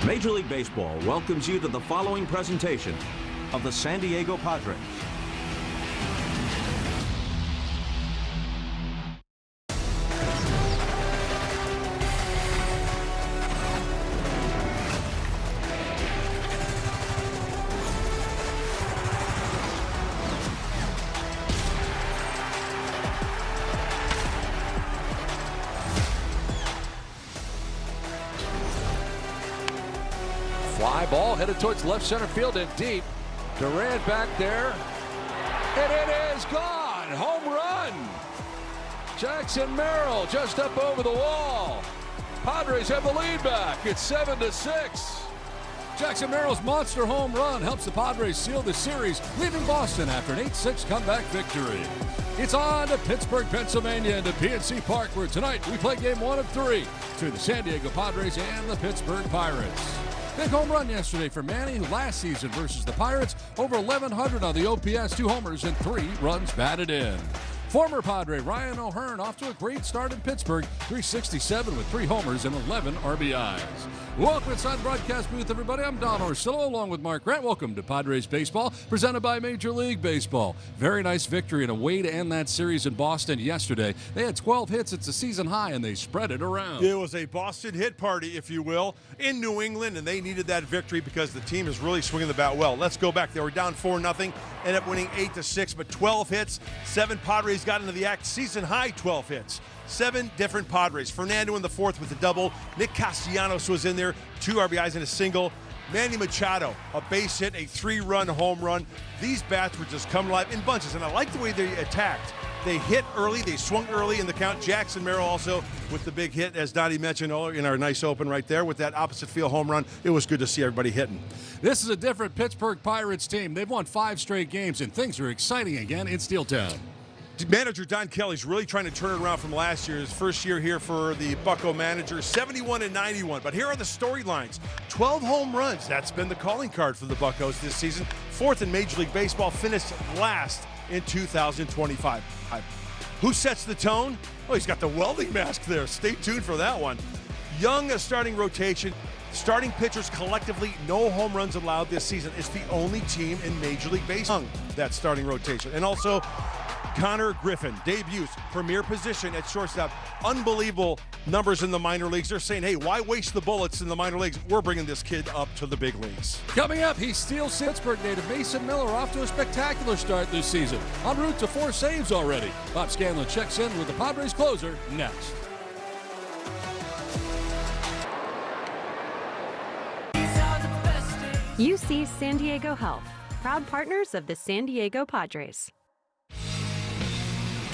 Major League Baseball welcomes you to the following presentation of the San Diego Padres. Fly ball headed towards left center field and deep. Durant back there. And it is gone. Home run. Jackson Merrill just up over the wall. Padres have the lead back. It's 7-6. Jackson Merrill's monster home run helps the Padres seal the series, leaving Boston after an 8-6 comeback victory. It's on to Pittsburgh, Pennsylvania, and to PNC Park, where tonight we play game 1 of 3 between the San Diego Padres and the Pittsburgh Pirates. Big home run yesterday for Manny last season versus the Pirates. Over 1,100 on the OPS, 2 homers and 3 runs batted in. Former Padre Ryan O'Hearn off to a great start in Pittsburgh, 367 with 3 homers and 11 RBIs. Welcome inside the broadcast booth, everybody. I'm Don Orsillo along with Mark Grant. Welcome to Padres Baseball, presented by Major League Baseball. Very nice victory and a way to end that series in Boston yesterday. They had 12 hits. It's a season high, and they spread it around. It was a Boston hit party, if you will, in New England, and they needed that victory because the team is really swinging the bat well. Let's go back. They were down 4-0, ended up winning 8-6, but 12 hits. 7 Padres got into the act. Season high 12 hits. 7 different Padres. Fernando in the 4th with the double. Nick Castellanos was in there, 2 RBIs and a single. Manny Machado, a base hit, a 3-run home run. These bats were just coming alive in bunches, and I like the way they attacked. They hit early, they swung early in the count. Jackson Merrill also with the big hit, as Donnie mentioned in our nice open right there with that opposite field home run. It was good to see everybody hitting. This is a different Pittsburgh Pirates team. They've won 5 straight games, and things are exciting again in Steel Town. Manager Don Kelly's really trying to turn it around from last year. His first year here for the Bucco manager, 71-91. But here are the storylines. 12 home runs. That's been the calling card for the Buccos this season. 4th in Major League Baseball, finished last in 2025. Who sets the tone? Oh, he's got the welding mask there. Stay tuned for that one. Young starting rotation. Starting pitchers collectively, no home runs allowed this season. It's the only team in Major League Baseball that starting rotation. And also, Connor Griffin debuts, premier position at shortstop. Unbelievable numbers in the minor leagues. They're saying, hey, why waste the bullets in the minor leagues? We're bringing this kid up to the big leagues. Coming up, he steals Pittsburgh native Mason Miller off to a spectacular start this season. En route to 4 saves already. Bob Scanlon checks in with the Padres closer next. UC San Diego Health, proud partners of the San Diego Padres.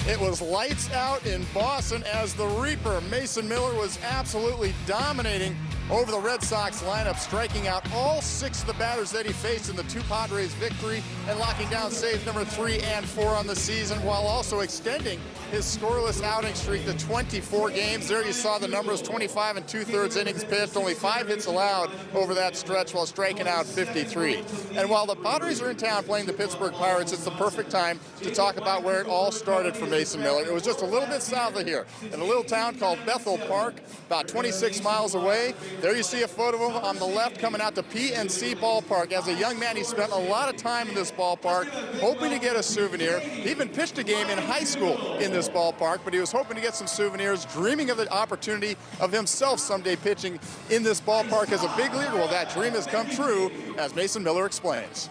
It was lights out in Boston as the Reaper, Mason Miller, was absolutely dominating over the Red Sox lineup, striking out all 6 of the batters that he faced in the 2 Padres victory and locking down saves number 3 and 4 on the season, while also extending his scoreless outing streak to 24 games. There you saw the numbers, 25 2/3 innings pitched, only 5 hits allowed over that stretch while striking out 53. And while the Padres are in town playing the Pittsburgh Pirates, it's the perfect time to talk about where it all started for Mason Miller. It was just a little bit south of here in a little town called Bethel Park, about 26 miles away. There you see a photo of him on the left coming out to PNC Ballpark. As a young man, he spent a lot of time in this ballpark hoping to get a souvenir. He even pitched a game in high school in this ballpark, but he was hoping to get some souvenirs, dreaming of the opportunity of himself someday pitching in this ballpark as a big leaguer. Well, that dream has come true, as Mason Miller explains.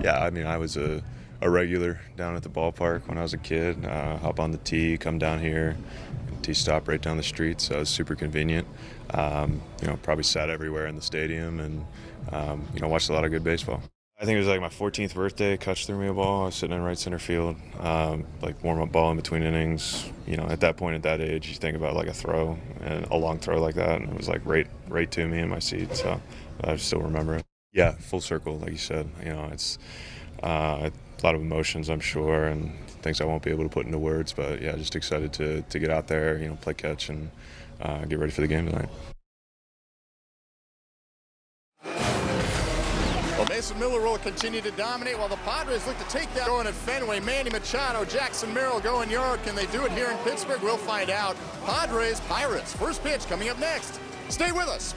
Yeah, I mean, I was a regular down at the ballpark when I was a kid. Hop on the tee, come down here, tee stop right down the street, so it was super convenient. Probably sat everywhere in the stadium and, watched a lot of good baseball. I think it was like my 14th birthday. Kutch threw me a ball. I was sitting in right center field, warm-up ball in between innings. At that point, at that age, you think about like a throw and a long throw like that, and it was like right to me in my seat. So I still remember it. Yeah, full circle, like you said. It's a lot of emotions, I'm sure, and things I won't be able to put into words. But yeah, just excited to get out there, play catch and get ready for the game tonight. Well, Mason Miller will continue to dominate while the Padres look to take that going at Fenway. Manny Machado, Jackson Merrill going yard. Can they do it here in Pittsburgh? We'll find out. Padres, Pirates. First pitch coming up next Stay with us.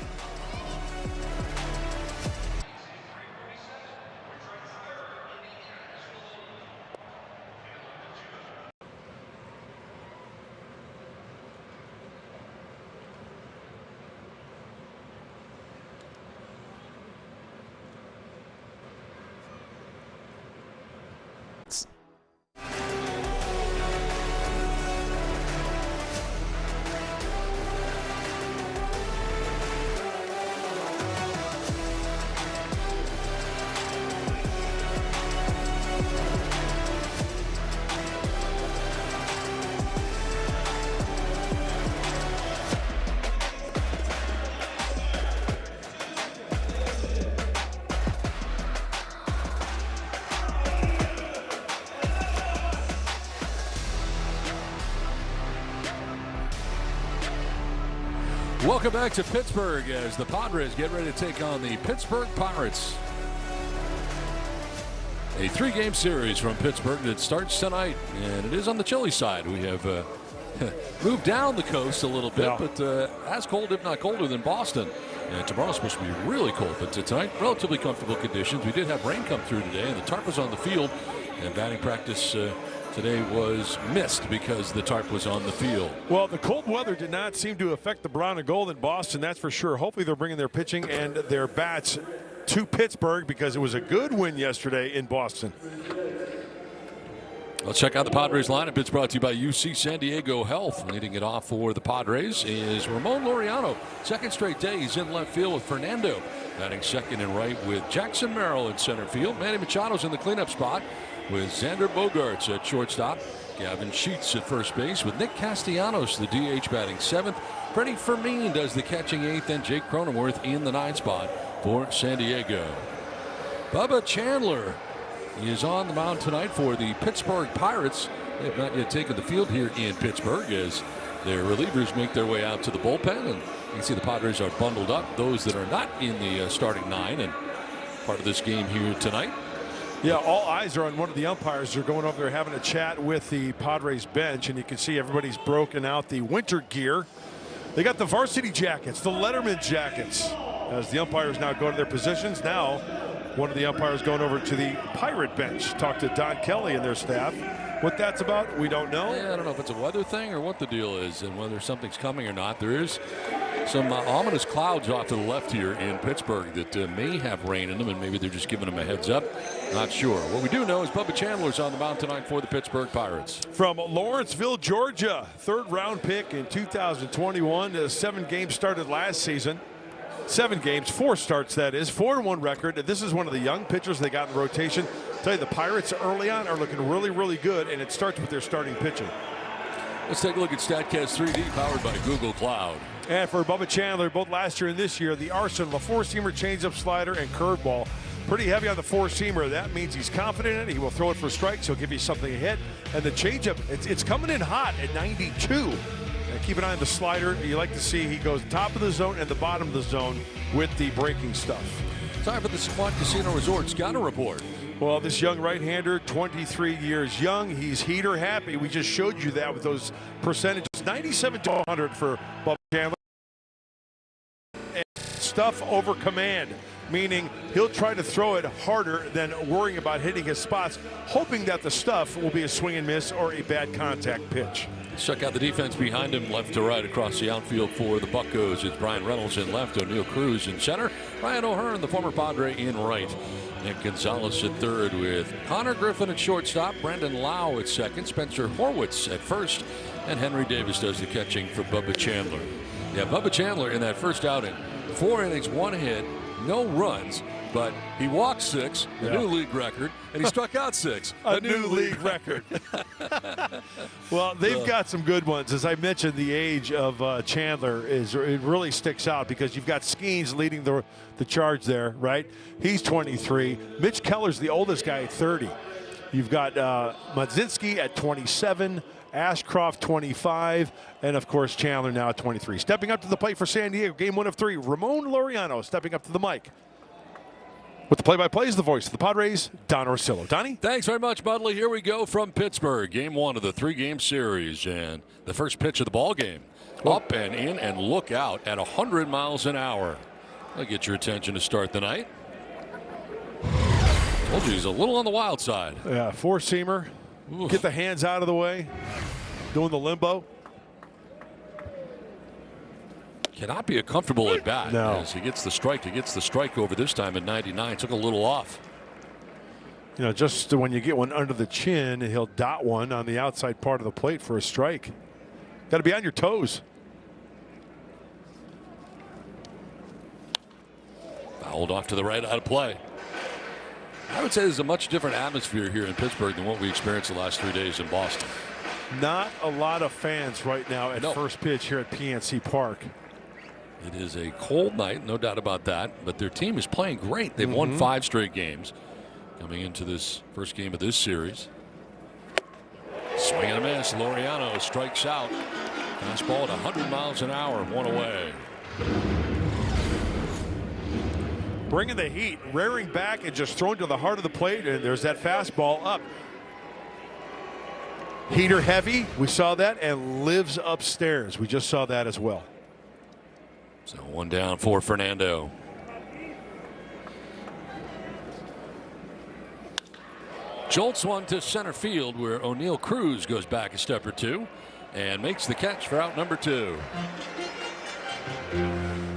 Welcome back to Pittsburgh as the Padres get ready to take on the Pittsburgh Pirates. A 3-game series from Pittsburgh that starts tonight, and it is on the chilly side. We have moved down the coast a little bit, but as cold, if not colder, than Boston. And tomorrow's supposed to be really cold, but tonight, relatively comfortable conditions. We did have rain come through today, and the tarp was on the field, and batting practice today was missed because the tarp was on the field. Well, the cold weather did not seem to affect the brown and gold in Boston, that's for sure. Hopefully they're bringing their pitching and their bats to Pittsburgh because it was a good win yesterday in Boston. Let's check out the Padres lineup. It's brought to you by UC San Diego Health. Leading it off for the Padres is Ramon Laureano. Second straight day he's in left field with Fernando. Batting second and right with Jackson Merrill in center field. Manny Machado's in the cleanup spot with Xander Bogaerts at shortstop. Gavin Sheets at first base with Nick Castellanos, the DH, batting seventh. Freddie Fermin does the catching eighth, and Jake Cronenworth in the ninth spot for San Diego. Bubba Chandler is on the mound tonight for the Pittsburgh Pirates. They have not yet taken the field here in Pittsburgh as their relievers make their way out to the bullpen. And you can see the Padres are bundled up, those that are not in the starting nine and part of this game here tonight. Yeah, all eyes are on one of the umpires. They're going over there having a chat with the Padres bench, and you can see everybody's broken out the winter gear. They got the varsity jackets, the Letterman jackets. As the umpires now go to their positions, now one of the umpires going over to the Pirate bench. Talk to Don Kelly and their staff. What that's about, we don't know. Yeah, I don't know if it's a weather thing or what the deal is and whether something's coming or not. There is some ominous clouds off to the left here in Pittsburgh that may have rain in them, and maybe they're just giving them a heads up. Not sure. What we do know is Bubba Chandler's on the mound tonight for the Pittsburgh Pirates. From Lawrenceville, Georgia, third-round pick in 2021. 7 games started last season. 7 games, 4 starts, that is. 4-1 record. This is one of the young pitchers they got in rotation. I'll tell you, the Pirates early on are looking really, really good, and it starts with their starting pitching. Let's take a look at StatCast 3D, powered by Google Cloud. And for Bubba Chandler, both last year and this year, the arsenal, the four-seamer, changeup, slider, and curveball. Pretty heavy on the four-seamer. That means he's confident in it. He will throw it for strikes. He'll give you something to hit. And the changeup, it's coming in hot at 92. And keep an eye on the slider. You like to see he goes top of the zone and the bottom of the zone with the breaking stuff. Time for the Squad Casino Resort Scouting Report. Well, this young right-hander, 23 years young. He's heater happy. We just showed you that with those percentages. 97 to 100 for Bubba Chandler. And stuff over command, meaning he'll try to throw it harder than worrying about hitting his spots, hoping that the stuff will be a swing and miss or a bad contact pitch. Let's check out the defense behind him, left to right across the outfield for the Buccos. It's Brian Reynolds in left, O'Neill Cruz in center, Ryan O'Hearn, the former Padre, in right. Nick Gonzalez at third with Connor Griffin at shortstop, Brandon Lau at second, Spencer Horwitz at first, and Henry Davis does the catching for Bubba Chandler. Yeah, Bubba Chandler in that first outing, 4 innings, 1 hit, no runs, but he walked 6, a new league record, and he struck out 6, a new league record. Well, they've got some good ones. As I mentioned, the age of Chandler it really sticks out because you've got Skeens leading the charge there, right? He's 23. Mitch Keller's the oldest guy at 30. You've got Madzinski at 27. Ashcroft 25, and of course Chandler now at 23. Stepping up to the plate for San Diego, game 1 of 3. Ramon Laureano stepping up to the mic. With the play-by-play is the voice of the Padres, Don Orsillo. Donnie? Thanks very much, Mudley. Here we go from Pittsburgh. Game 1 of the 3-game series. And the first pitch of the ball game. Up and in and look out at 100 miles an hour. That'll get your attention to start the night. Told you he's a little on the wild side. Yeah, four-seamer. Get the hands out of the way. Doing the limbo. Cannot be a comfortable at bat. No. As he gets the strike. He gets the strike over this time at 99. Took a little off. You know, just when you get one under the chin, he'll dot one on the outside part of the plate for a strike. Got to be on your toes. Fouled off to the right, out of play. I would say there's a much different atmosphere here in Pittsburgh than what we experienced the last 3 days in Boston. Not a lot of fans right now at first pitch here at PNC Park. It is a cold night, no doubt about that, but their team is playing great. They've won 5 straight games coming into this first game of this series. Swing and a miss. Laureano strikes out. Fastball at 100 miles an hour, 1 away. Bringing the heat, rearing back and just throwing to the heart of the plate, and there's that fastball up. Heater heavy, we saw that, and lives upstairs. We just saw that as well. So 1 down for Fernando. Jolts one to center field where O'Neill Cruz goes back a step or 2 and makes the catch for out number 2.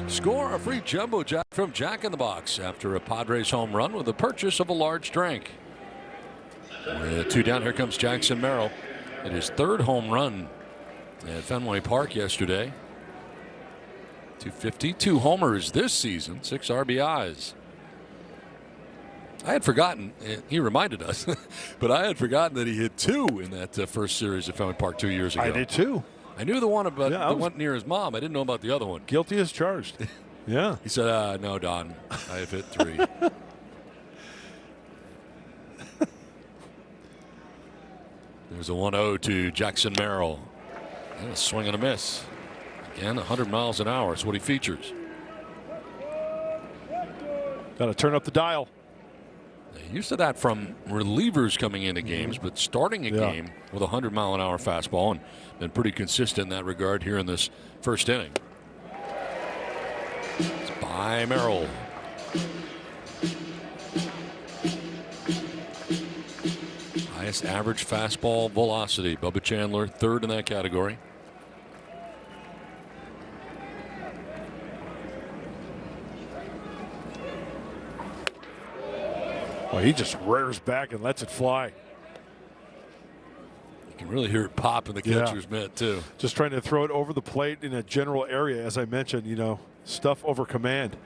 Score a free jumbo jack from Jack in the Box after a Padres home run with the purchase of a large drink. With 2 down, here comes Jackson Merrill. It is 3rd home run at Fenway Park yesterday. 250, 2 homers this season, 6 RBIs. I had forgotten, he reminded us, but I had forgotten that he hit 2 in that first series at Fenway Park 2 years ago. I did too. I knew the one about the one near his mom. I didn't know about the other one. Guilty as charged. Yeah. He said, no, Don, I have hit 3. There's a 1-0 to Jackson Merrill. And a swing and a miss. Again, 100 miles an hour is what he features. Got to turn up the dial. Used to that from relievers coming into games, but starting a game with a 100-mile-an-hour fastball, and been pretty consistent in that regard here in this first inning. It's by Merrill. Highest average fastball velocity. Bubba Chandler, 3rd in that category. Well, he just rears back and lets it fly. You can really hear it pop in the catcher's mitt, too. Just trying to throw it over the plate in a general area, as I mentioned, you know, stuff over command.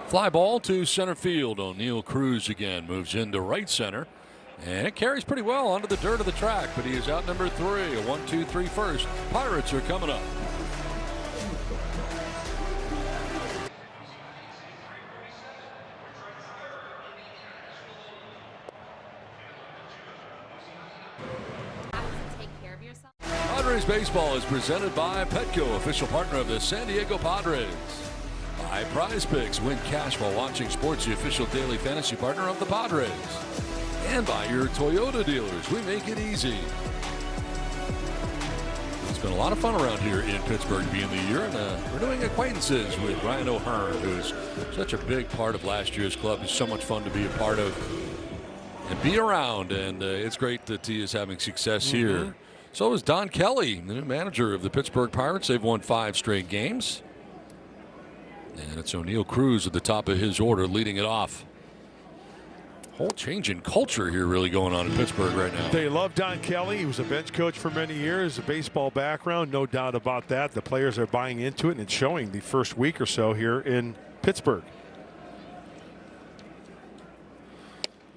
Fly ball to center field. O'Neill Cruz again moves into right center. And it carries pretty well onto the dirt of the track, but he is out number 3. A 1-2-3 first. Pirates are coming up. Padres baseball is presented by Petco, official partner of the San Diego Padres. By Prize Picks, win cash while watching sports, the official daily fantasy partner of the Padres. And by your Toyota dealers, we make it easy. It's been a lot of fun around here in Pittsburgh being the year, and we're doing acquaintances with Ryan O'Hearn, who's such a big part of last year's club. It's so much fun to be a part of and be around, and it's great that he is having success here. So is Don Kelly, the new manager of the Pittsburgh Pirates. They've won 5 straight games. And it's O'Neill Cruz at the top of his order leading it off. Whole change in culture here really going on in Pittsburgh right now. They love Don Kelly. He was a bench coach for many years, a baseball background, no doubt about that. The players are buying into it, and it's showing the first week or so here in Pittsburgh.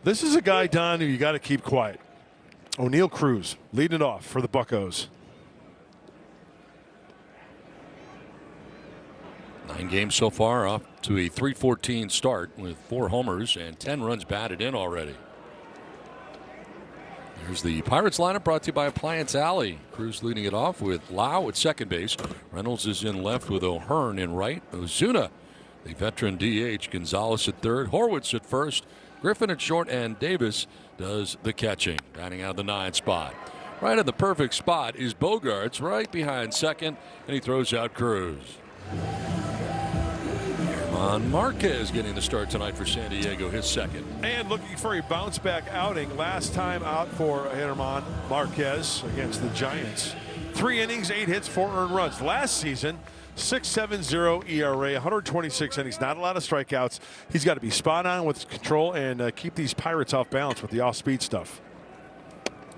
This is a guy, Don, who you got to keep quiet. O'Neill Cruz leading it off for the Buccos. 9 games so far, off to a 3-14 start with 4 homers and 10 runs batted in already. Here's the Pirates lineup brought to you by Appliance Alley. Cruz leading it off with Lau at second base. Reynolds is in left with O'Hearn in right. Ozuna, the veteran DH. Gonzalez at third. Horwitz at first. Griffin at short, and Davis does the catching. Batting out of the 9 spot. Right in the perfect spot is Bogarts, right behind second, and he throws out Cruz. Marquez getting the start tonight for San Diego, his second. And looking for a bounce back outing. Last time out for Germán Marquez against the Giants. 3 innings, 8 hits, 4 earned runs. Last season, 6.70 ERA, 126 innings, not a lot of strikeouts. He's got to be spot on with control and keep these Pirates off balance with the off-speed stuff.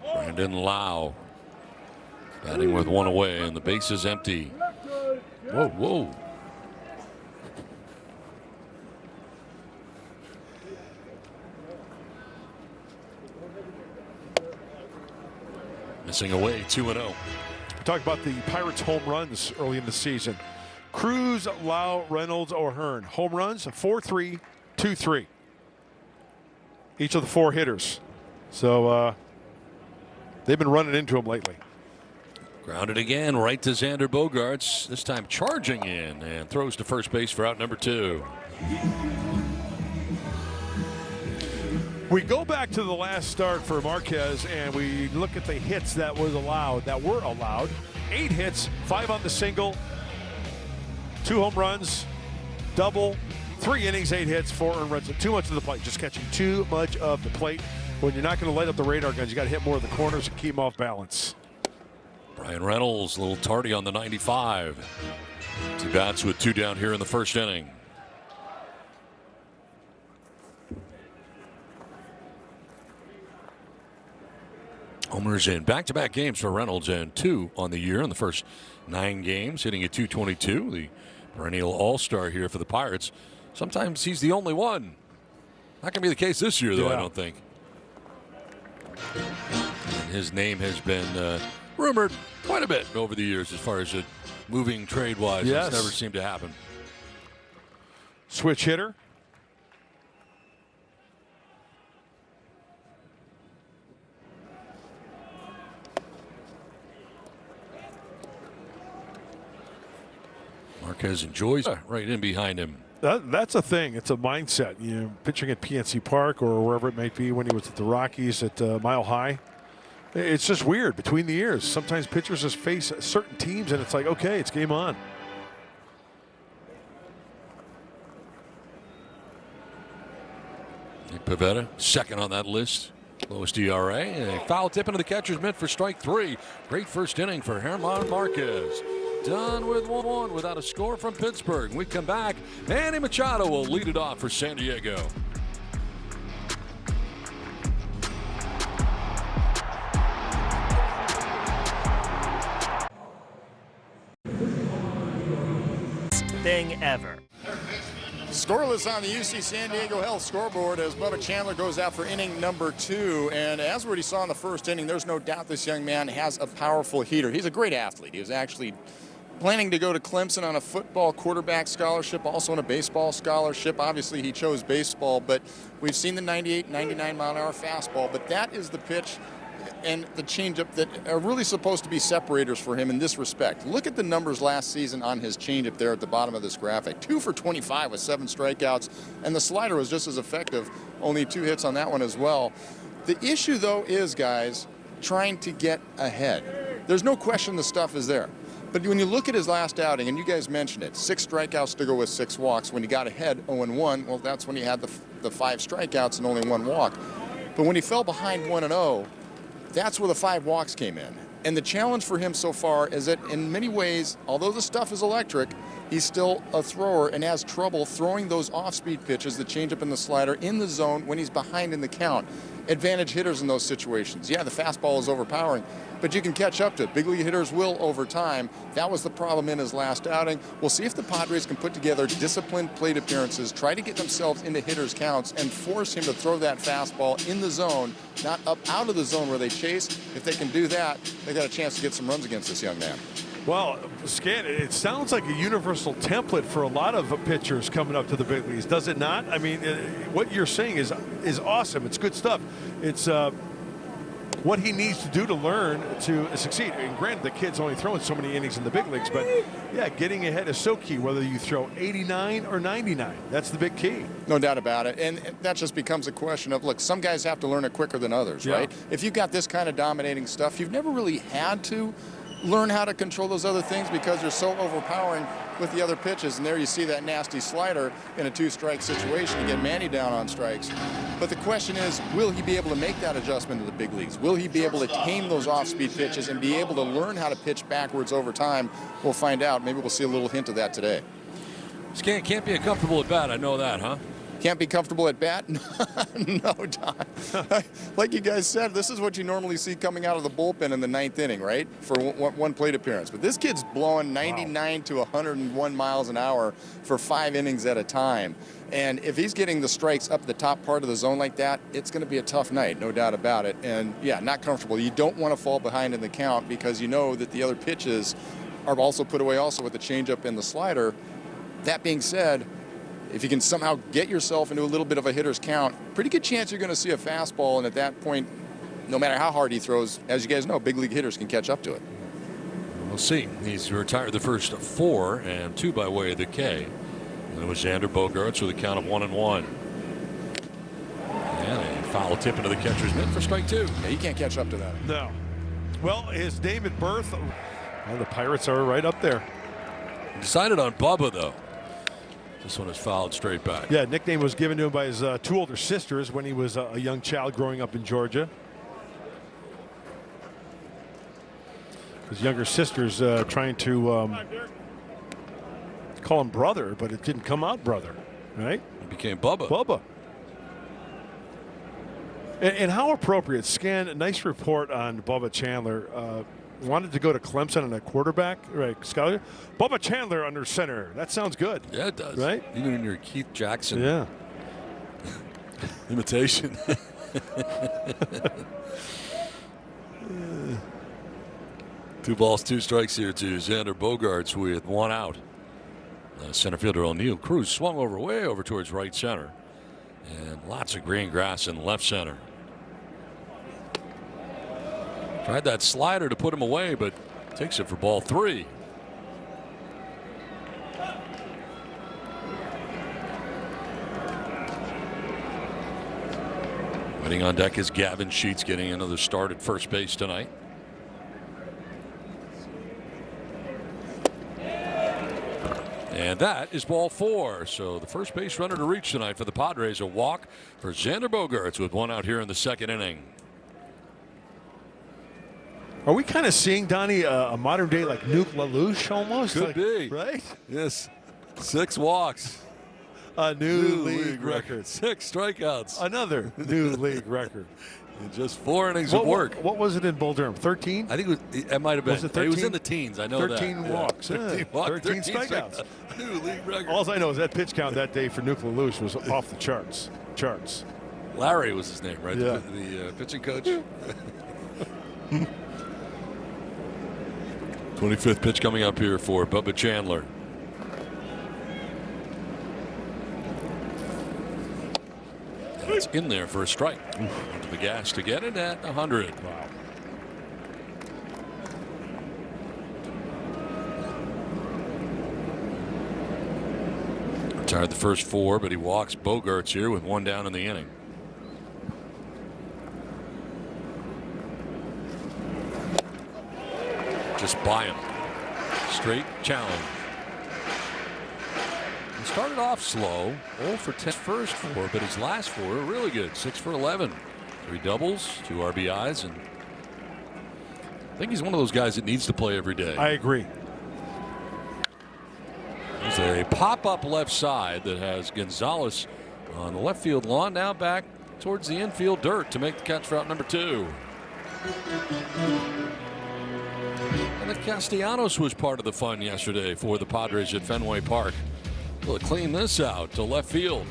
Brandon Lau batting with 1 away, and the base is empty. Whoa, whoa. Missing away, 2-0. We talked about the Pirates' home runs early in the season. Cruz, Lau, Reynolds, O'Hearn. Home runs, 4-3, 2-3. Each of the 4 hitters. So they've been running into him lately. Grounded again, right to Xander Bogaerts. This time charging in and throws to first base for out number 2. We go back to the last start for Marquez and we look at the hits that were allowed. 8 hits, 5 on the single, 2 home runs, double, 3 innings, 8 hits, 4 earned runs. Too much of the plate, just catching too much of the plate. When you're not going to light up the radar guns, you got to hit more of the corners and keep them off balance. Brian Reynolds, a little tardy on the 95. 2 bats with 2 down here in the first inning. Homers in back-to-back games for Reynolds, and 2 on the year in the first 9 games, hitting at .222. The perennial all-star here for the Pirates. Sometimes he's the only one. Not going to be the case this year, though, I don't think. And his name has been rumored quite a bit over the years as far as it moving trade-wise. Yes. It's never seemed to happen. Switch hitter. Marquez enjoys right in behind him. That's a thing. It's a mindset. You know, pitching at PNC Park or wherever it might be when he was at the Rockies at Mile High. It's just weird between the years. Sometimes pitchers just face certain teams and it's like, okay, it's game on. Nick Pivetta, second on that list. Lowest ERA. And a foul tip into the catcher's mitt for strike 3. Great first inning for Germán Marquez. Done with 1-1 without a score from Pittsburgh. When we come back, Manny Machado will lead it off for San Diego. Thing ever. Scoreless on the UC San Diego Health scoreboard as Bubba Chandler goes out for inning number 2. And as we already saw in the first inning, there's no doubt this young man has a powerful heater. He's a great athlete. He was actually planning to go to Clemson on a football quarterback scholarship, also on a baseball scholarship. Obviously, he chose baseball, but we've seen the 98, 99 mile an hour fastball. But that is the pitch and the changeup that are really supposed to be separators for him in this respect. Look at the numbers last season on his changeup there at the bottom of this graphic. 2 for 25 with 7 strikeouts, and the slider was just as effective. Only 2 hits on that one as well. The issue, though, is, guys, trying to get ahead. There's no question the stuff is there. But when you look at his last outing, and you guys mentioned it, 6 strikeouts to go with 6 walks. When he got ahead 0-1, well, that's when he had the 5 strikeouts and only 1 walk. But when he fell behind 1-0, that's where the 5 walks came in. And the challenge for him so far is that in many ways, although the stuff is electric, he's still a thrower and has trouble throwing those off-speed pitches, the changeup and the slider, in the zone when he's behind in the count. Advantage hitters in those situations. Yeah, the fastball is overpowering, but you can catch up to it. Big league hitters will over time. That was the problem in his last outing. We'll see if the Padres can put together disciplined plate appearances, try to get themselves into hitters' counts, and force him to throw that fastball in the zone, not up out of the zone where they chase. If they can do that, they got a chance to get some runs against this young man. Well, Scan, it sounds like a universal template for a lot of pitchers coming up to the big leagues, does it not? I mean, what you're saying is awesome. It's good stuff. It's what he needs to do to learn to succeed. And granted, the kid's only throwing so many innings in the big leagues, but yeah, getting ahead is so key, whether you throw 89 or 99. That's the big key. No doubt about it. And that just becomes a question of, look, some guys have to learn it quicker than others, right? If you've got this kind of dominating stuff, you've never really had to learn how to control those other things because they're so overpowering with the other pitches. And there you see that nasty slider in a 2-strike situation to get Manny down on strikes. But the question is, will he be able to make that adjustment to the big leagues? Will he be able to tame those off-speed pitches and be able to learn how to pitch backwards over time? We'll find out. Maybe we'll see a little hint of that today. This can't be a comfortable at bat. I know that, huh? Can't be comfortable at bat? No, Don. Like you guys said, this is what you normally see coming out of the bullpen in the 9th inning, right? For one plate appearance. But this kid's blowing 99 to 101 miles an hour for 5 innings at a time. And if he's getting the strikes up the top part of the zone like that, it's going to be a tough night, no doubt about it. And yeah, not comfortable. You don't want to fall behind in the count because you know that the other pitches are also put away also with the changeup and the slider. That being said, if you can somehow get yourself into a little bit of a hitter's count, pretty good chance you're going to see a fastball. And at that point, no matter how hard he throws, as you guys know, big league hitters can catch up to it. We'll see. He's retired the first 4 and 2 by way of the K. And it was Xander Bogaerts with a count of 1-1. And a foul tip into the catcher's mitt for strike 2. Yeah, you can't catch up to that. No. Well, his name at birth, well, the Pirates are right up there. Decided on Bubba, though. This one is fouled straight back. Yeah, nickname was given to him by his 2 older sisters when he was a young child growing up in Georgia. His younger sisters trying to call him brother, but it didn't come out brother, right? It became Bubba. Bubba. And how appropriate. Scan, a nice report on Bubba Chandler. Wanted to go to Clemson on a quarterback, right? Scholar. Bubba Chandler under center. That sounds good. Yeah, it does. Right? Even in your Keith Jackson imitation. 2 balls, 2 strikes here to Xander Bogaerts with 1 out. Center fielder O'Neill Cruz swung way over towards right center. And lots of green grass in left center. Tried that slider to put him away, but takes it for ball 3. Waiting on deck is Gavin Sheets, getting another start at first base tonight. And that is ball 4. So the first base runner to reach tonight for the Padres, a walk for Xander Bogaerts with 1 out here in the 2nd inning. Are we kind of seeing, Donnie, a modern day like Nuke LaLoosh almost? Could be. Right? Yes. 6 walks. A new league record. 6 strikeouts. Another new league record. In just 4 innings of work. What was it in Bull Durham? 13? I think it might have been. Was it 13? It was in the teens. I know 13 that. walks. 13 walks. 13 strikeouts. New league record. All I know is that pitch count that day for Nuke LaLoosh was off the charts. Larry was his name, right? Yeah. The pitching coach. 25th pitch coming up here for Bubba Chandler. That's in there for a strike. Onto the gas to get it at 100. Wow. Retired the first 4, but he walks Bogaerts here with 1 down in the inning. Just by him. Straight challenge. He started off slow. 0 for 10 first 4, but his last 4 are really good. 6 for 11. 3 doubles, 2 RBIs, and I think he's one of those guys that needs to play every day. I agree. There's a pop-up left side that has Gonzalez on the left field lawn, now back towards the infield dirt to make the catch for out number 2. And the Castellanos was part of the fun yesterday for the Padres at Fenway Park. They'll clean this out to left field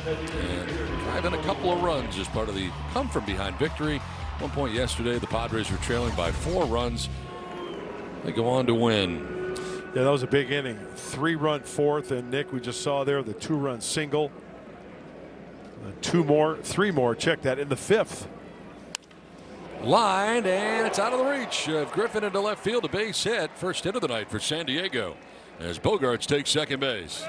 and drive in a couple of runs as part of the come-from-behind victory. 1 point yesterday, the Padres were trailing by 4 runs. They go on to win. Yeah, that was a big inning. 3-run 4th, and Nick, we just saw there the 2-run single. 3 more. Check that in the 5th. Line, and it's out of the reach of Griffin into left field. A base hit. First hit of the night for San Diego as Bogarts takes second base.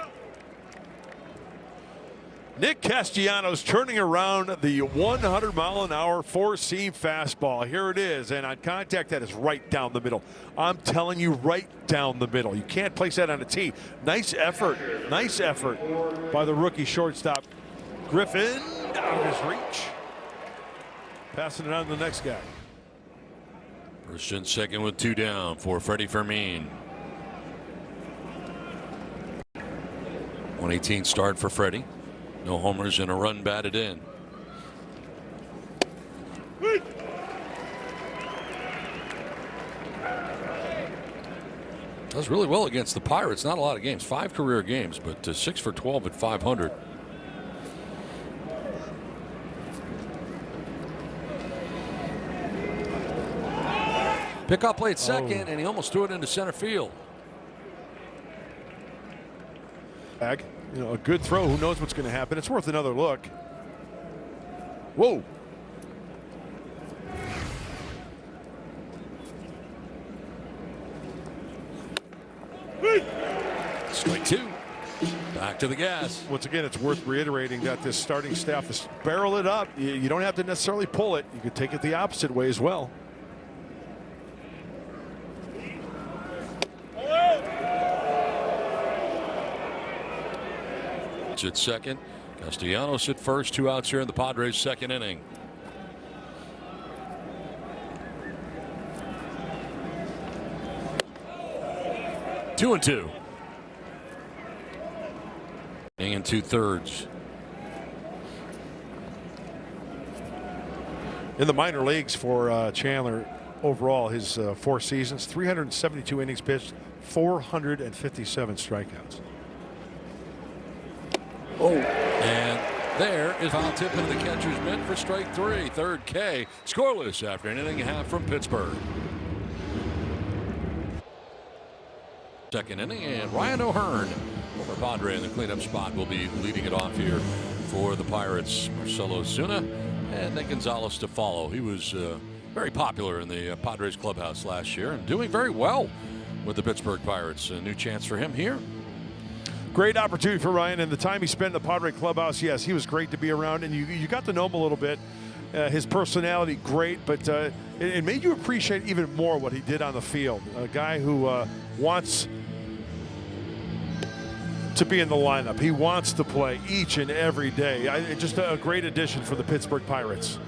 Nick Castellanos turning around the 100-mile-an-hour four-seam fastball. Here it is, and on contact, that is right down the middle. I'm telling you, right down the middle. You can't place that on a tee. Nice effort by the rookie shortstop. Griffin out of his reach. Passing it on to the next guy. First and second with 2 down for Freddie Fermin. 118 start for Freddie. No homers and a run batted in. Does really well against the Pirates. Not a lot of games. 5 career games, but 6 for 12 at .500. Pickoff played second, and he almost threw it into center field. You know, a good throw. Who knows what's going to happen? It's worth another look. Whoa. Strike 2. Back to the gas. Once again, it's worth reiterating that this starting staff is barrel it up. You don't have to necessarily pull it. You could take it the opposite way as well. At second, Castellanos at first. 2 outs here in the Padres' second inning. Two and 2. Inning and 2/3. In the minor leagues for Chandler, overall, his 4 seasons, 372 innings pitched, 457 strikeouts. And there is foul tip into the catcher's mitt for strike 3. Third K. Scoreless after an inning and a half from Pittsburgh. Second inning, and Ryan O'Hearn, former Padre in the cleanup spot, will be leading it off here for the Pirates. Marcelo Zuna and Nick Gonzalez to follow. He was very popular in the Padres clubhouse last year and doing very well with the Pittsburgh Pirates. A new chance for him here. Great opportunity for Ryan, and the time he spent in the Padre clubhouse, yes, he was great to be around, and you got to know him a little bit. His personality, great, but it made you appreciate even more what he did on the field. A guy who wants to be in the lineup. He wants to play each and every day. Just a great addition for the Pittsburgh Pirates.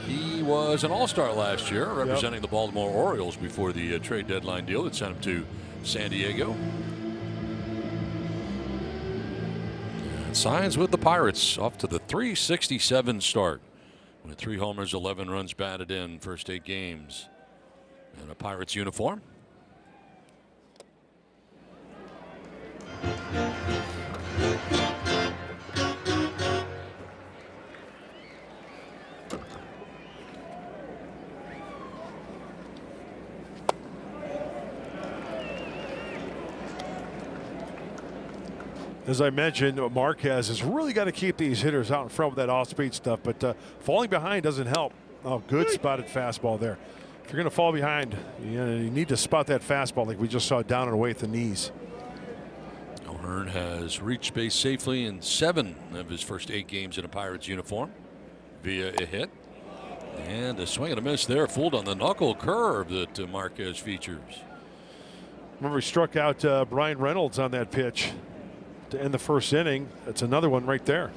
He was an all-star last year, representing the Baltimore Orioles before the trade deadline deal that sent him to San Diego. Signs with the Pirates off to the 367 start with 3 homers, 11 runs batted in, first 8 games, and a Pirates uniform. As I mentioned, Marquez has really got to keep these hitters out in front with that off-speed stuff, but falling behind doesn't help. Oh, good spotted fastball there. If you're going to fall behind, you need to spot that fastball like we just saw down and away at the knees. O'Hearn has reached base safely in 7 of his first 8 games in a Pirates uniform via a hit. And a swing and a miss there, fooled on the knuckle curve that Marquez features. Remember, he struck out Brian Reynolds on that pitch to end the first inning. That's another one right there.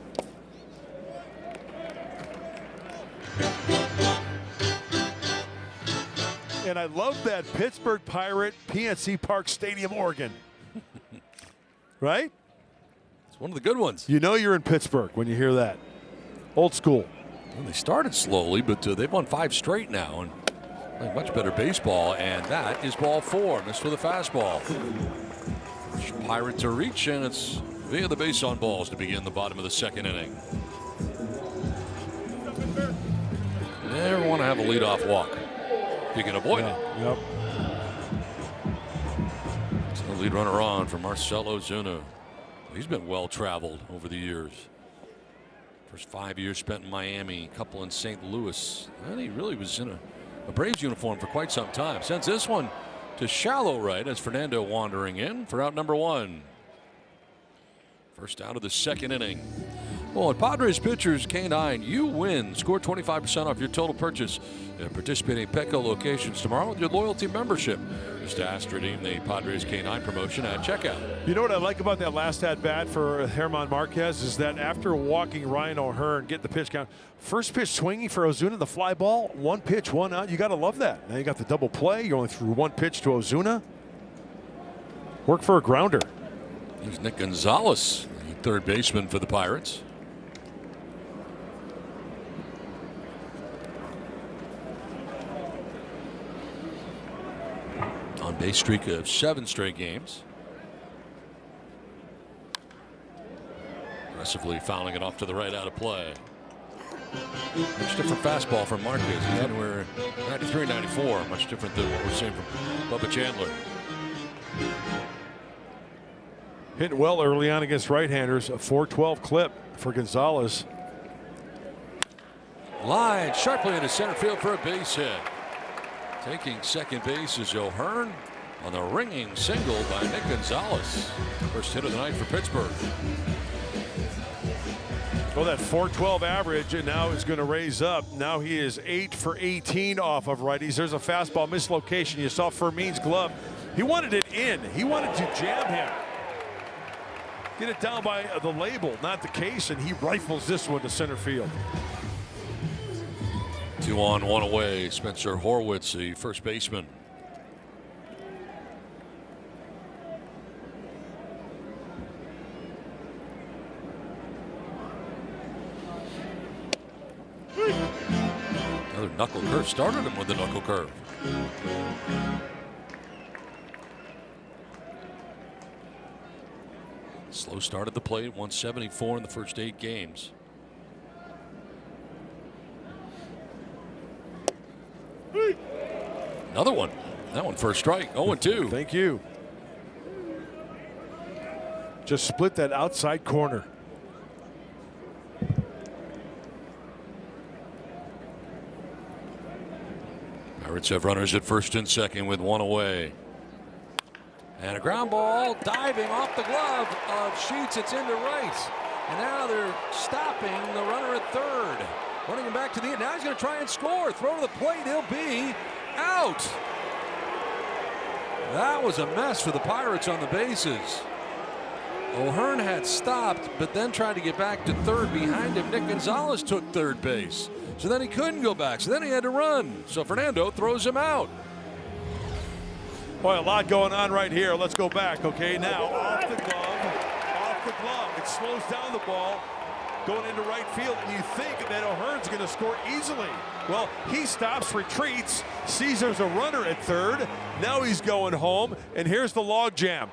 And I love that Pittsburgh Pirate PNC Park Stadium organ. Right? It's one of the good ones. You know you're in Pittsburgh when you hear that. Old school. Well, they started slowly, but they've won 5 straight now and playing much better baseball. And that is ball 4. Missed with a fastball. First Pirate to reach, and it's via the base on balls to begin the bottom of the second inning. Never want to have a leadoff walk. You can avoid it. Yep. So lead runner on for Marcelo Zuna. He's been well traveled over the years. First 5 years spent in Miami, a couple in St. Louis. And he really was in a a Braves uniform for quite some time. Sends this one to shallow right as Fernando wandering in for out number 1. First out of the second inning. Well, at Padres pitchers K9, you win. Score 25% off your total purchase at participating Petco locations tomorrow with your loyalty membership. Just ask to redeem the Padres K9 promotion at checkout. You know what I like about that last at-bat for German Marquez is that after walking Ryan O'Hearn, get the pitch count, first pitch swinging for Ozuna, the fly ball, 1 pitch, 1 out. You got to love that. Now you got the double play. You only threw 1 pitch to Ozuna. Work for a grounder. Here's Nick Gonzalez, the third baseman for the Pirates. On base streak of 7 straight games. Aggressively fouling it off to the right out of play. Much different fastball from Marquez. He's anywhere 93, 94. Much different than what we're seeing from Bubba Chandler. Hit well early on against right-handers. A 412 clip for Gonzalez. Line sharply into center field for a base hit. Taking second base is O'Hearn on the ringing single by Nick Gonzalez. First hit of the night for Pittsburgh. Well, that 412 average and now is going to raise up. Now he is 8 for 18 off of righties. There's a fastball mislocation. You saw Fermin's glove. He wanted it in. He wanted to jam him. Get it down by the label, not the case, and he rifles this one to center field. 2 on, 1 away. Spencer Horwitz, the first baseman. Another knuckle curve. Started him with the knuckle curve. Slow start at the plate. 174 in the first 8 games. Another one. That one first strike. 0-2. Thank you. Just split that outside corner. Pirates have runners at first and second with 1 away. And a ground ball diving off the glove of Sheets. It's into right. And now they're stopping the runner at third. Running him back to the end. Now he's going to try and score. Throw to the plate. He'll be out. That was a mess for the Pirates on the bases. O'Hearn had stopped, but then tried to get back to third behind him. Nick Gonzalez took third base. So then he couldn't go back. So then he had to run. So Fernando throws him out. Boy, a lot going on right here. Let's go back. Okay, now off the glove. Off the glove. It slows down the ball. Going into right field, and you think that O'Hearn's going to score easily. Well, he stops, retreats, sees there's a runner at third. Now he's going home, and here's the log jam.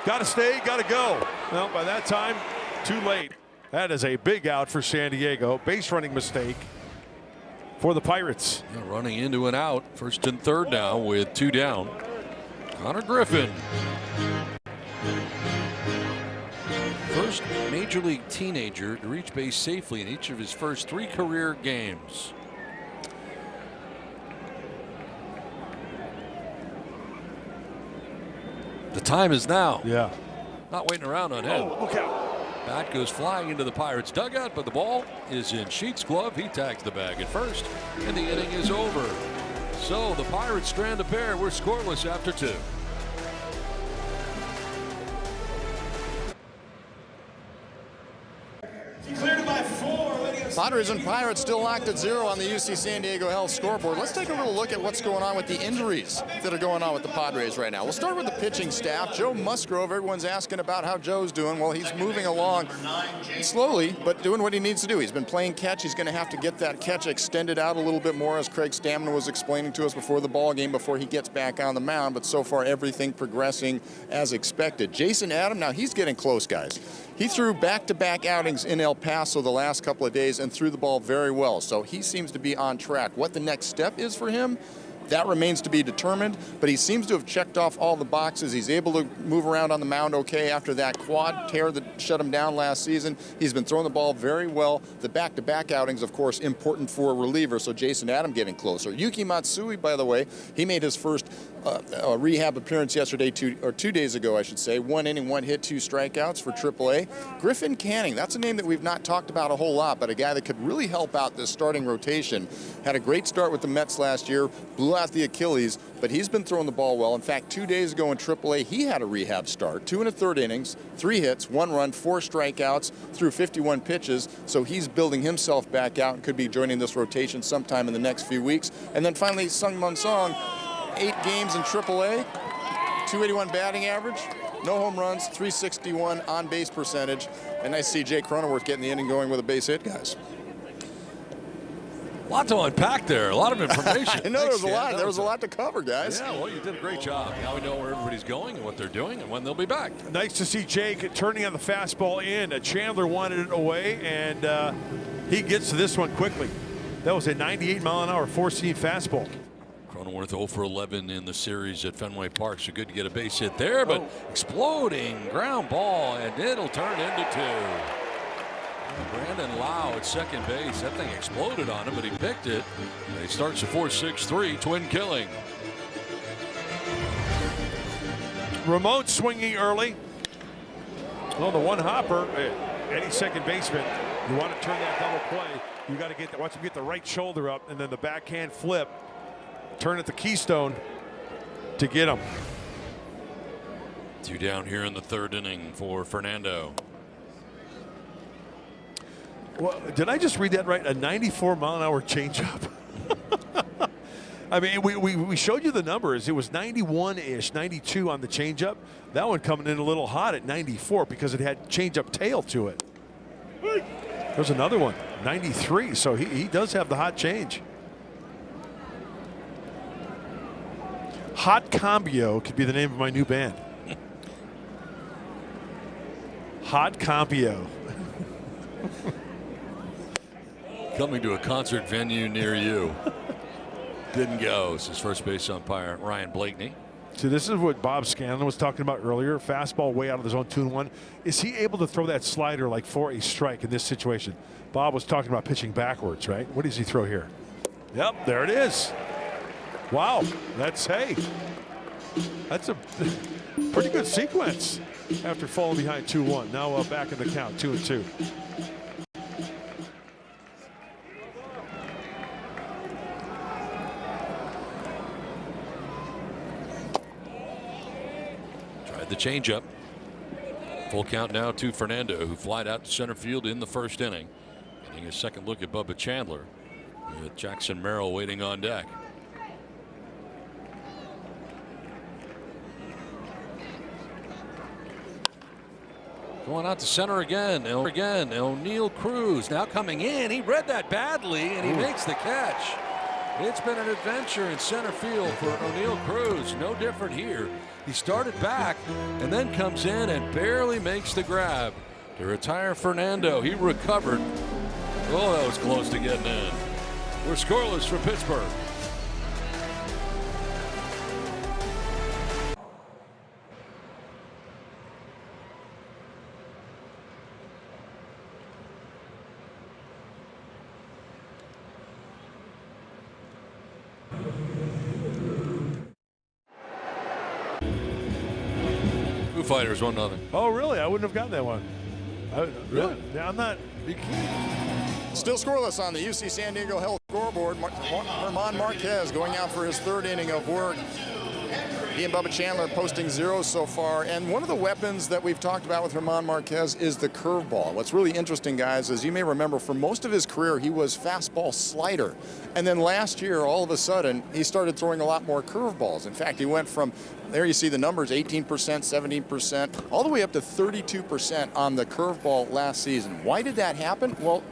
Got to stay, got to go. Well, by that time, too late. That is a big out for San Diego. Base running mistake for the Pirates. Yeah, running into an out. First and third now with 2 down. Connor Griffin. First major league teenager to reach base safely in each of his first 3 career games. The time is now. Yeah. Not waiting around on him. Oh, look out. Bat goes flying into the Pirates dugout, but the ball is in Sheets' glove. He tags the bag at first, and the inning is over. So the Pirates strand a pair. We're scoreless after 2. Padres and Pirates still locked at 0 on the UC San Diego Health scoreboard. Let's take a little look at what's going on with the injuries that are going on with the Padres right now. We'll start with the pitching staff. Joe Musgrove, everyone's asking about how Joe's doing. Well, he's moving along slowly, but doing what he needs to do. He's been playing catch. He's going to have to get that catch extended out a little bit more, as Craig Stamina was explaining to us before the ball game, before he gets back on the mound. But so far, everything progressing as expected. Jason Adam, now he's getting close, guys. He threw back-to-back outings in El Paso the last couple of days and threw the ball very well. So he seems to be on track. What the next step is for him, That remains to be determined, but he seems to have checked off all the boxes. He's able to move around on the mound okay after that quad tear that shut him down last season. He's been throwing the ball very well. The back-to-back outings, of course, important for a reliever, so Jason Adam getting closer. Yuki Matsui, by the way, he made his first rehab appearance yesterday, 2 days ago, I should say. 1 inning, 1 hit, 2 strikeouts for AAA. Griffin Canning, that's a name that we've not talked about a whole lot, but a guy that could really help out this starting rotation. Had a great start with the Mets last year, blew out the Achilles, but he's been throwing the ball well. In fact, 2 days ago in AAA, he had a rehab start. 2 1/3 innings, 3 hits, 1 run, 4 strikeouts through 51 pitches. So he's building himself back out and could be joining this rotation sometime in the next few weeks. And then finally, Sung Mun Song, 8 games in AAA, 281 batting average, no home runs, 361 on-base percentage. And I see Jay Cronenworth getting the inning going with a base hit, guys. A lot to unpack there. A lot of information. I know there was a lot to cover, guys. Yeah, well, you did a great job. Now we know where everybody's going and what they're doing and when they'll be back. Nice to see Jake turning on the fastball in. Chandler wanted it away, and he gets to this one quickly. That was a 98-mile-an-hour four-seam fastball. Cronenworth 0 for 11 in the series at Fenway Park, so good to get a base hit there, but exploding ground ball, and it'll turn into 2. Brandon Lau at second base. That thing exploded on him, but he picked it. And he starts a 4-6-3 twin killing. Ramon swinging early. Well, the one hopper, any second baseman, you want to turn that double play. You got to get that. Watch him get the right shoulder up, and then the backhand flip. Turn at the keystone to get him. 2 down here in the 3rd inning for Fernando. Well, did I just read that right? A 94-mile-an-hour changeup. I mean, we showed you the numbers. It was 91-ish, 92 on the changeup. That one coming in a little hot at 94 because it had changeup tail to it. There's another one, 93. So he does have the hot change. Hot Cambio could be the name of my new band. Hot Cambio. Coming to a concert venue near you. Didn't go. This is first base umpire Ryan Blakeney. So this is what Bob Scanlon was talking about earlier. Fastball way out of the zone, 2-1. Is he able to throw that slider like for a strike in this situation? Bob was talking about pitching backwards, right? What does he throw here? Yep, there it is. Wow, that's a pretty good sequence after falling behind 2-1. Now back in the count, 2-2. Tried the changeup. Full count now to Fernando, who flied out to center field in the 1st inning. Getting a second look at Bubba Chandler with Jackson Merrill waiting on deck. Going out to center again. O'Neal Cruz now coming in. He read that badly, and he makes the catch. It's been an adventure in center field for O'Neal Cruz. No different here. He started back and then comes in and barely makes the grab to retire Fernando. He recovered. Oh, that was close to getting in. We're scoreless for Pittsburgh. Foo Fighters 1-0. Oh, really? I wouldn't have gotten that one. Really? Yeah, I'm not. Still scoreless on the UC San Diego Health scoreboard. Herman Marquez going out for his 3rd inning of work. He and Bubba Chandler posting zeros so far. And one of the weapons that we've talked about with Herman Marquez is the curveball. What's really interesting, guys, is you may remember for most of his career, he was fastball slider. And then last year, all of a sudden, he started throwing a lot more curveballs. In fact, he went from, there you see the numbers, 18%, 17%, all the way up to 32% on the curveball last season. Why did that happen? Well,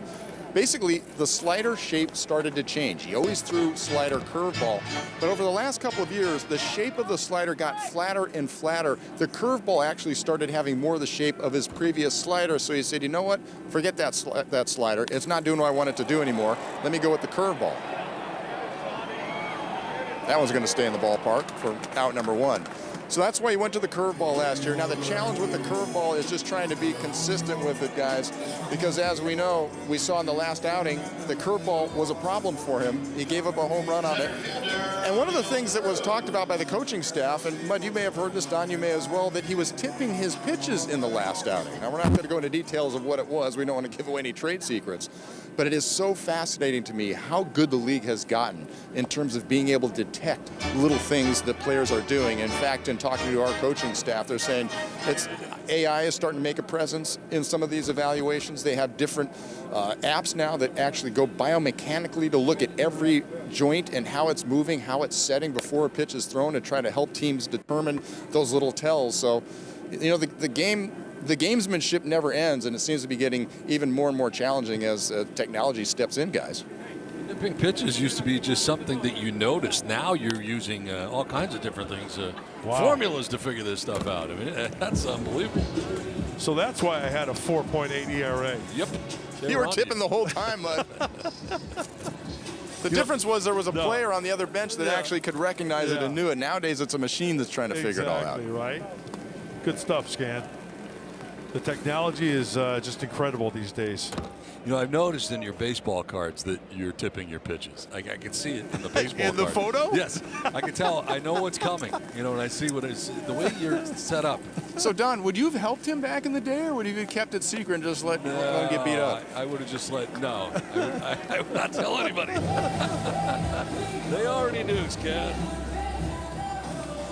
basically, the slider shape started to change. He always threw slider curveball, but over the last couple of years, the shape of the slider got flatter and flatter. The curveball actually started having more of the shape of his previous slider, so he said, you know what, forget that slider. It's not doing what I want it to do anymore. Let me go with the curveball. That one's going to stay in the ballpark for out number 1. So that's why he went to the curveball last year. Now the challenge with the curveball is just trying to be consistent with it, guys, because as we know, we saw in the last outing, the curveball was a problem for him. He gave up a home run on it. And one of the things that was talked about by the coaching staff, and Mud, you may have heard this, Don, you may as well, that he was tipping his pitches in the last outing. Now we're not going to go into details of what it was. We don't want to give away any trade secrets. But it is so fascinating to me how good the league has gotten in terms of being able to detect little things that players are doing. In fact, in talking to our coaching staff, they're saying AI is starting to make a presence in some of these evaluations. They have different apps now that actually go biomechanically to look at every joint and how it's moving, how it's setting before a pitch is thrown, to try to help teams determine those little tells. So, you know, the gamesmanship never ends, and it seems to be getting even more and more challenging as technology steps in, guys. Tipping pitches used to be just something that you noticed. Now you're using all kinds of different things, formulas to figure this stuff out. I mean, that's unbelievable. So that's why I had a 4.8 ERA. Yep. You were tipping the whole time, Mud. The difference was there was a player on the other bench that actually could recognize it and knew it. Nowadays, it's a machine that's trying to figure it all out. Exactly, right. Good stuff, Scan. The technology is just incredible these days. You know, I've noticed in your baseball cards that you're tipping your pitches. I can see it in the baseball In the card. photo? Yes. I can tell. I know what's coming. You know, and I see what it's, the way you're set up. So, Don, would you have helped him back in the day, or would you have kept it secret and just let him get beat up? I would have just let, no. I would not tell anybody. They already knew, Scad.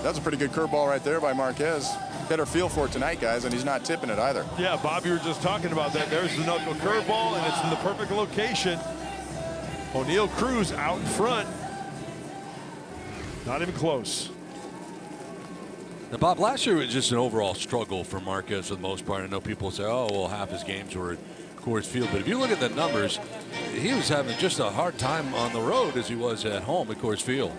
That's a pretty good curveball right there by Marquez. Better feel for it tonight, guys, and he's not tipping it either. Yeah, Bob, you were just talking about that. There's the knuckle curveball, and it's in the perfect location. O'Neal Cruz out in front. Not even close. Now, Bob, last year was just an overall struggle for Marquez for the most part. I know people say, oh, well, half his games were at Coors Field. But if you look at the numbers, he was having just a hard time on the road as he was at home at Coors Field.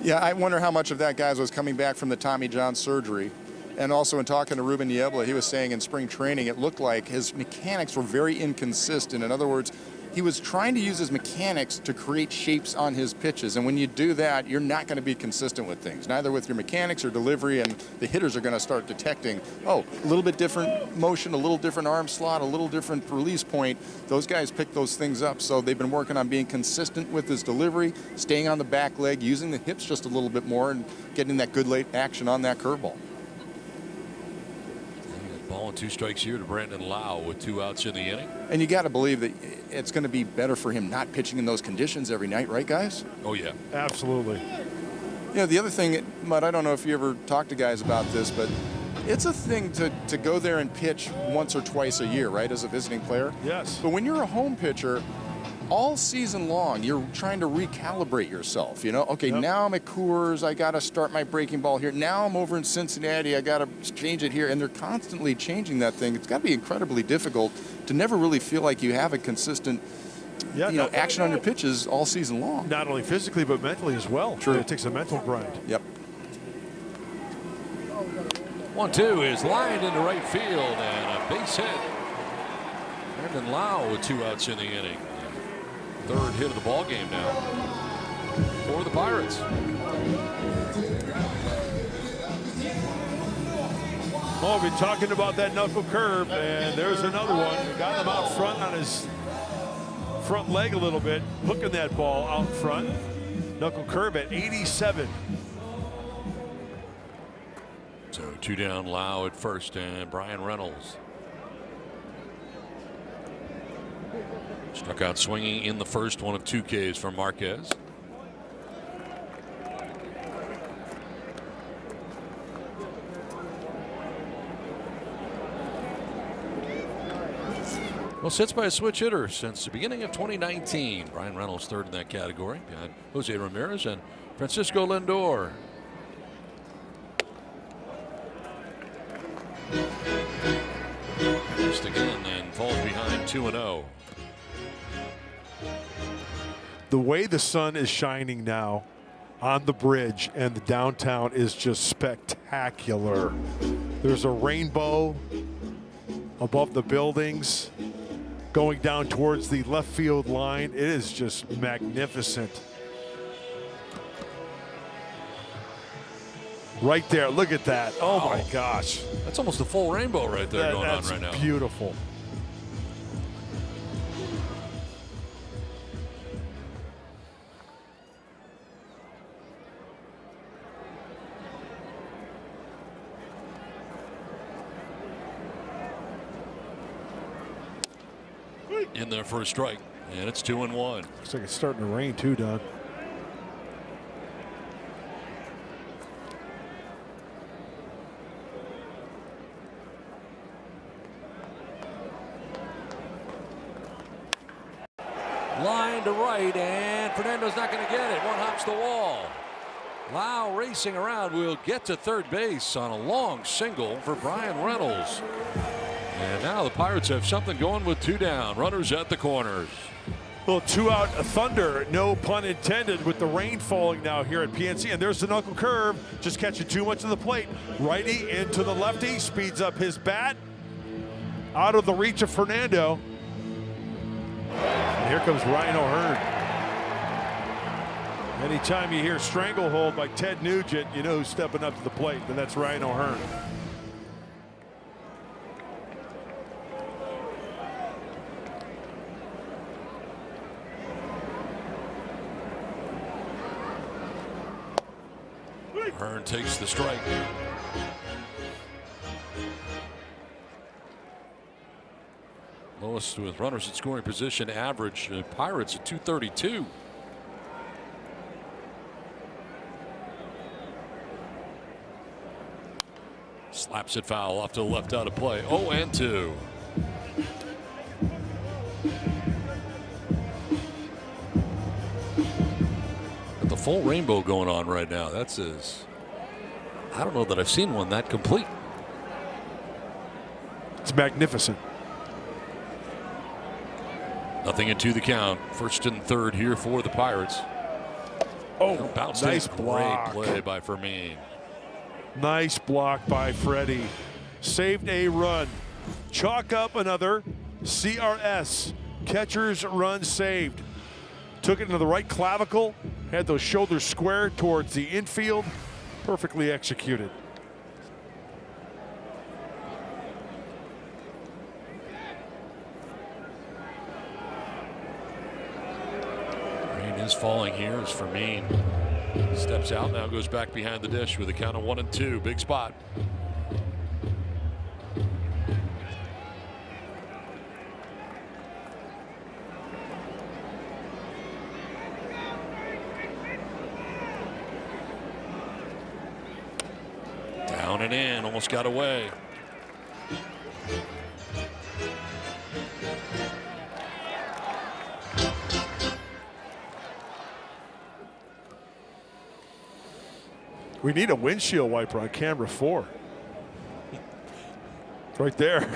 Yeah, I wonder how much of that, guys, was coming back from the Tommy John surgery. And also in talking to Ruben Niebla, he was saying in spring training it looked like his mechanics were very inconsistent. In other words, he was trying to use his mechanics to create shapes on his pitches. And when you do that, you're not going to be consistent with things, neither with your mechanics or delivery. And the hitters are going to start detecting, oh, a little bit different motion, a little different arm slot, a little different release point. Those guys pick those things up. So they've been working on being consistent with his delivery, staying on the back leg, using the hips just a little bit more, and getting that good late action on that curveball. Ball and 2 strikes here to Brandon Lau with 2 outs in the inning. And you got to believe that it's going to be better for him not pitching in those conditions every night, right, guys? Oh, yeah. Absolutely. You know, the other thing, Mud, I don't know if you ever talk to guys about this, but it's a thing to go there and pitch once or twice a year, right, as a visiting player? Yes. But when you're a home pitcher, all season long, you're trying to recalibrate yourself. You know, okay, now I'm at Coors, I got to start my breaking ball here. Now I'm over in Cincinnati, I got to change it here. And they're constantly changing that thing. It's got to be incredibly difficult to never really feel like you have a consistent action on your pitches all season long. Not only physically, but mentally as well. True. It takes a mental grind. Yep. 1-2 is lined into right field, and a base hit. Brandon Lau with 2 outs in the inning. 3rd hit of the ball game now for the Pirates. Oh, we've been talking about that knuckle curve, and there's another one. Got him out front on his front leg a little bit, hooking that ball out front. Knuckle curve at 87. So 2 down, Lau at first, and Brian Reynolds. Struck out swinging in the first, one of 2 Ks for Marquez. Well, sits by a switch hitter since the beginning of 2019. Brian Reynolds 3rd in that category behind Jose Ramirez and Francisco Lindor. Missed again and falls behind 2-0. The way the sun is shining now on the bridge and the downtown is just spectacular. There's a rainbow above the buildings going down towards the left field line. It is just magnificent. Right there. Look at that. Oh, my gosh. That's almost a full rainbow right there going on That's right now. beautiful. In there for a strike, and it's 2-1. Looks like it's starting to rain too, Doug. Line to right, and Fernando's not going to get it. One hops the wall. Lau racing around will get to third base on a long single for Brian Reynolds. And now the Pirates have something going with 2 down. Runners at the corners. Little 2-out thunder, no pun intended, with the rain falling now here at PNC. And there's the knuckle curve, just catching too much of the plate. Righty into the lefty, speeds up his bat. Out of the reach of Fernando. And here comes Ryan O'Hearn. Anytime you hear stranglehold by Ted Nugent, you know who's stepping up to the plate, and that's Ryan O'Hearn. Hearn takes the strike. Lowest with runners in scoring position average. Pirates at 232. Slaps it foul off to the left out of play. 0-2. Got the full rainbow going on right now. That's I don't know that I've seen one that complete. It's magnificent. Nothing into the count. First and third here for the Pirates. Oh, bounced nice in. block. Great play by Fermin. Nice block by Freddie. Saved a run. Chalk up another CRS. Catcher's run saved. Took it into the right clavicle. Had those shoulders square towards the infield. Perfectly executed. Rain is falling here as Fermin steps out, now goes back behind the dish with a count of 1-2. Big spot. Down and in, almost got away. We need a windshield wiper on camera 4. Right there.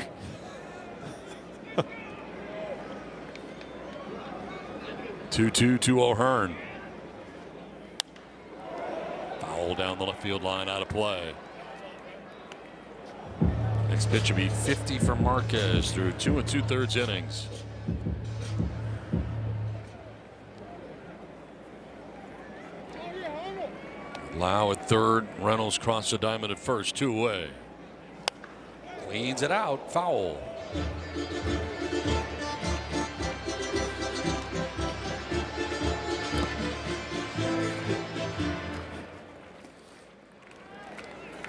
2-2 to O'Hearn. Foul down the left field line, out of play. Next pitch will be 50 for Marquez through 2 2/3 innings. Lau at third. Reynolds crossed the diamond at first. 2 away. Cleans it out. Foul.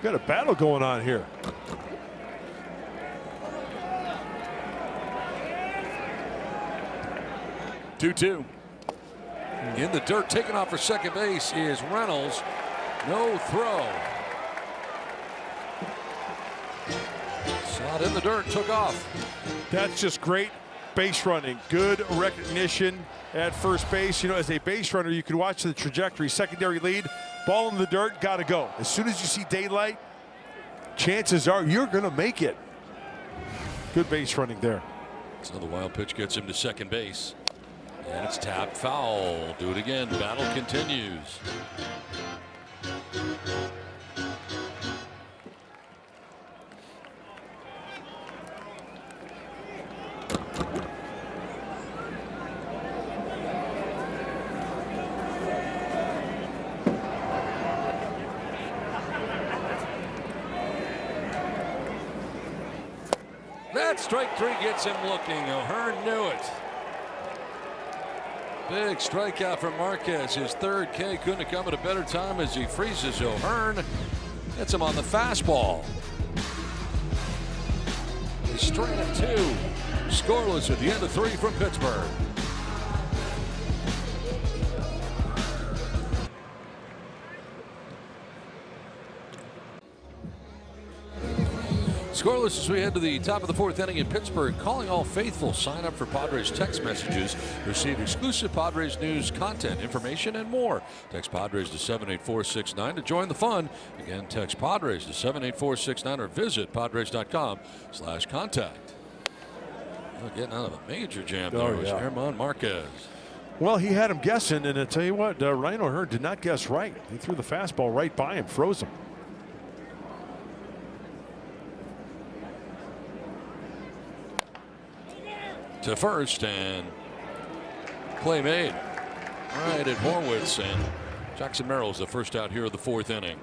Got a battle going on here. Two. In the dirt, taken off for second base is Reynolds. No throw. Saw it in the dirt, took off. That's just great base running. Good recognition at first base. You know, as a base runner, you can watch the trajectory. Secondary lead, ball in the dirt, got to go. As soon as you see daylight, chances are you're going to make it. Good base running there. So the wild pitch gets him to second base. And it's tapped foul. Do it again. Battle continues. That strike 3 gets him looking. O'Hearn knew it. Big strikeout from Marquez. His third K couldn't have come at a better time as he freezes O'Hearn. Gets him on the fastball. They straight at 2. Scoreless at the end of 3 from Pittsburgh. Scoreless as we head to the top of the 4th inning in Pittsburgh. Calling all faithful. Sign up for Padres text messages. Receive exclusive Padres news, content, information, and more. Text Padres to 78469 to join the fun. Again, text Padres to 78469 or visit padres.com/contact. Getting out of a major jam there was Germán Marquez. Well, he had him guessing, and I tell you what, Ryan O'Hearn did not guess right. He threw the fastball right by him, froze him. To first, and play made right at Horwitz, and Jackson Merrill's the first out here of the 4th inning.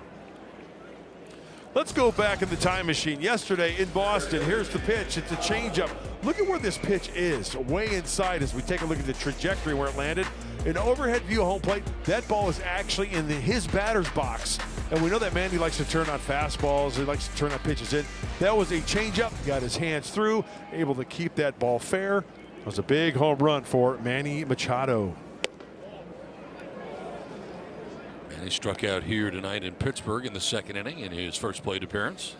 Let's go back in the time machine. Yesterday in Boston, here's the pitch. It's a changeup. Look at where this pitch is, way inside as we take a look at the trajectory where it landed. An overhead view of home plate, that ball is actually in his batter's box. And we know that Manny likes to turn on fastballs. He likes to turn on pitches in. That was a changeup. Got his hands through, able to keep that ball fair. It was a big home run for Manny Machado. Manny struck out here tonight in Pittsburgh in the 2nd inning in his first plate appearance.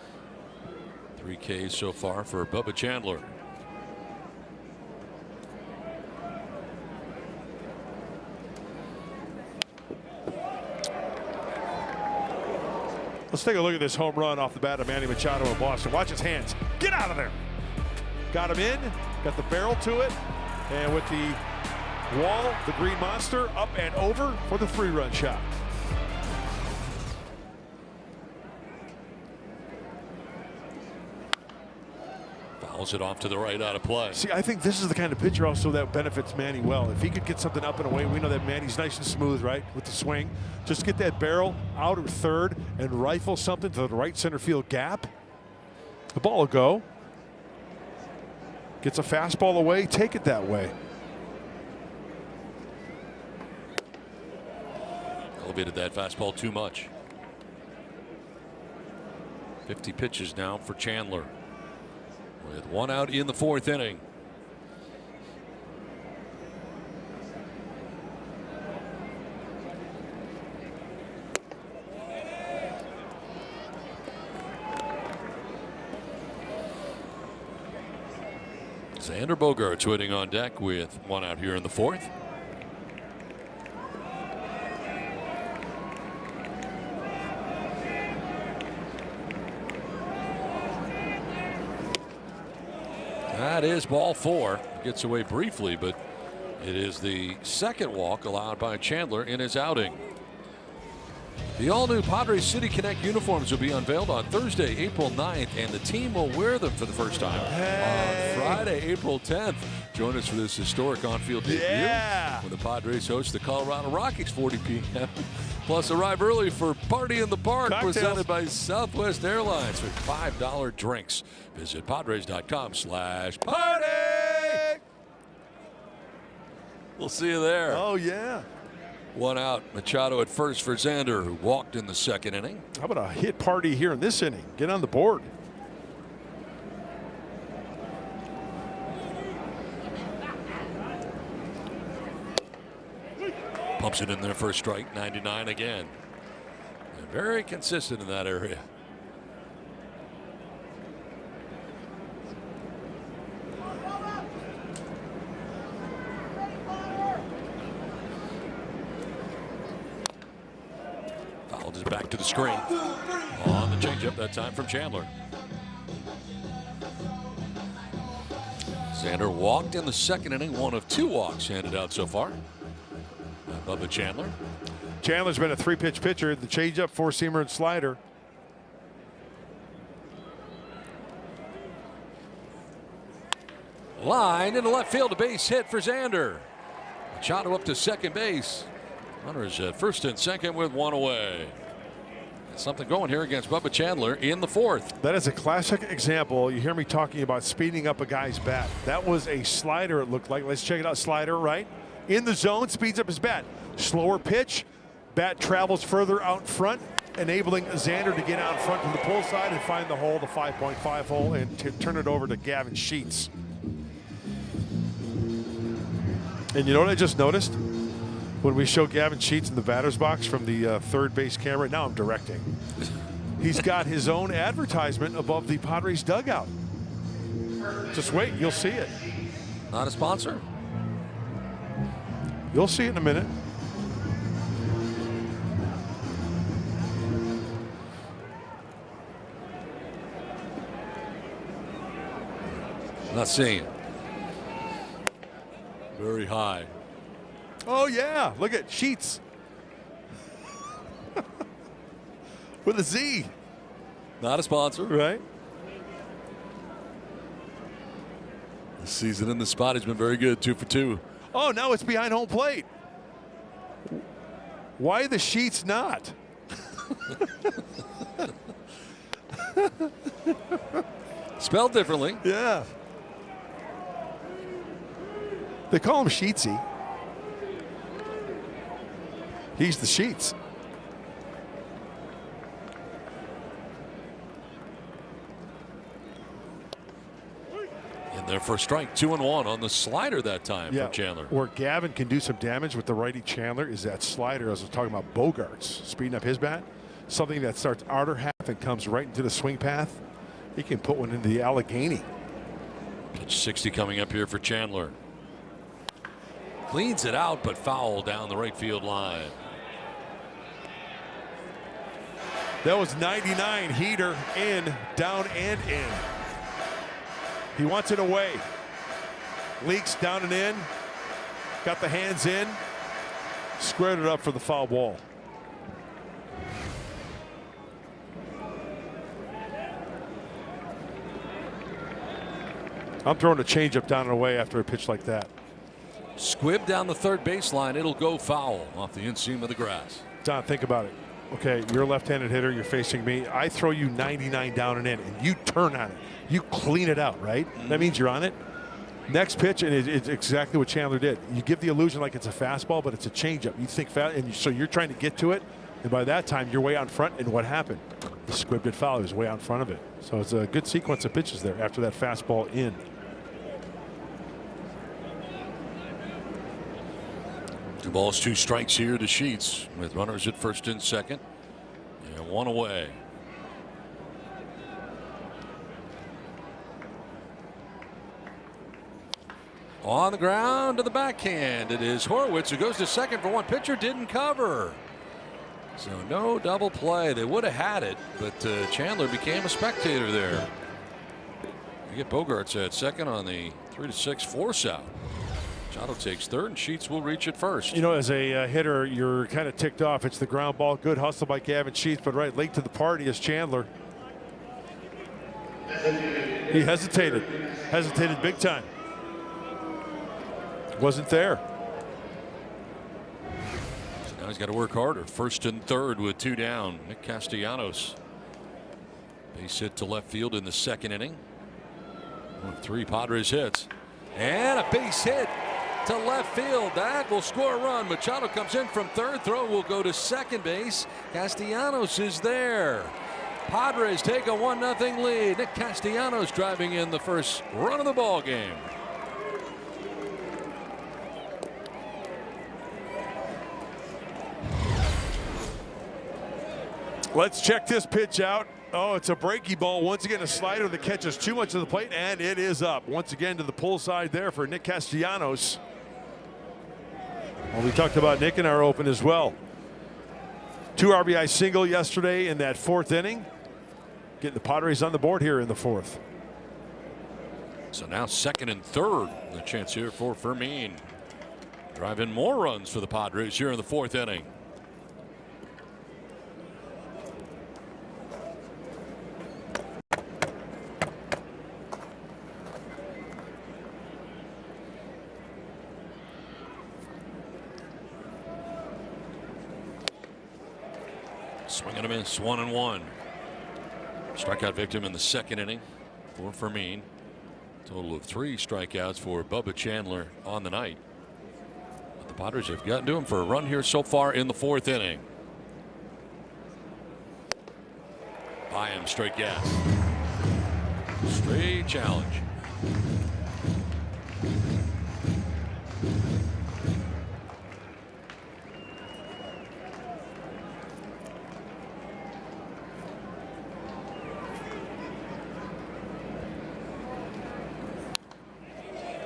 3 Ks so far for Bubba Chandler. Let's take a look at this home run off the bat of Manny Machado in Boston. Watch his hands. Get out of there. Got him in, got the barrel to it, and with the wall, the green monster, up and over for the 3-run shot. Fouls it off to the right, out of play. See, I think this is the kind of pitcher also that benefits Manny well. If he could get something up and away, we know that Manny's nice and smooth, right, with the swing. Just get that barrel out of 3rd and rifle something to the right center field gap. The ball will go. Gets a fastball away, take it that way. Elevated that fastball too much. 50 pitches now for Chandler, with 1 out in the 4th inning. Xander Bogaerts waiting on deck with 1 out here in the 4th. That is ball 4. Gets away briefly, but it is the 2nd walk allowed by Chandler in his outing. The all-new Padres City Connect uniforms will be unveiled on Thursday, April 9th, and the team will wear them for the first time on Friday, April 10th. Join us for this historic on-field debut when the Padres host the Colorado Rockies, 40 p.m. Plus, arrive early for Party in the Park, presented by Southwest Airlines with $5 drinks. Visit padres.com/party. We'll see you there. Oh, yeah. 1 out. Machado at first for Xander, who walked in the 2nd inning. How about a hit party here in this inning? Get on the board. Pumps it in there for a strike. 99 again. And very consistent in that area. Fouled is back to the screen. On the changeup that time from Chandler. Xander walked in the 2nd inning. 1 of 2 walks handed out so far. Bubba Chandler. Chandler's been a 3-pitch pitcher. The changeup, 4-seamer, and slider. Line into left field, a base hit for Xander. Machado up to 2nd base. Runners at 1st and 2nd with 1 away. something going here against Bubba Chandler in the fourth. That is a classic example. You hear me talking about speeding up a guy's bat. That was a slider, it looked like. Let's check it out. Slider, right? In the zone, speeds up his bat. Slower pitch. Bat travels further out front, enabling Xander to get out in front to the pull side and find the hole, the 5.5 hole, and to turn it over to Gavin Sheets. And you know what I just noticed? When we show Gavin Sheets in the batter's box from the third base camera, now I'm directing. He's got his own advertisement above the Padres dugout. Just wait, you'll see it. Not a sponsor? You'll see it in a minute. Not seeing it. Very high. Oh, yeah. Look at Sheets. With a Z. Not a sponsor. Right. This season in the spot, he's been very good, 2 for 2. Oh, now it's behind home plate. Why the Sheets not? Spelled differently. Yeah. They call him Sheetsy. He's the Sheets. In there for a strike, 2-1 on the slider that time for Chandler. Where Gavin can do some damage with the righty Chandler is that slider, as I was talking about Bogarts, speeding up his bat. Something that starts outer half and comes right into the swing path. He can put one into the Allegheny. Pitch 60 coming up here for Chandler. Cleans it out, but foul down the right field line. That was 99 heater in, down and in. He wants it away. Leaks down and in. Got the hands in. Squared it up for the foul ball. I'm throwing a changeup down and away after a pitch like that. Squibb down the third baseline. It'll go foul off the inseam of the grass. Don, think about it. Okay, you're a left-handed hitter. You're facing me. I throw you 99 down and in, and you turn on it. You clean it out, right? That means you're on it. Next pitch, and it's exactly what Chandler did. You give the illusion like it's a fastball, but it's a changeup. You think fast, and so you're trying to get to it, and by that time you're way out front. And what happened? The Squibb did foul. He was way out in front of it. So it's a good sequence of pitches there after that fastball in. Two balls, 2 strikes here to Sheets with runners at first and second. And 1 away. On the ground to the backhand. It is Horwitz who goes to second for 1. Pitcher didn't cover. So no double play. They would have had it, but Chandler became a spectator there. You get Bogarts at second on the 3-6 force out. Machado takes third, and Sheets will reach it first. You know, as a hitter, you're kind of ticked off. It's the ground ball. Good hustle by Gavin Sheets, but right late to the party is Chandler. He hesitated big time. Wasn't there. So now he's got to work harder. First and third with 2 down. Nick Castellanos. Base hit to left field in the second inning. 3 Padres hits. And a base hit to left field. That will score a run. Machado comes in from third. Throw will go to second base. Castellanos is there. Padres take a 1-0 lead. Nick Castellanos driving in the first run of the ball game. Let's check this pitch out. Oh, it's a breaky ball. Once again, a slider that catches too much of the plate, and it is up. Once again to the pull side there for Nick Castellanos. Well, we talked about Nick in our open as well. 2 RBI single yesterday in that 4th inning. Getting the Padres on the board here in the 4th. So now second and third. The chance here for Fermin. Drive in more runs for the Padres here in the 4th inning. Swing and a miss, 1-1. Strikeout victim in the second inning for Fermin. Total of 3 strikeouts for Bubba Chandler on the night. But the Padres have gotten to him for a run here so far in the 4th inning. By him, straight gas. Straight challenge.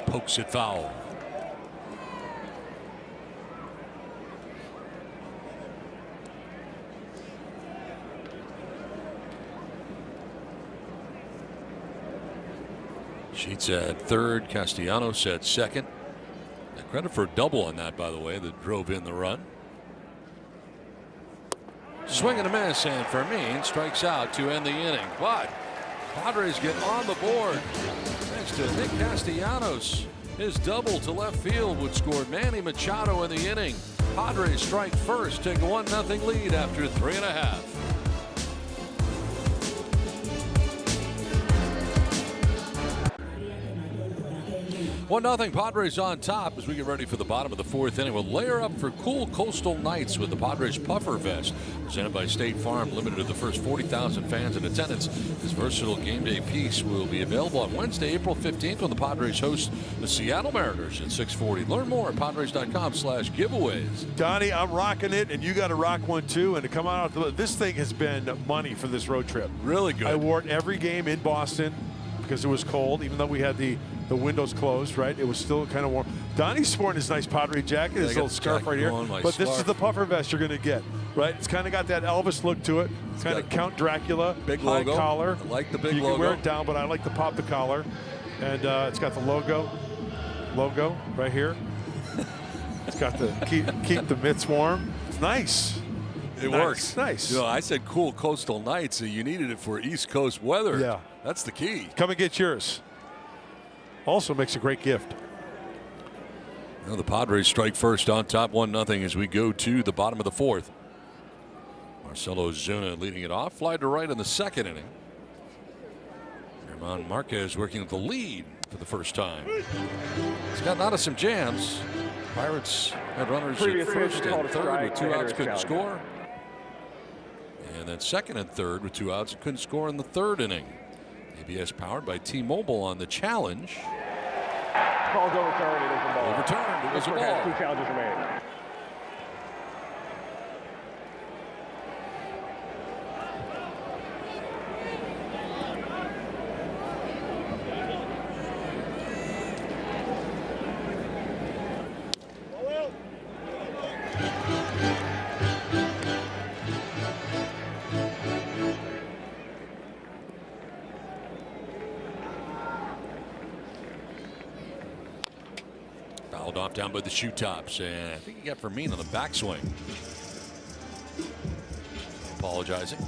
Pokes it foul. Sheets at third, Castellanos at second. And credit for a double on that, by the way, that drove in the run. Swing and a miss, and Fermin strikes out to end the inning. But Padres get on the board thanks to Nick Castellanos. His double to left field would score Manny Machado in the inning. Padres strike first, take a 1-0 lead after 3.5. 1-0 Padres on top as we get ready for the bottom of the 4th inning. We'll layer up for cool coastal nights with the Padres Puffer Vest, presented by State Farm, limited to the first 40,000 fans in attendance. This versatile game day piece will be available on Wednesday, April 15th, when the Padres host the Seattle Mariners at 6:40. Learn more at Padres.com/giveaways. Donnie, I'm rocking it, and you got to rock one too. And to come out, this thing has been money for this road trip. Really good. I wore it every game in Boston because it was cold, even though we had the windows closed, right? It was still kind of warm. Donnie's sporting his nice Padre jacket, his little scarf right here. But this is the puffer vest you're going to get, right? It's kind of got that Elvis look to it. It's kind of Count Dracula, big high logo. collar. I like the big logo. You logo. can wear it down, but I like to pop the collar. And it's got the logo right here. It's got the keep the mitts warm. It's nice. It works. Nice. You know, I said cool coastal nights, so you needed it for East Coast weather. Yeah. That's the key. Come and get yours. Also makes a great gift. Well, the Padres strike first on top 1-0 as we go to the bottom of the 4th. Marcelo Zuna leading it off. Fly to right in the second inning. German Marquez working with the lead for the first time. He's gotten out of some jams. Pirates had runners at first and third with 2 outs, couldn't score. And then second and third with 2 outs, couldn't score in the 3rd inning. ABS powered by T-Mobile on the challenge. Ball's overturned. It is a ball. Overturned. It was a ball. 2 challenges remaining. Fouled off down by the shoe tops, and I think he got Fermin on the backswing. Apologizing.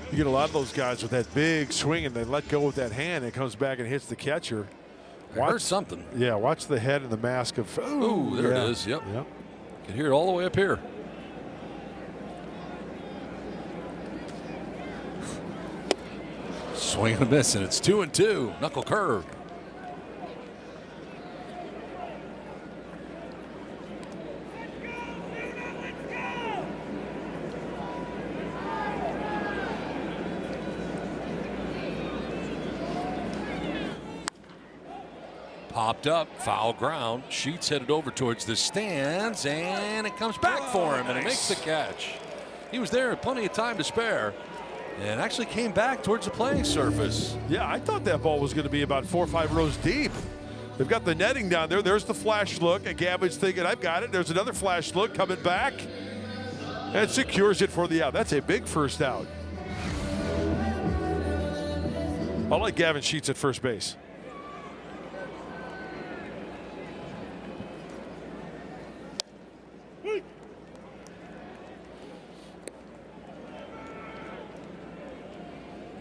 You get a lot of those guys with that big swing, and they let go with that hand, and it comes back and hits the catcher. I heard something. Yeah, watch the head and the mask of. Ooh, there it is. Yep. Yep. Can hear it all the way up here. Swing and a miss, and it's 2-2. Knuckle curve. Popped up, foul ground. Sheets headed over towards the stands, and it comes back for him, and he makes the catch. He was there, plenty of time to spare, and actually came back towards the playing surface. Yeah, I thought that ball was going to be about 4 or 5 rows deep. They've got the netting down there. There's the flash look, and Gavin's thinking, I've got it. There's another flash look coming back, and secures it for the out. That's a big first out. I like Gavin Sheets at first base.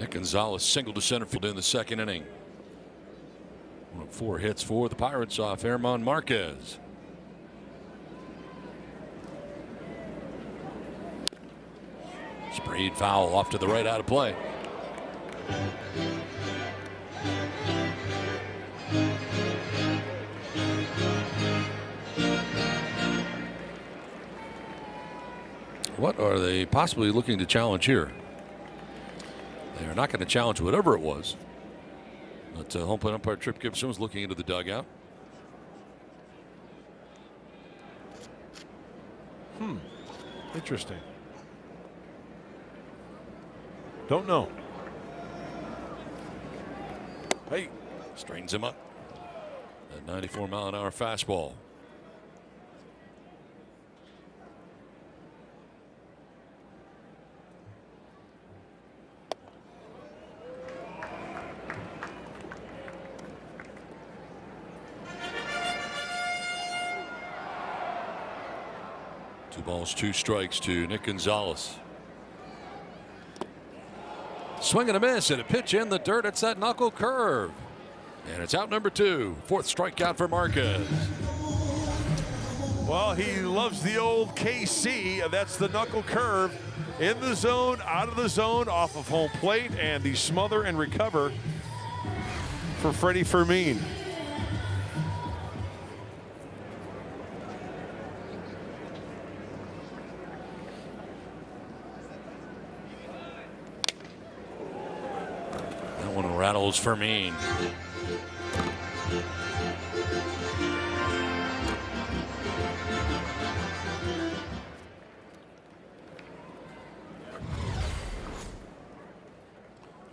Nick Gonzalez singled to center field in the second inning. 1 of 4 hits for the Pirates off German Marquez. Sprayed foul off to the right, out of play. What are they possibly looking to challenge here? They are not going to challenge whatever it was. But home plate umpire Trip Gibson was looking into the dugout. Interesting. Don't know. Hey, straightens him up. That 94-mile-an-hour fastball. Two balls, two strikes to Nick Gonzalez. Swing and a miss, and a pitch in the dirt. It's that knuckle curve. And it's out number 2. 4th strikeout for Marquez. Well, he loves the old KC. That's the knuckle curve. In the zone, out of the zone, off of home plate, and the smother and recover for Freddie Fermin. That one rattles Fermin.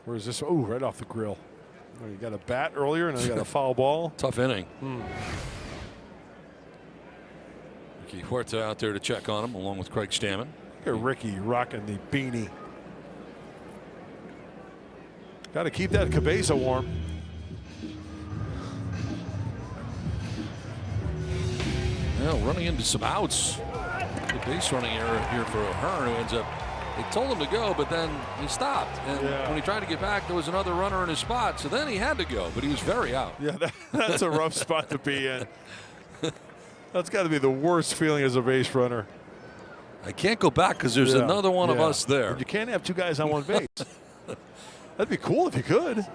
Where is this? Oh, right off the grill. Oh, you got a bat earlier, and I got a foul ball. Tough inning. Ricky Huerta out there to check on him, along with Craig Stammen. Look at Ricky rocking the beanie. Got to keep that cabeza warm. Well, running into some outs. The base running error here for Ahern, who ends up. They told him to go, but then he stopped. And when he tried to get back, there was another runner in his spot. So then he had to go, but he was very out. Yeah, that's a rough spot to be in. That's got to be the worst feeling as a base runner. I can't go back because there's another one of us there. But you can't have two guys on one base. That'd be cool if you could.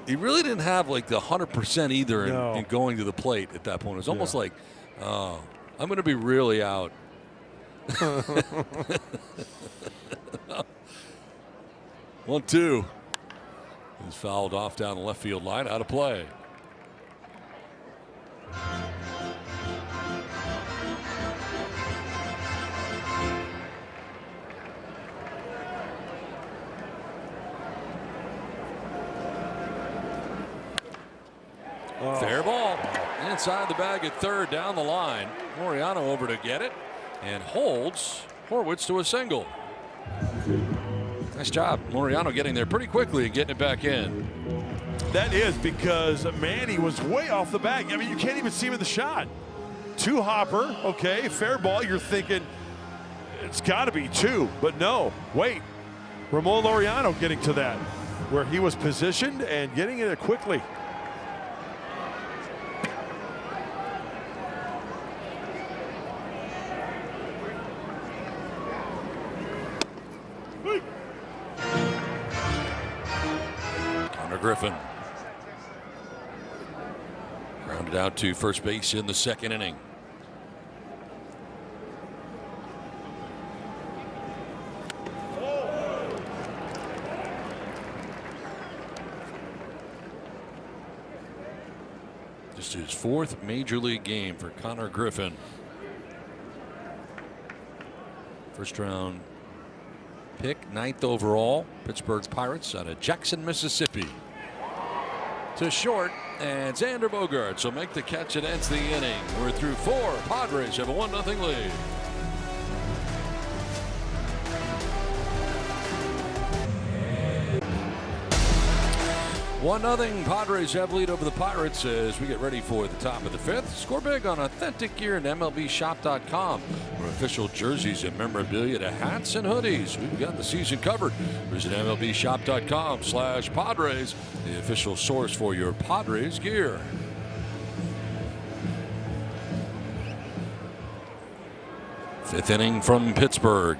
He really didn't have like the 100% either in going to the plate at that point. It was almost like, oh, I'm going to be really out. 1-2. He's fouled off down the left field line, out of play. Fair ball. Inside the bag at third, down the line. Laureano over to get it and holds Horwitz to a single. Nice job, Laureano, getting there pretty quickly and getting it back in. That is because Manny was way off the bag. I mean, you can't even see him in the shot. 2 hopper, okay, fair ball. You're thinking it's got to be 2, but no, wait. Ramon Laureano getting to that, where he was positioned and getting it quickly. Griffin grounded out to first base in the second inning. Just his 4th major league game for Connor Griffin. First round pick, 9th overall, Pittsburgh Pirates out of Jackson, Mississippi. To short, and Xander Bogaerts will make the catch that ends the inning. We're through 4. Padres have a 1-0 lead. One nothing. Padres have lead over the Pirates as we get ready for the top of the 5th. Score big on authentic gear at MLBshop.com. For official jerseys and memorabilia to hats and hoodies. We've got the season covered. Visit MLBshop.com/Padres, the official source for your Padres gear. Fifth inning from Pittsburgh.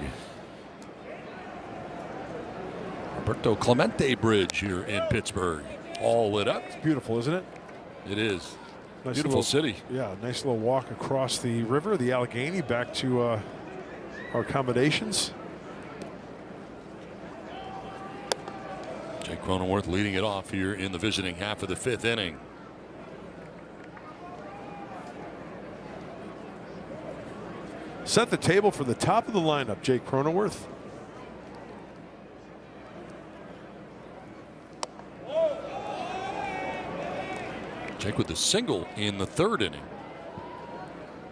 Alberto Clemente Bridge here in Pittsburgh. All lit up. It's beautiful, isn't it? It is. Nice Beautiful little, city. Yeah, nice little walk across the river, the Allegheny, back to our accommodations. Jake Cronenworth leading it off here in the visiting half of the 5th inning. Set the table for the top of the lineup, Jake Cronenworth. Jake with the single in the 3rd inning.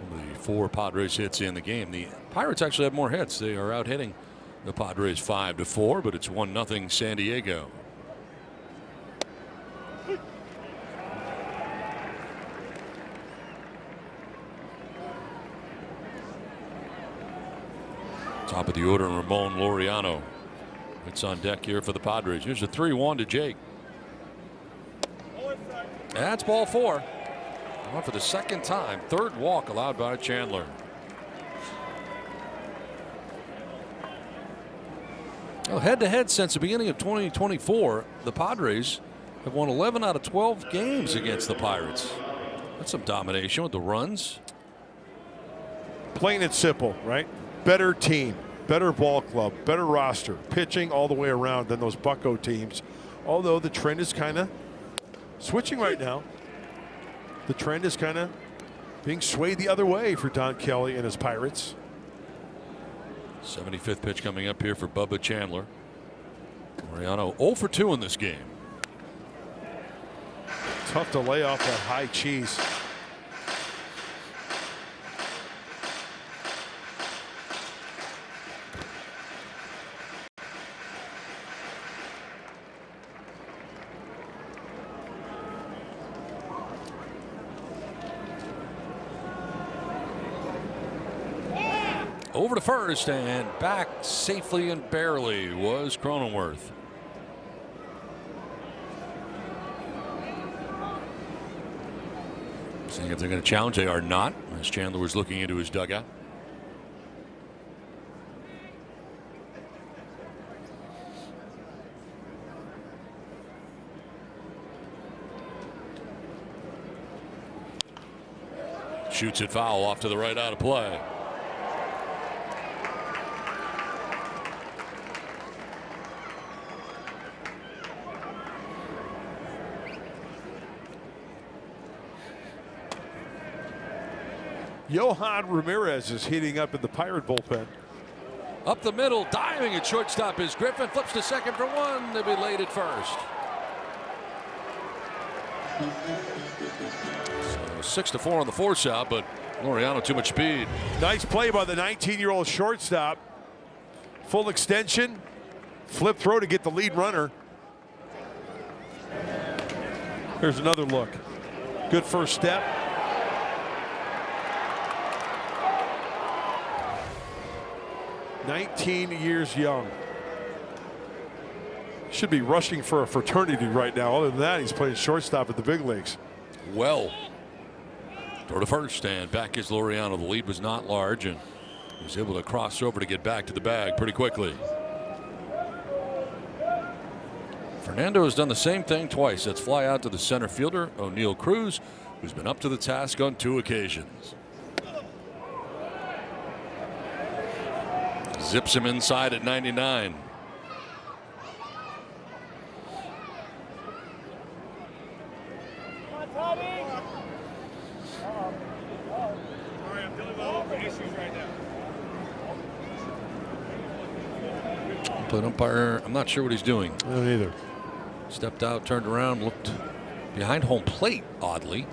One of the 4 Padres hits in the game. The Pirates actually have more hits. They are out hitting the Padres 5-4, but it's 1-0 San Diego. Top of the order, Ramon Laureano. It's on deck here for the Padres. Here's a 3-1 to Jake. That's ball 4. Well, for the 2nd time, 3rd walk allowed by Chandler. Well, head-to-head since the beginning of 2024, the Padres have won 11 out of 12 games against the Pirates. That's some domination with the runs. Plain and simple, right? Better team, better ball club, better roster, pitching all the way around than those Bucco teams. Although the trend is kind of switching right now. The trend is kind of being swayed the other way for Don Kelly and his Pirates. 75th pitch coming up here for Bubba Chandler. Mariano 0 for 2 in this game. Tough to lay off that high cheese. Over to first and back safely and barely was Cronenworth. Seeing if they're going to challenge. They are not, as Chandler was looking into his dugout. Shoots it foul off to the right out of play. Johan Ramirez is heating up in the Pirate bullpen. Up the middle, diving at shortstop is Griffin. Flips to second for 1. They'll be late at first. So 6-4 on the force out, but Laureano too much speed. Nice play by the 19-year-old shortstop. Full extension, flip throw to get the lead runner. Here's another look. Good first step. "19 years young." Should be rushing for a fraternity right now. Other than that, he's playing shortstop at the big leagues. Well, throw to first and back is Laureano. The lead was not large and he was able to cross over to get back to the bag pretty quickly. Fernando has done the same thing twice. That's fly out to the center fielder, O'Neal Cruz, who's been up to the task on 2 occasions. Zips him inside at 99. Plate umpire, I'm not sure what he's doing. I don't either. Stepped out, turned around, looked behind home plate, oddly.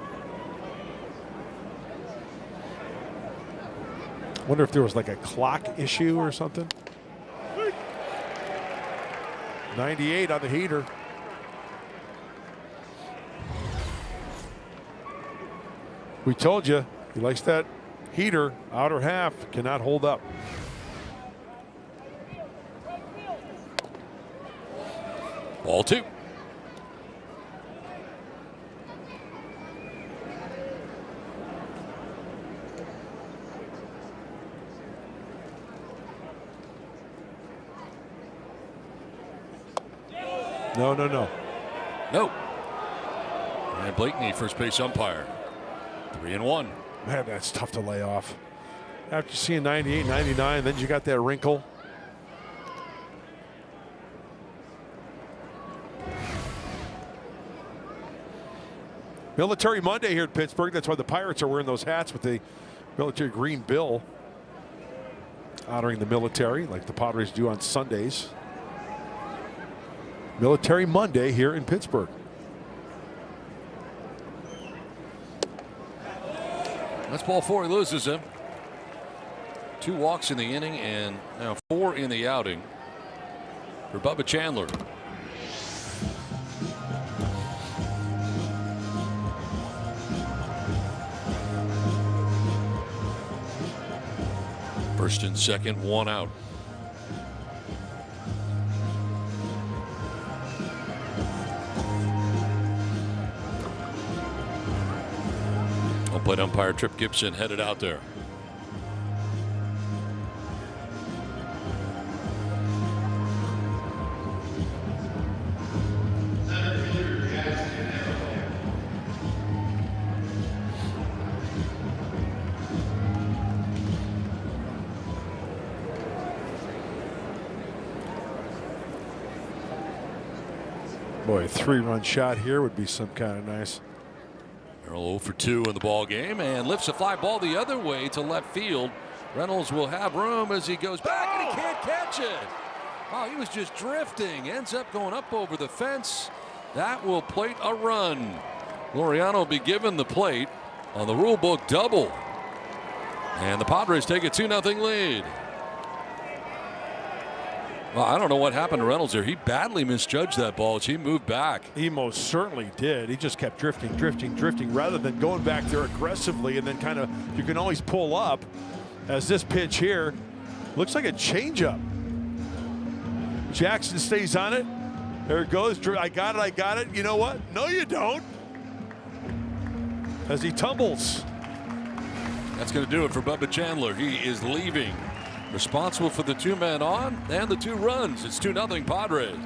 Wonder if there was like a clock issue or something. 98 on the heater. We told you, he likes that heater. Outer half cannot hold up. Ball 2. No. No. And Blakeney, first base umpire. 3-1. Man, that's tough to lay off. After seeing 98, 99, then you got that wrinkle. Military Monday here at Pittsburgh. That's why the Pirates are wearing those hats with the military green bill, honoring the military like the Padres do on Sundays. Military Monday here in Pittsburgh. That's ball 4. He loses him. 2 walks in the inning and now 4 in the outing for Bubba Chandler. First and second, 1 out. Plate umpire Trip Gibson headed out there. Boy, a 3-run shot here would be some kind of nice. Merrill 0 for 2 in the ball game and lifts a fly ball the other way to left field. Reynolds will have room as he goes back and he can't catch it. Oh, he was just drifting. Ends up going up over the fence. That will plate a run. Laureano will be given the plate on the rule book double. And the Padres take a 2-0 lead. Well, I don't know what happened to Reynolds there. He badly misjudged that ball as he moved back. He most certainly did. He just kept drifting rather than going back there aggressively and then kind of, you can always pull up as this pitch here looks like a changeup. Jackson stays on it. There it goes. I got it. You know what? No, you don't. As he tumbles. That's going to do it for Bubba Chandler. He is leaving. Responsible for the 2 men on and the 2 runs. It's 2-0 Padres.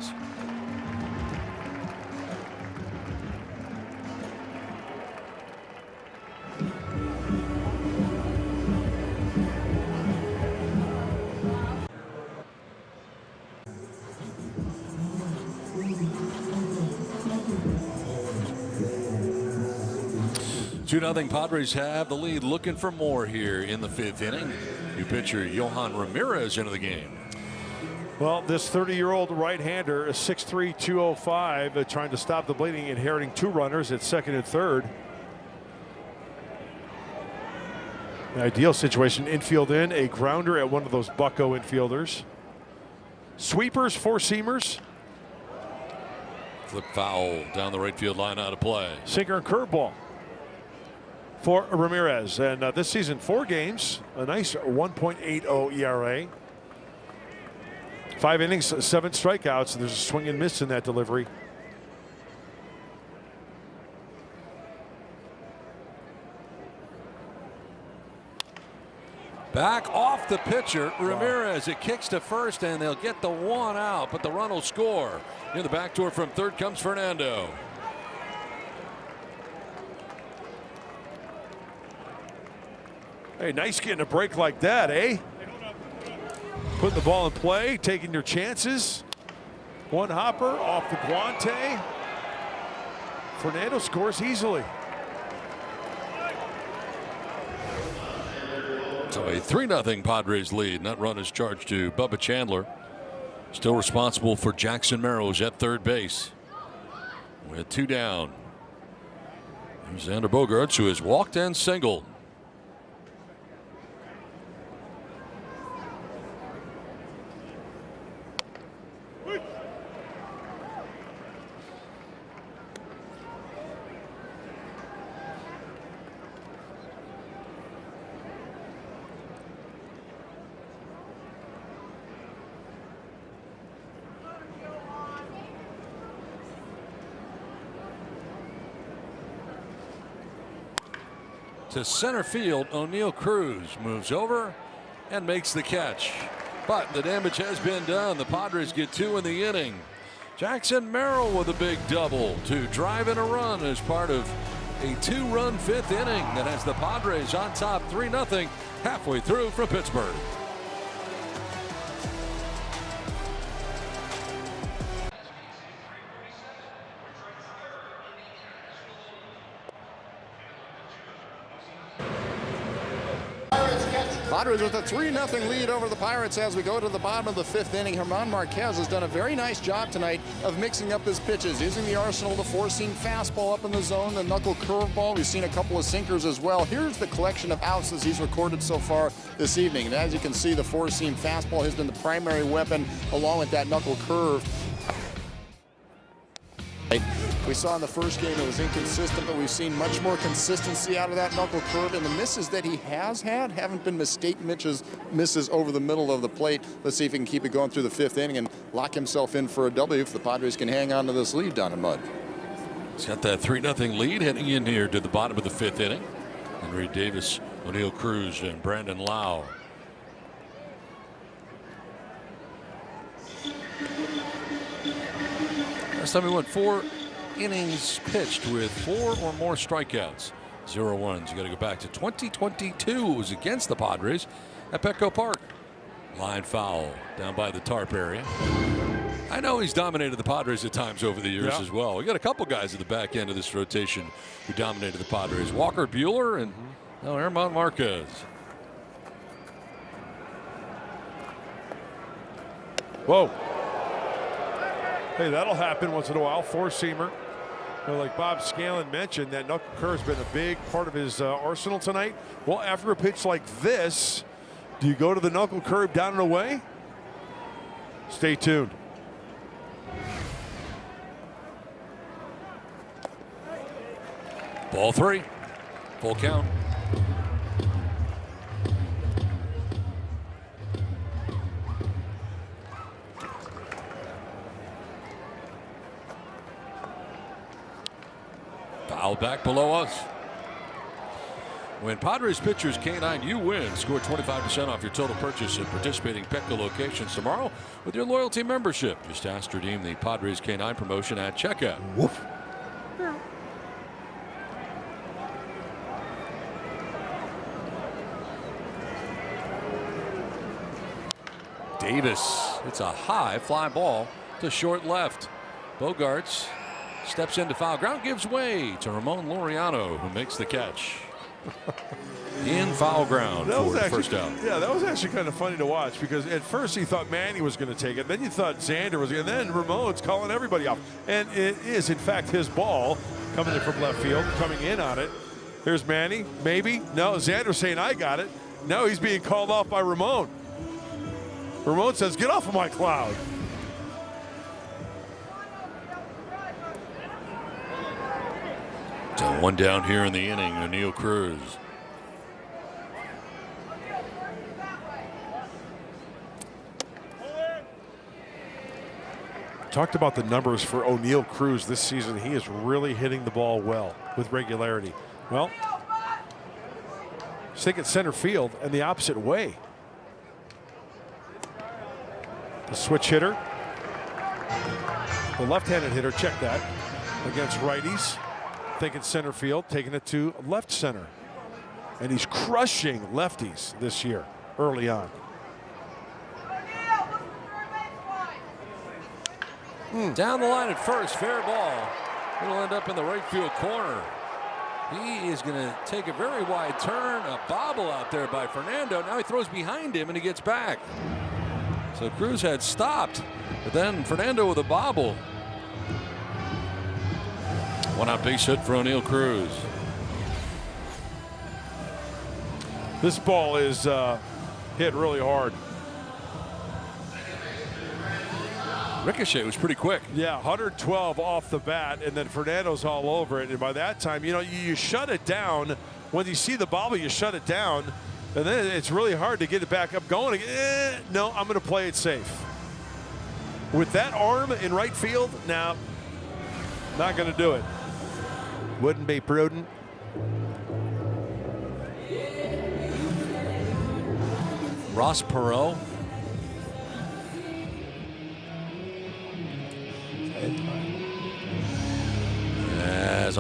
Two-0 Padres have the lead, looking for more here in the 5th inning. New pitcher Yohan Ramirez into the game. Well, this 30-year-old right-hander, a 6'3", 205, trying to stop the bleeding, inheriting 2 runners at second and third. The ideal situation, infield in, a grounder at one of those bucko infielders. Sweepers, 4-seamers. Flip foul down the right field line, out of play. Sinker and curveball for Ramirez. And this season, 4 games, a nice 1.80 ERA. 5 innings, 7 strikeouts. There's a swing and miss in that delivery. Back off the pitcher, Ramirez. It kicks to first, and they'll get the 1 out, but the run will score. Near the back door from third comes Fernando. Hey, nice getting a break like that, eh? Putting the ball in play, taking your chances. 1 hopper off the guante. Fernando scores easily. So a 3-0 Padres lead. And that run is charged to Bubba Chandler. Still responsible for Jackson Merrows at third base. With 2 down. There's Xander Bogaerts, who has walked and singled. To center field, O'Neill Cruz moves over and makes the catch. But the damage has been done. The Padres get 2 in the inning. Jackson Merrill with a big double to drive in a run as part of a 2-run 5th inning that has the Padres on top 3-0 halfway through from Pittsburgh. Padres with a 3-0 lead over the Pirates as we go to the bottom of the 5th inning. German Marquez has done a very nice job tonight of mixing up his pitches, using the arsenal, the 4-seam fastball up in the zone, the knuckle curveball. We've seen a couple of sinkers as well. Here's the collection of outs as he's recorded so far this evening. And as you can see, the 4-seam fastball has been the primary weapon along with that knuckle curve. We saw in the first game it was inconsistent, but we've seen much more consistency out of that knuckle curve, and the misses that he has had haven't been mistake misses over the middle of the plate. Let's see if he can keep it going through the 5th inning and lock himself in for a W if the Padres can hang on to this lead down in Mud. He's got that 3-0 lead heading in here to the bottom of the 5th inning. Henry Davis, O'Neill Cruz, and Brandon Lau. Last time he went 4 innings pitched with 4 or more strikeouts. 0-1s. You got to go back to 2022. It was against the Padres at Petco Park. Line foul down by the tarp area. I know he's dominated the Padres at times over the years as well. We got a couple guys at the back end of this rotation who dominated the Padres. Walker Buehler and now German Marquez. Whoa. Hey, that'll happen once in a while. 4-seamer. Like Bob Scanlon mentioned, that knuckle curve has been a big part of his arsenal tonight. Well, after a pitch like this, do you go to the knuckle curve down and away? Stay tuned. Ball 3. Full count. Foul back below us. When Padres pitchers K9, you win. Score 25% off your total purchase at participating Petco locations tomorrow with your loyalty membership. Just ask to redeem the Padres K9 promotion at checkout. Woof. Davis, it's a high fly ball to short left. Bogarts steps into foul ground, gives way to Ramon Laureano, who makes the catch. In foul ground for the first out. Yeah, that was actually kind of funny to watch because at first he thought Manny was going to take it. Then you thought Xander was going to. And then Ramon's calling everybody off. And it is, in fact, his ball coming in from left field, coming in on it. Here's Manny, maybe. No, Xander saying, I got it. No, he's being called off by Ramon. Ramon says, get off of my cloud. So 1 down here in the inning, O'Neill Cruz. Talked about the numbers for O'Neill Cruz this season. He is really hitting the ball well with regularity. Well, stick at center field and the opposite way. The switch hitter, the left-handed hitter, check that, against righties. Thinking center field, taking it to left center. And he's crushing lefties this year, early on. Down the line at first, fair ball. It'll end up in the right field corner. He is going to take a very wide turn, a bobble out there by Fernando. Now he throws behind him and he gets back. So Cruz had stopped, but then Fernando with a bobble. 1 out base hit for O'Neill Cruz. This ball is hit really hard. Ricochet was pretty quick. Yeah, 112 off the bat, and then Fernando's all over it. And by that time, you know, you shut it down. When you see the bobble, you shut it down. And then it's really hard to get it back up going. No, I'm going to play it safe. With that arm in right field, now, not going to do it. Wouldn't be prudent. Ross Perot.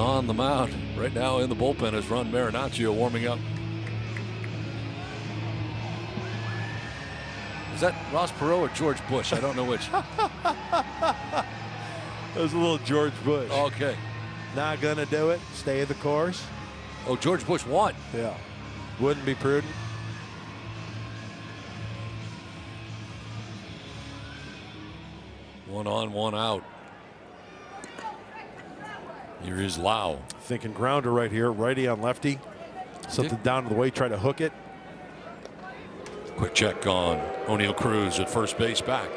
on the mound. Right now in the bullpen is Ron Marinaccio warming up. Is that Ross Perot or George Bush? I don't know which. It was a little George Bush. Okay. Not gonna do it. Stay the course. Oh, George Bush won. Yeah. Wouldn't be prudent. One on, one out. Here is Lau. Thinking grounder right here. Righty on lefty. Something down to the way. Try to hook it. Quick check on O'Neal Cruz at first base back.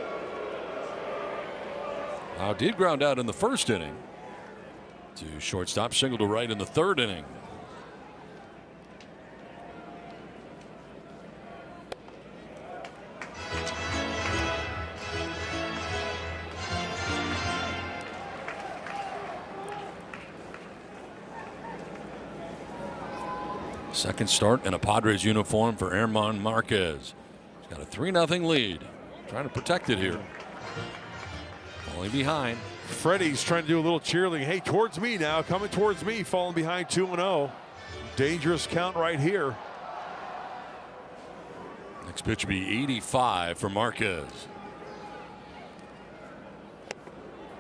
Lau did ground out in the first inning. To shortstop, single to right in the third inning. Second start in a Padres uniform for Germán Marquez. He's got a 3-0 lead. Trying to protect it here. Falling behind. Freddie's trying to do a little cheerleading. Hey, towards me now. Coming towards me. Falling behind 2-0. Dangerous count right here. Next pitch will be 85 for Marquez.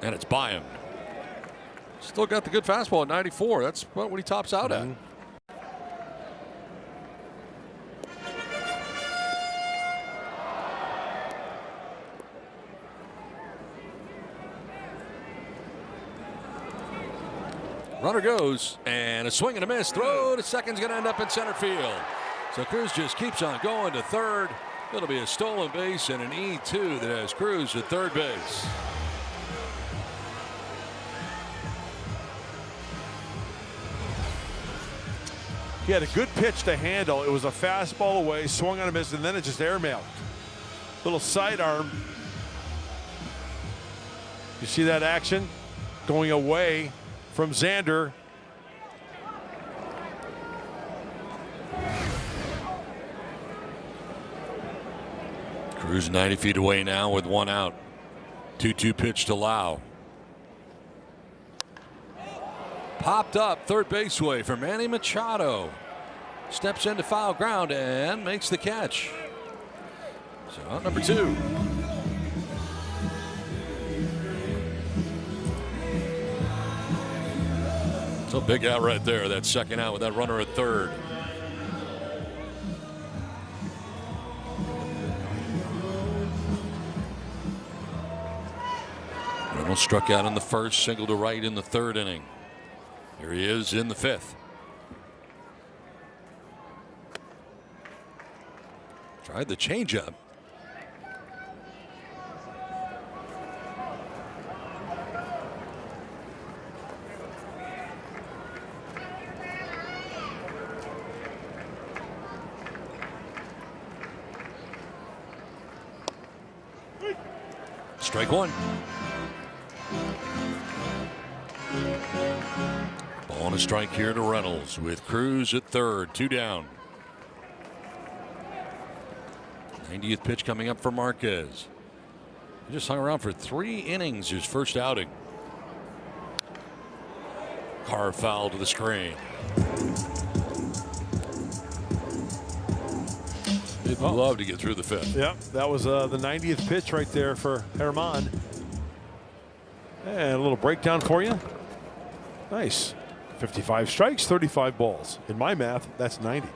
And it's by him. Still got the good fastball at 94. That's what he tops out at. Runner goes, and a swing and a miss. Throw to second's going to end up in center field. So Cruz just keeps on going to third. It'll be a stolen base and an E2 that has Cruz at third base. He had a good pitch to handle. It was a fastball away, swung on a miss, and then it just airmailed. Little sidearm. You see that action? Going away from Xander. Cruz 90 feet away now with one out. 2-2 pitch to Lau. Popped up third base way for Manny Machado. Steps into foul ground and makes the catch. So out number 2. So big out right there. That second out with that runner at third. Reynolds struck out in the first, single to right in the third inning. Here he is in the fifth. Tried the changeup. Strike one. Ball and a strike here to Reynolds with Cruz at third, 2 down. 90th pitch coming up for Marquez. He just hung around for 3 innings his first outing. Carr foul to the screen. They'd love to get through the fifth. Yep, that was the 90th pitch right there for Germán. And a little breakdown for you. Nice. 55 strikes, 35 balls. In my math, that's 90.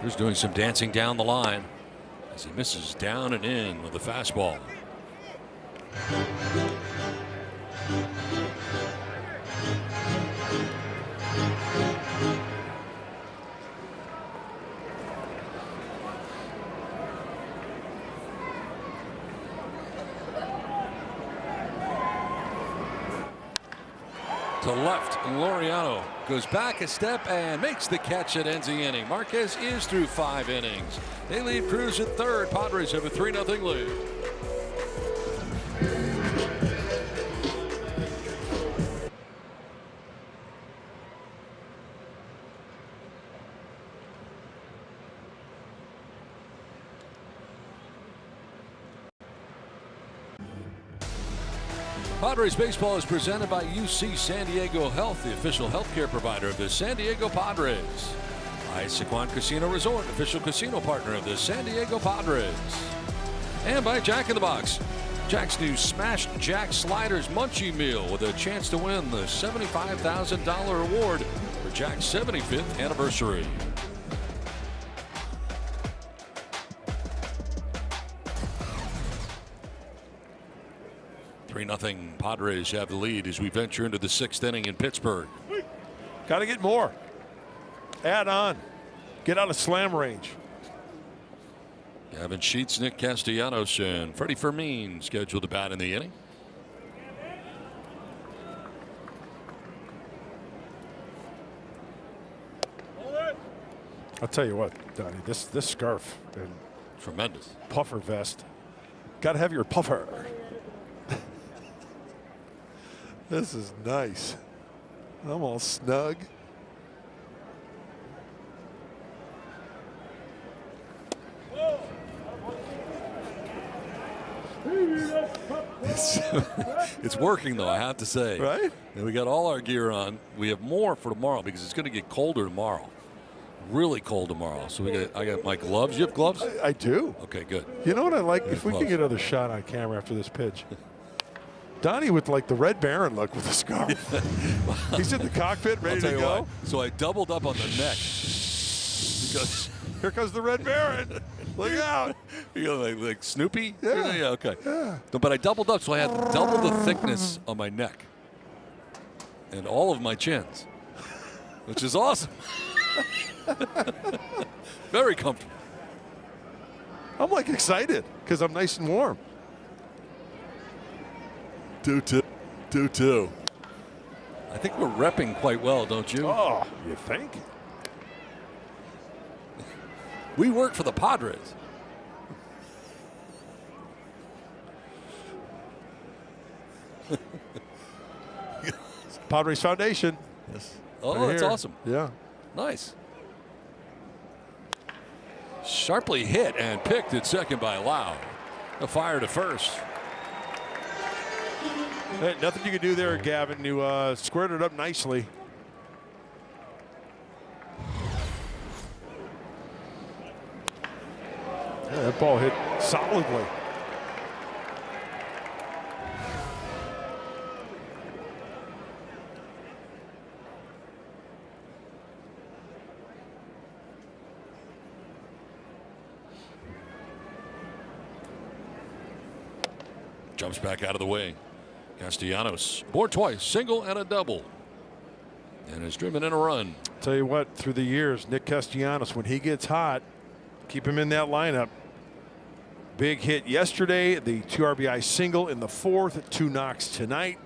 He's doing some dancing down the line as he misses down and in with the fastball. To left, and Laureano goes back a step and makes the catch that ends the inning. Marquez is through 5 innings. They leave Cruz at third. Padres have a 3-0 lead. Padres baseball is presented by UC San Diego Health, the official healthcare provider of the San Diego Padres. By Sequan Casino Resort, official casino partner of the San Diego Padres. And by Jack in the Box, Jack's new Smashed Jack Sliders Munchie Meal with a chance to win the $75,000 award for Jack's 75th anniversary. Nothing. Padres have the lead as we venture into the 6th inning in Pittsburgh. Got to get more. Add on. Get out of slam range. Gavin Sheets, Nick Castellanos, and Freddie Fermin scheduled to bat in the inning. I'll tell you what, Donnie, this scarf and tremendous puffer vest. Got to have your puffer. This is nice. I'm all snug. It's working, though, I have to say. Right? And we got all our gear on. We have more for tomorrow because it's going to get colder tomorrow. Really cold tomorrow. So I got my gloves. You have gloves? I do. Okay, good. You know what I like? If we can get another shot on camera after this pitch. Donnie with like the Red Baron look with the scarf. He's in the cockpit ready to go. What, so I doubled up on the neck. Because here comes the Red Baron. Look out. You know, like Snoopy? Yeah. Okay. Yeah. No, but I doubled up, so I had double the thickness on my neck. And all of my chins. Which is awesome. Very comfortable. I'm like excited because I'm nice and warm. Do too. I think we're repping quite well, don't you? Oh, you think? We work for the Padres. Padres Foundation. Yes. Oh, right that's here. awesome. Yeah. Nice. Sharply hit and picked at second by Lau. A fire to first. Hey, nothing you can do there, Gavin. You squared it up nicely. Yeah, that ball hit solidly. Jumps back out of the way. Castellanos, board twice, single and a double. And has driven in a run. Tell you what, through the years, Nick Castellanos, when he gets hot, keep him in that lineup. Big hit yesterday, the 2 RBI single in the 4th, 2 knocks tonight.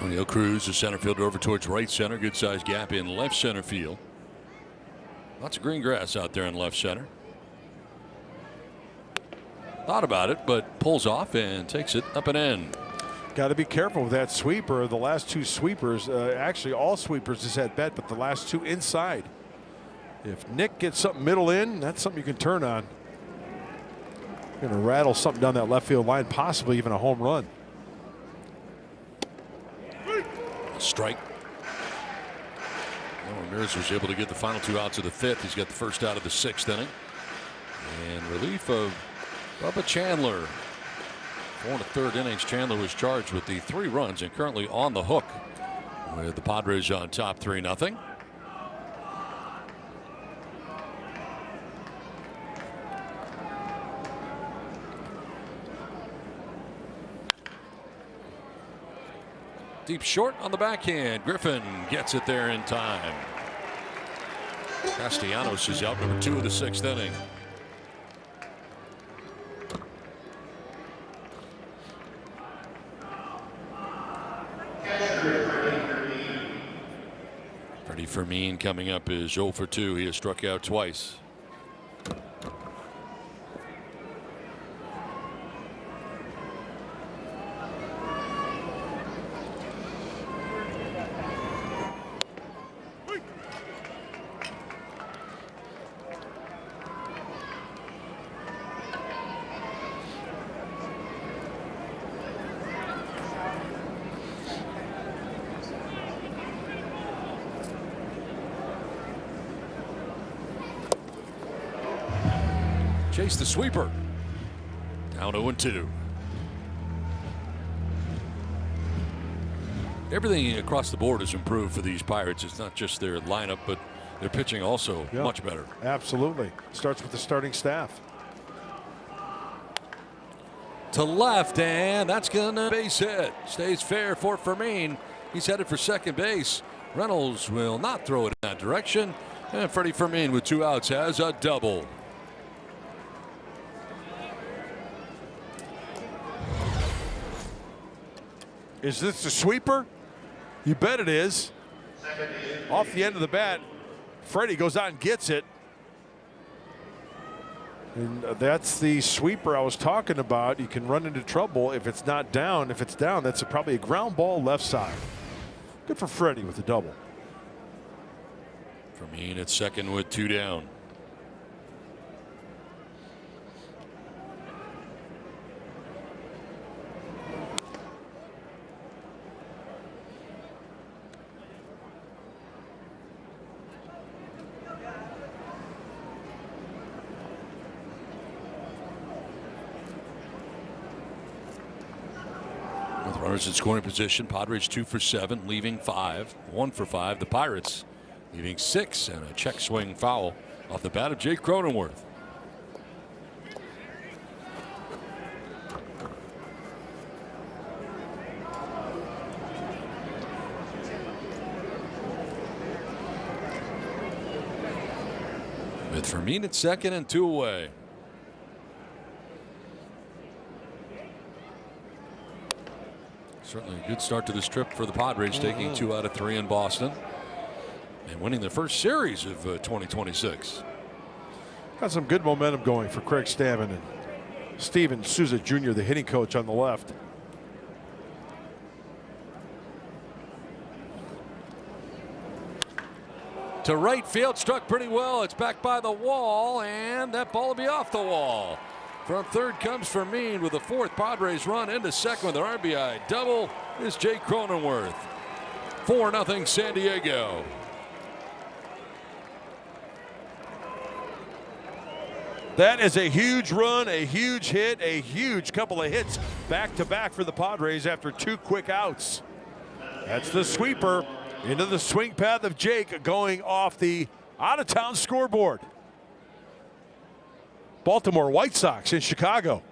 O'Neill Cruz, the center fielder, over towards right center. Good sized gap in left center field. Lots of green grass out there in left center. Thought about it, but pulls off and takes it up and in. Got to be careful with that sweeper. The last 2 sweepers, actually all sweepers is at bet, but the last 2 inside. If Nick gets something middle in, that's something you can turn on. Going to rattle something down that left field line, possibly even a home run. Strike. Ramirez was able to get the final 2 outs of the 5th. He's got the first out of the 6th inning. And relief of Bubba Chandler. 4 1/3 innings. Chandler was charged with the 3 runs and currently on the hook with the Padres on top 3-0. Deep short on the backhand. Griffin gets it there in time. Castellanos is out, number 2 of the 6th inning. Fermin coming up is 0 for 2. He has struck out twice. Chase the sweeper. Down 0-2. Everything across the board has improved for these Pirates. It's not just their lineup, but their pitching also much better. Absolutely. Starts with the starting staff. To left, and that's going to base hit. Stays fair for Fermin. He's headed for second base. Reynolds will not throw it in that direction. And Freddie Fermin with 2 outs has a double. Is this the sweeper? You bet it is. Off the end of the bat, Freddie goes out and gets it. And that's the sweeper I was talking about. You can run into trouble if it's not down. If it's down, that's probably a ground ball left side. Good for Freddie with the double. Fermin at second with 2 down. Runners in scoring position. Padres 2 for 7, leaving 5. 1 for 5. The Pirates leaving 6, and a check swing foul off the bat of Jake Cronenworth. With Fermin at second and 2 away. Certainly a good start to this trip for the Padres, taking 2 out of 3 in Boston and winning their first series of 2026. Got some good momentum going for Craig Stammen and Steven Souza Jr., the hitting coach on the left. To right field, struck pretty well. It's back by the wall, and that ball will be off the wall. From third comes Fermin with the 4th Padres run. Into second with their RBI double is Jake Cronenworth. 4-0 San Diego. That is a huge run, a huge hit, a huge couple of hits back to back for the Padres after 2 quick outs. That's the sweeper into the swing path of Jake, going off the out-of-town scoreboard. Baltimore White Sox in Chicago.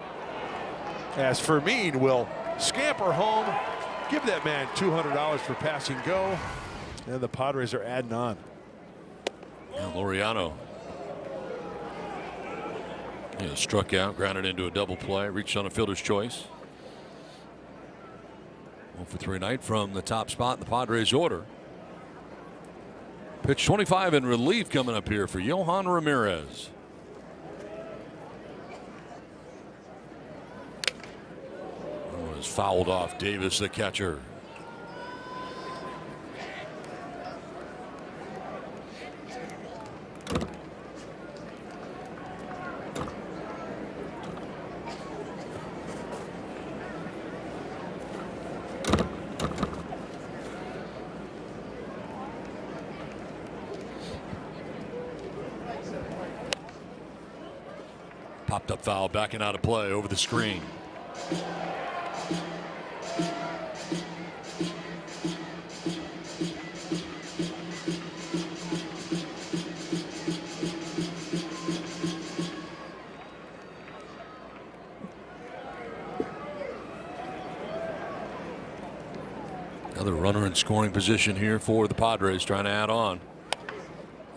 As Fermin will scamper home, give that man $200 for passing go, and the Padres are adding on. And Laureano. He struck out, grounded into a double play, reached on a fielder's choice. 1 for 3 night from the top spot in the Padres order. Pitch 25 in relief coming up here for Yohan Ramirez. Was fouled off Davis, the catcher. Popped up foul, backing out of play over the screen. Another runner in scoring position here for the Padres, trying to add on.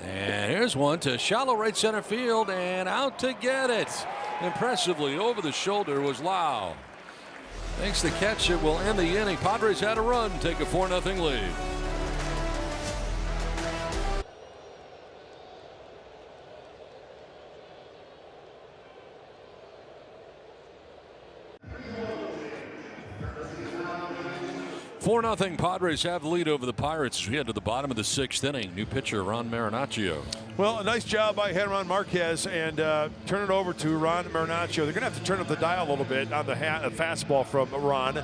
And here's one to shallow right center field, and out to get it. Impressively over the shoulder was Lau. Makes the catch. It will end the inning. Padres had a run, take a 4-0 lead. 4-0 Padres have the lead over the Pirates as we head to the bottom of the 6th inning. New pitcher Ron Marinaccio. Well, a nice job by German Marquez, and turn it over to Ron Marinaccio. They're going to have to turn up the dial a little bit on the fastball from Ron.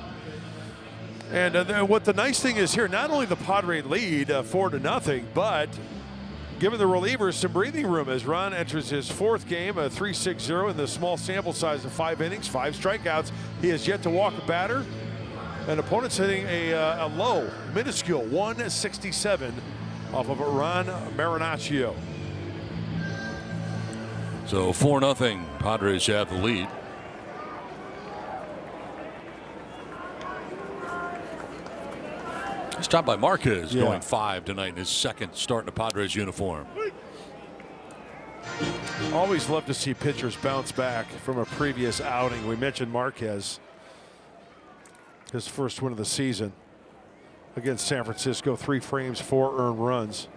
And what the nice thing is here, not only the Padre lead 4-0, but giving the relievers some breathing room as Ron enters his 4th game, a 3.60 in the small sample size of 5 innings, 5 strikeouts. He has yet to walk a batter. And opponent's hitting a low, minuscule 167 off of Ron Marinaccio. So 4-0 Padres have the lead. Stopped by Marquez, going 5 tonight in his 2nd start in a Padres uniform. Always love to see pitchers bounce back from a previous outing. We mentioned Marquez, his first win of the season against San Francisco, 3 frames, 4 earned runs.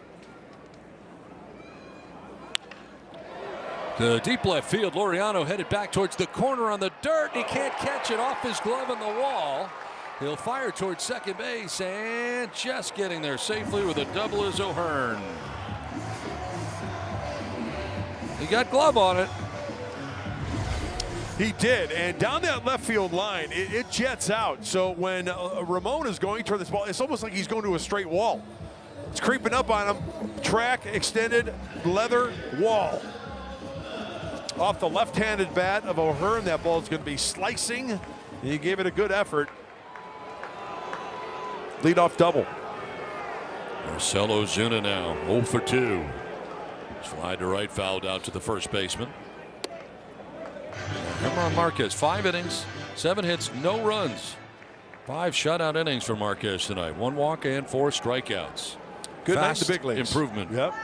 The deep left field, Laureano headed back towards the corner on the dirt. He can't catch it off his glove on the wall. He'll fire towards second base and just getting there safely with a double is O'Hearn. He got glove on it. He did, and down that left field line, it jets out. So when Ramon is going toward this ball, it's almost like he's going to a straight wall. It's creeping up on him. Track, extended, leather, wall. Off the left-handed bat of O'Hearn, that ball is going to be slicing. He gave it a good effort. Leadoff double. Marcelo Zuna now 0 for 2. Slide to right, fouled out to the first baseman. German Marquez, 5 innings, 7 hits, no runs. 5 shutout innings for Marquez tonight. 1 walk and 4 strikeouts. Good night in Fast the big leagues. Improvement. Yep.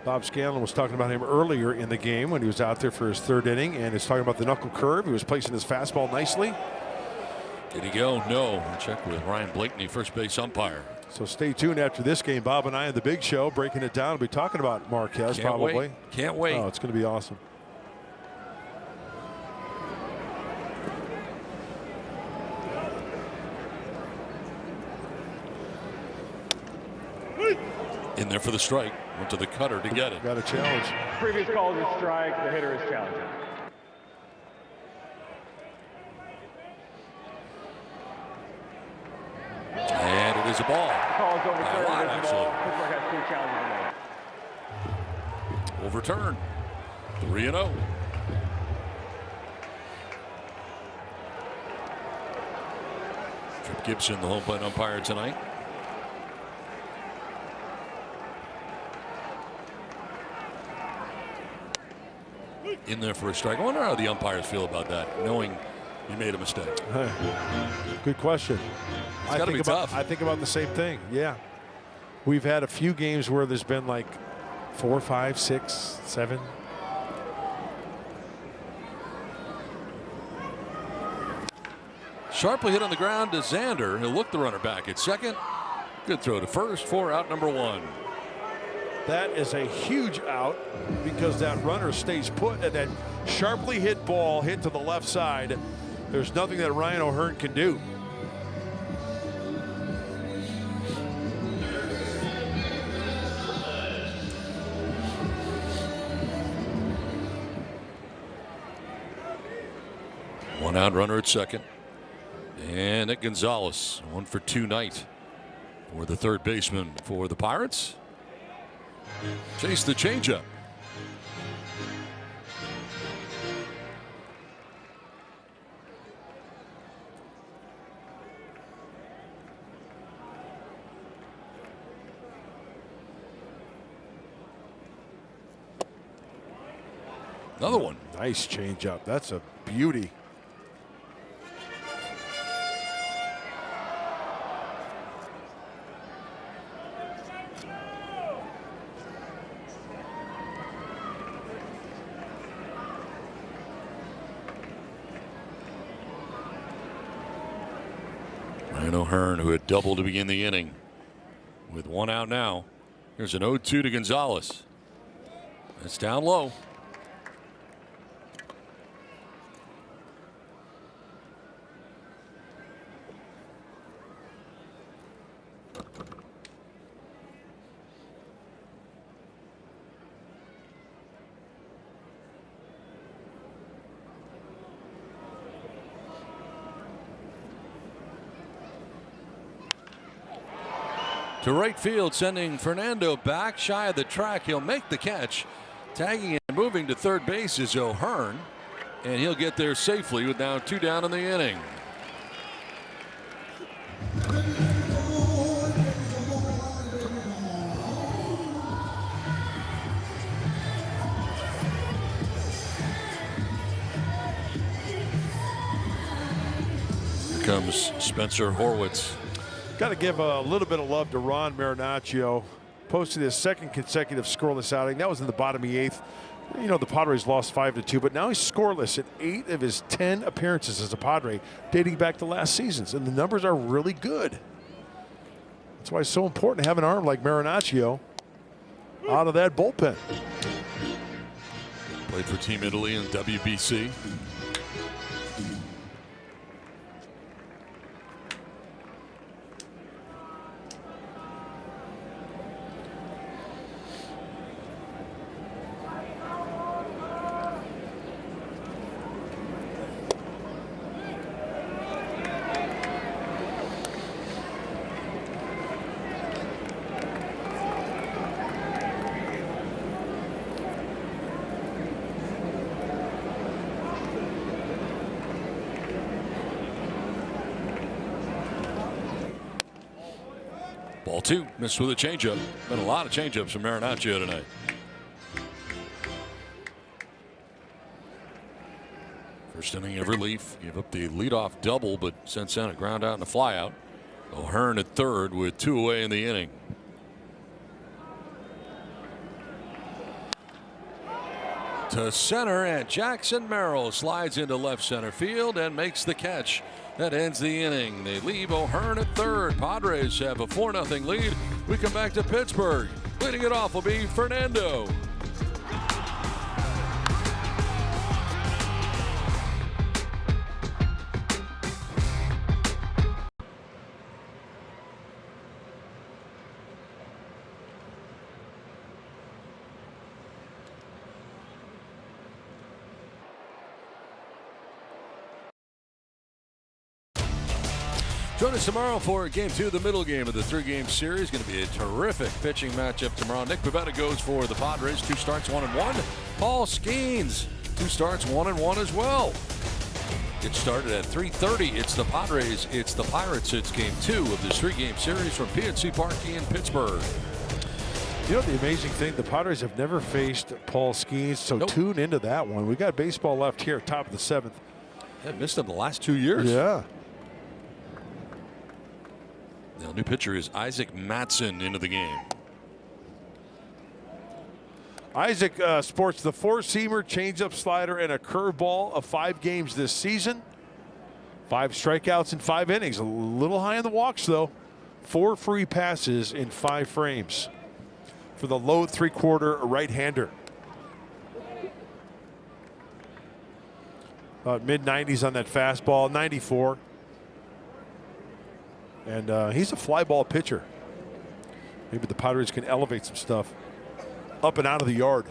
Bob Scanlon was talking about him earlier in the game when he was out there for his 3rd inning, and he's talking about the knuckle curve. He was placing his fastball nicely. Did he go? No. We'll check with Ryan Blakeney, first base umpire. So stay tuned after this game. Bob and I in the big show breaking it down. We'll be talking about Marquez probably. Wait. Can't wait. Oh, it's going to be awesome. In there for the strike. Went to the cutter to get it. Got a challenge. Previous call is a strike. The hitter is challenging. And it is a ball. The call is overturned. By a lot, It is a ball. actually. Pittsburgh has 2 challenges remaining. Overturned. 3-0. Trip Gibson, the home plate umpire tonight. In there for a strike. I wonder how the umpires feel about that, knowing you made a mistake. Good question. It's got to be tough. I think about the same thing. Yeah. We've had a few games where there's been like 4, 5, 6, 7. Sharply hit on the ground to Xander. He'll look the runner back at second. Good throw to first for out number 1. That is a huge out because that runner stays put, and that sharply hit ball hit to the left side. There's nothing that Ryan O'Hearn can do. One out runner at second. And Nick Gonzalez, 1 for 2 night for the third baseman for the Pirates. Chase the changeup. Another one. Nice changeup. That's a beauty. Ryan O'Hearn, who had doubled to begin the inning, with 1 out now. Here's an 0-2 to Gonzalez. That's down low. to right field, sending Fernando back shy of the track. He'll make the catch. Tagging and moving to third base is O'Hearn, and he'll get there safely with now 2 down in the inning. Here comes Spencer Horwitz. Got to give a little bit of love to Ron Marinaccio. Posted his second consecutive scoreless outing. That was in the bottom of the 8th. You know, the Padres lost 5-2, but now he's scoreless in 8 of his 10 appearances as a Padre, dating back to last season's, and the numbers are really good. That's why it's so important to have an arm like Marinaccio out of that bullpen. Played for Team Italy in WBC. Ball 2, missed with a changeup. Been a lot of changeups from Marinaccio tonight. First inning of relief, gave up the leadoff double, but sent down a ground out and a fly out. O'Hearn at third with 2 away in the inning. To center, and Jackson Merrill slides into left center field and makes the catch. That ends the inning. They leave O'Hearn at third. Padres have a 4-0 lead. We come back to Pittsburgh. Leading it off will be Fernando. Join us tomorrow for Game 2, the middle game of the 3-game series. Going to be a terrific pitching matchup tomorrow. Nick Pivetta goes for the Padres. 2 starts, 1-1. Paul Skeens, 2 starts, 1-1 as well. It started at 3:30. It's the Padres. It's the Pirates. It's Game 2 of this 3-game series from PNC Park in Pittsburgh. You know the amazing thing, the Padres have never faced Paul Skeens, so tune into that one. We got baseball left here, top of the 7th. I've missed him the last 2 years. Yeah. The new pitcher is Isaac Mattson into the game. Isaac sports the 4-seamer, changeup, slider, and a curveball of 5 games this season. 5 strikeouts in 5 innings. A little high in the walks, though. 4 free passes in 5 frames for the low 3/4 right-hander. Mid-90s on that fastball, 94. And he's a fly ball pitcher. Maybe the Padres can elevate some stuff up and out of the yard.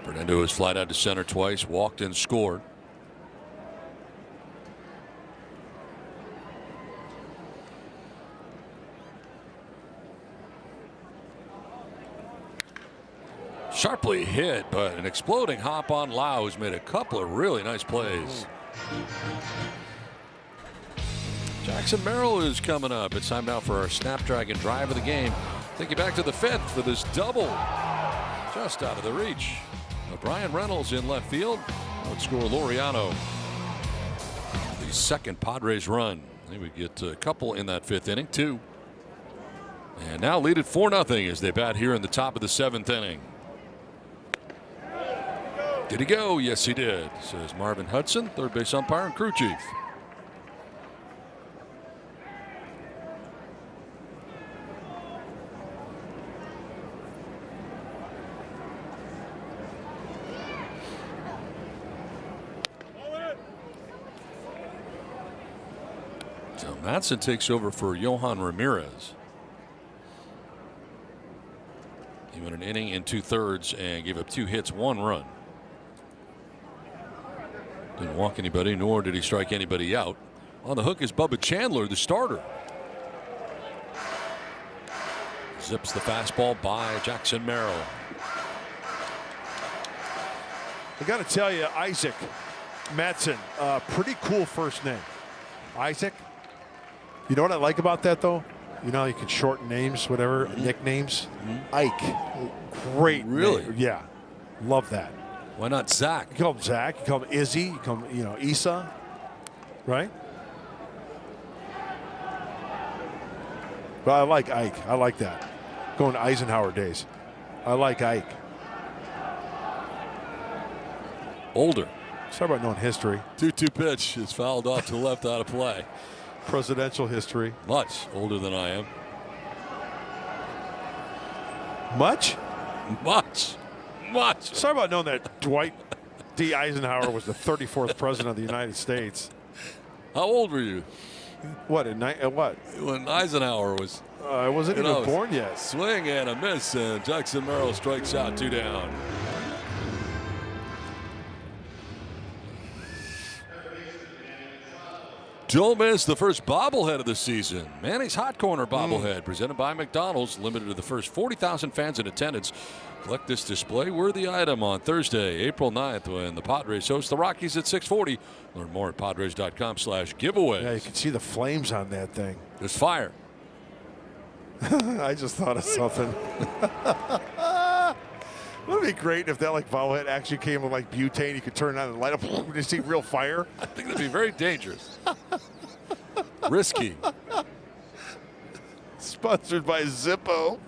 Fernando has flied out to center twice, walked and scored. Sharply hit, but an exploding hop on Lau, who's made a couple of really nice plays. Jackson Merrill is coming up. It's time now for our Snapdragon drive of the game. Take you back to the 5th with this double. Just out of the reach. Brian Reynolds in left field. Outscore Laureano. The second Padres run. They would get a couple in that 5th inning, 2. And now lead it 4-0 as they bat here in the top of the 7th inning. Did he go? Yes, he did, says Marvin Hudson, third base umpire and crew chief. So Mattson takes over for Johan Ramirez. He went an inning in 2/3 and gave up 2 hits, 1 run. Didn't walk anybody, nor did he strike anybody out. On the hook is Bubba Chandler, the starter. Zips the fastball by Jackson Merrill. I got to tell you, Isaac Matson, pretty cool first name. Isaac. You know what I like about that, though? You know, you can shorten names, whatever, nicknames. Ike. Great. Really? Name. Yeah. Love that. Why not Zach? You call him Zach. You call him Izzy. You call him, Issa. Right? But I like Ike. I like that. Going to Eisenhower days. I like Ike. Older. Sorry about knowing history. 2-2 pitch is fouled off to the left out of play. Presidential history. Much older than I am. Much? Much. Sorry about knowing that Dwight D. Eisenhower was the 34th president of the United States. How old were you? What? What? When Eisenhower was. I wasn't even born yet. Swing and a miss, and Jackson Merrill strikes out, 2 down. Don't miss the first bobblehead of the season. Manny's Hot Corner bobblehead, presented by McDonald's, limited to the first 40,000 fans in attendance. Collect this display-worthy item on Thursday, April 9th, when the Padres host the Rockies at 6:40. Learn more at Padres.com/giveaway. Yeah, you can see the flames on that thing. There's fire. I just thought of something. Wouldn't it be great if that bobblehead actually came with butane? You could turn it on and light up and you see real fire. I think that'd be very dangerous. Risky. Sponsored by Zippo.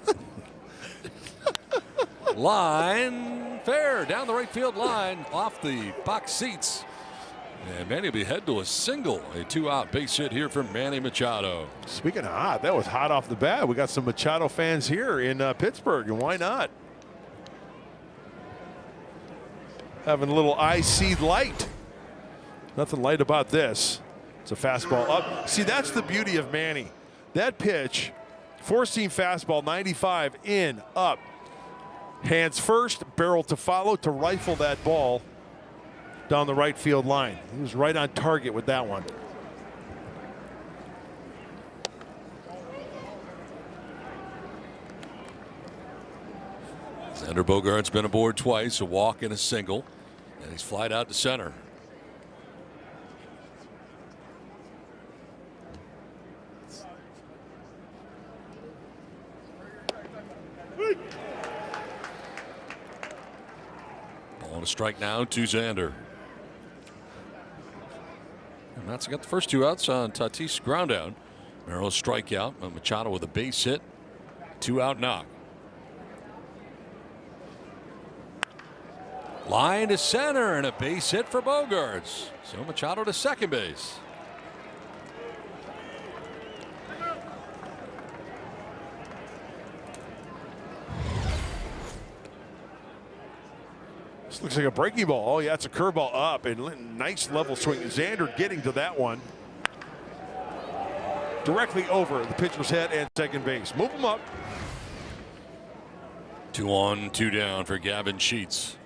Line fair down the right field line off the box seats. And Manny will be head to a single. A 2-out base hit here from Manny Machado. Speaking of hot, that was hot off the bat. We got some Machado fans here in Pittsburgh, and why not? Having a little IC light. Nothing light about this. It's a fastball up. See, that's the beauty of Manny. That pitch, four-seam fastball, 95, in, up. Hands first, barrel to follow to rifle that ball down the right field line. He was right on target with that one. Xander Bogaerts been aboard twice, a walk and a single, and he's flied out to center. Ball on a strike now to Xander. And Matson got the first 2 outs on Tatis' ground down. Merrill's strikeout. Machado with a base hit. 2-out knock. Line to center and a base hit for Bogaerts. So Machado to second base. This looks like a breaking ball. Oh, yeah, it's a curveball up and nice level swing. Xander getting to that one. Directly over the pitcher's head and second base. Move him up. 2 on, 2 down for Gavin Sheets.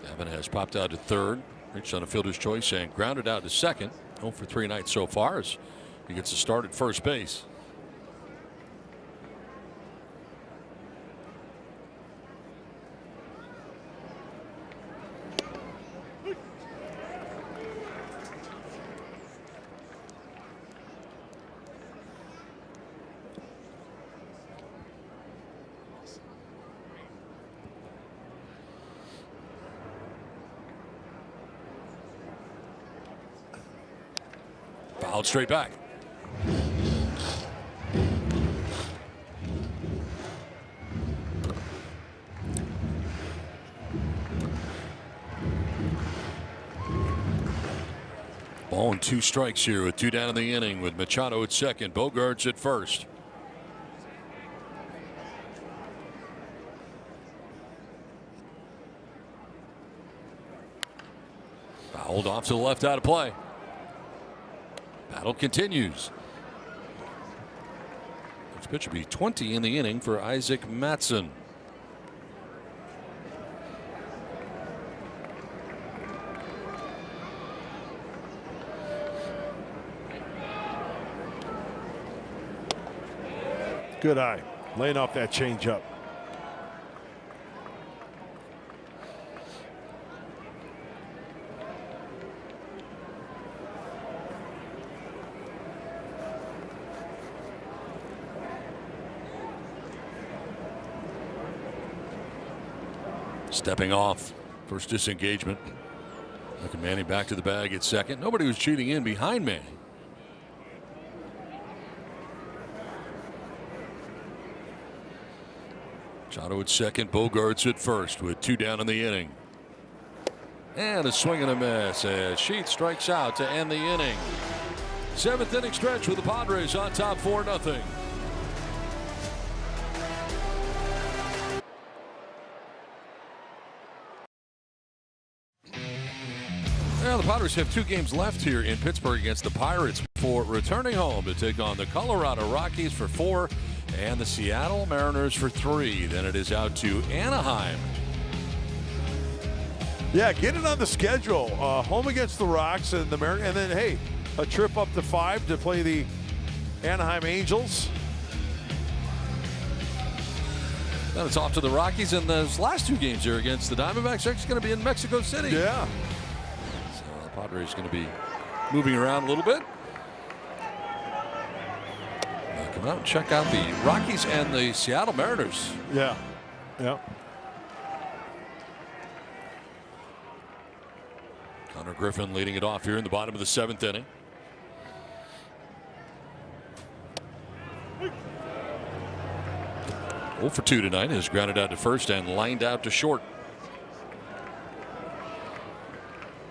Gavin has popped out to third, reached on a fielder's choice and grounded out to second. 0 for 3 nights so far as he gets a start at first base. Fouled straight back. Ball and 2 strikes here with 2 down in the inning with Machado at second, Bogaerts at first. Fouled off to the left out of play. Battle continues. Next pitch will be 20 in the inning for Isaac Matson. Good eye. Laying off that changeup. Stepping off. First disengagement. Looking Manning back to the bag at second. Nobody was cheating in behind Manning. Machado at second. Bogarts at first with 2 down in the inning. And a swing and a miss as Sheets strikes out to end the inning. 7th inning stretch with the Padres on top 4-0. Well, the Padres have 2 games left here in Pittsburgh against the Pirates before returning home to take on the Colorado Rockies for 4 and the Seattle Mariners for 3. Then it is out to Anaheim. Yeah, get it on the schedule. Home against the Rocks and the Mariners, and then hey, a trip up to 5 to play the Anaheim Angels. Then it's off to the Rockies, and those last 2 games here against the Diamondbacks are actually going to be in Mexico City. Yeah. Padres going to be moving around a little bit. Come out and check out the Rockies and the Seattle Mariners. Yeah. Yeah. Connor Griffin leading it off here in the bottom of the 7th inning. Oh for 2 tonight. Is grounded out to first and lined out to short.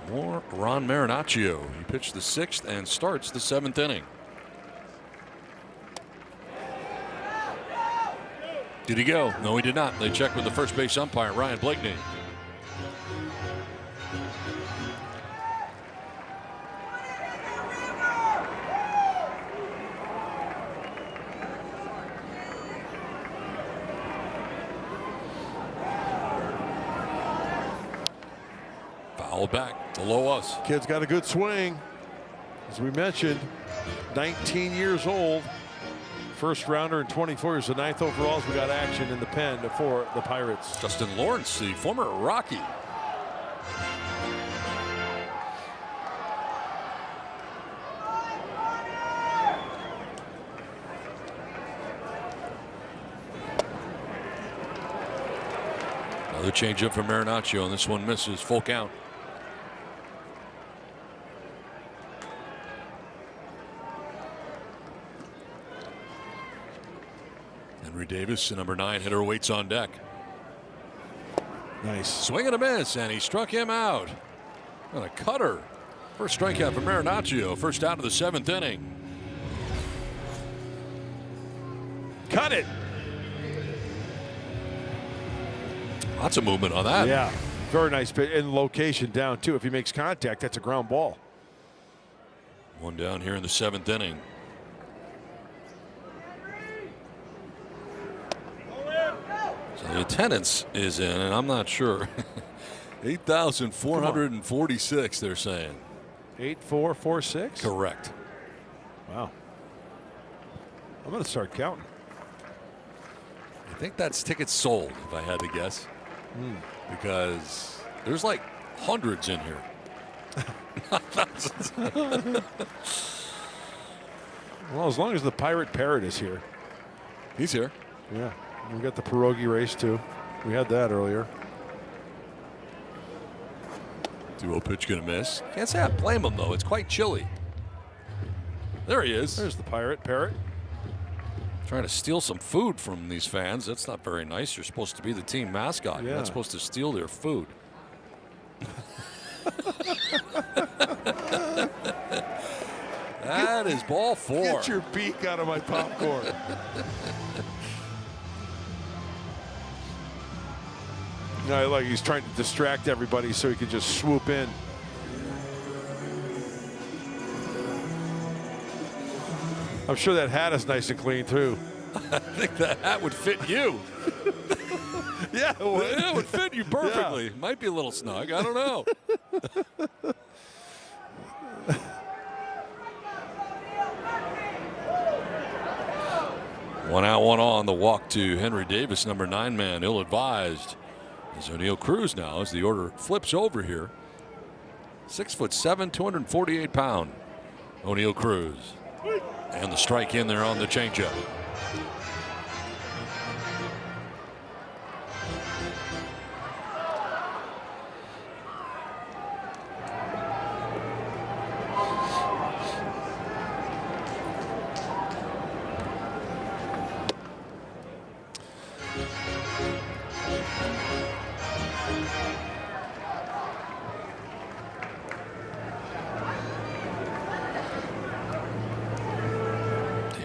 More Ron Marinaccio. He pitched the 6th and starts the 7th inning. Did he go? No, he did not. They checked with the first base umpire, Ryan Blakeney. Foul back below us. Kid's got a good swing. As we mentioned, 19 years old. First rounder in 24 years, the 9th overall as we got action in the pen for the Pirates. Justin Lawrence, the former Rocky. Another changeup from Marinaccio, and this one misses. Full count. Davis, the number 9 hitter, waits on deck. Nice. Swing and a miss, and he struck him out. And a cutter. First strikeout for Marinaccio. First out of the 7th inning. Cut it. Lots of movement on that. Yeah. Very nice pitch. And location down, too. If he makes contact, that's a ground ball. One down here in the 7th inning. So the attendance is in, and I'm not sure. 8,446, they're saying. 8,446? Correct. Wow. I'm going to start counting. I think that's tickets sold, if I had to guess. Because there's like hundreds in here. Thousands. Well, as long as the Pirate Parrot is here. He's here. Yeah. We got the pierogi race, too. We had that earlier. Duo pitch going to miss. Can't say I blame him, though. It's quite chilly. There he is. There's the Pirate Parrot. Trying to steal some food from these fans. That's not very nice. You're supposed to be the team mascot. Yeah. You're not supposed to steal their food. That is ball 4. Get your beak out of my popcorn. No, like he's trying to distract everybody so he can just swoop in. I'm sure that hat is nice and clean too. I think that hat would fit you. Yeah, it would. Yeah, it would fit you perfectly. Yeah. Might be a little snug. I don't know. One out, one on. The walk to Henry Davis, number 9 man, ill-advised. As O'Neill Cruz now, as the order flips over here. 6'7", 248 pound. O'Neill Cruz. And the strike in there on the changeup.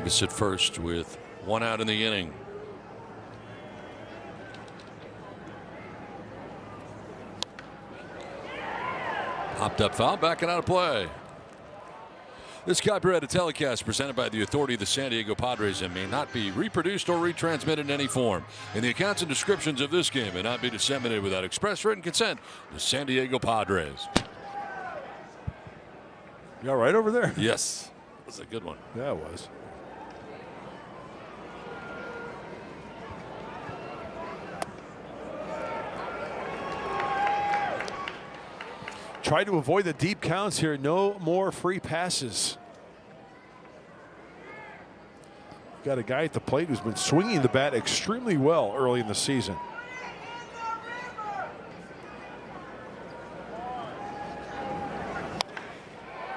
Davis at first with one out in the inning. Popped up foul, backing out of play. This copyrighted telecast presented by the authority of the San Diego Padres and may not be reproduced or retransmitted in any form. And the accounts and descriptions of this game may not be disseminated without express written consent of the San Diego Padres. You all right over there? Yes. That was a good one. Yeah, it was. Try to avoid the deep counts here. No more free passes. Got a guy at the plate who's been swinging the bat extremely well early in the season.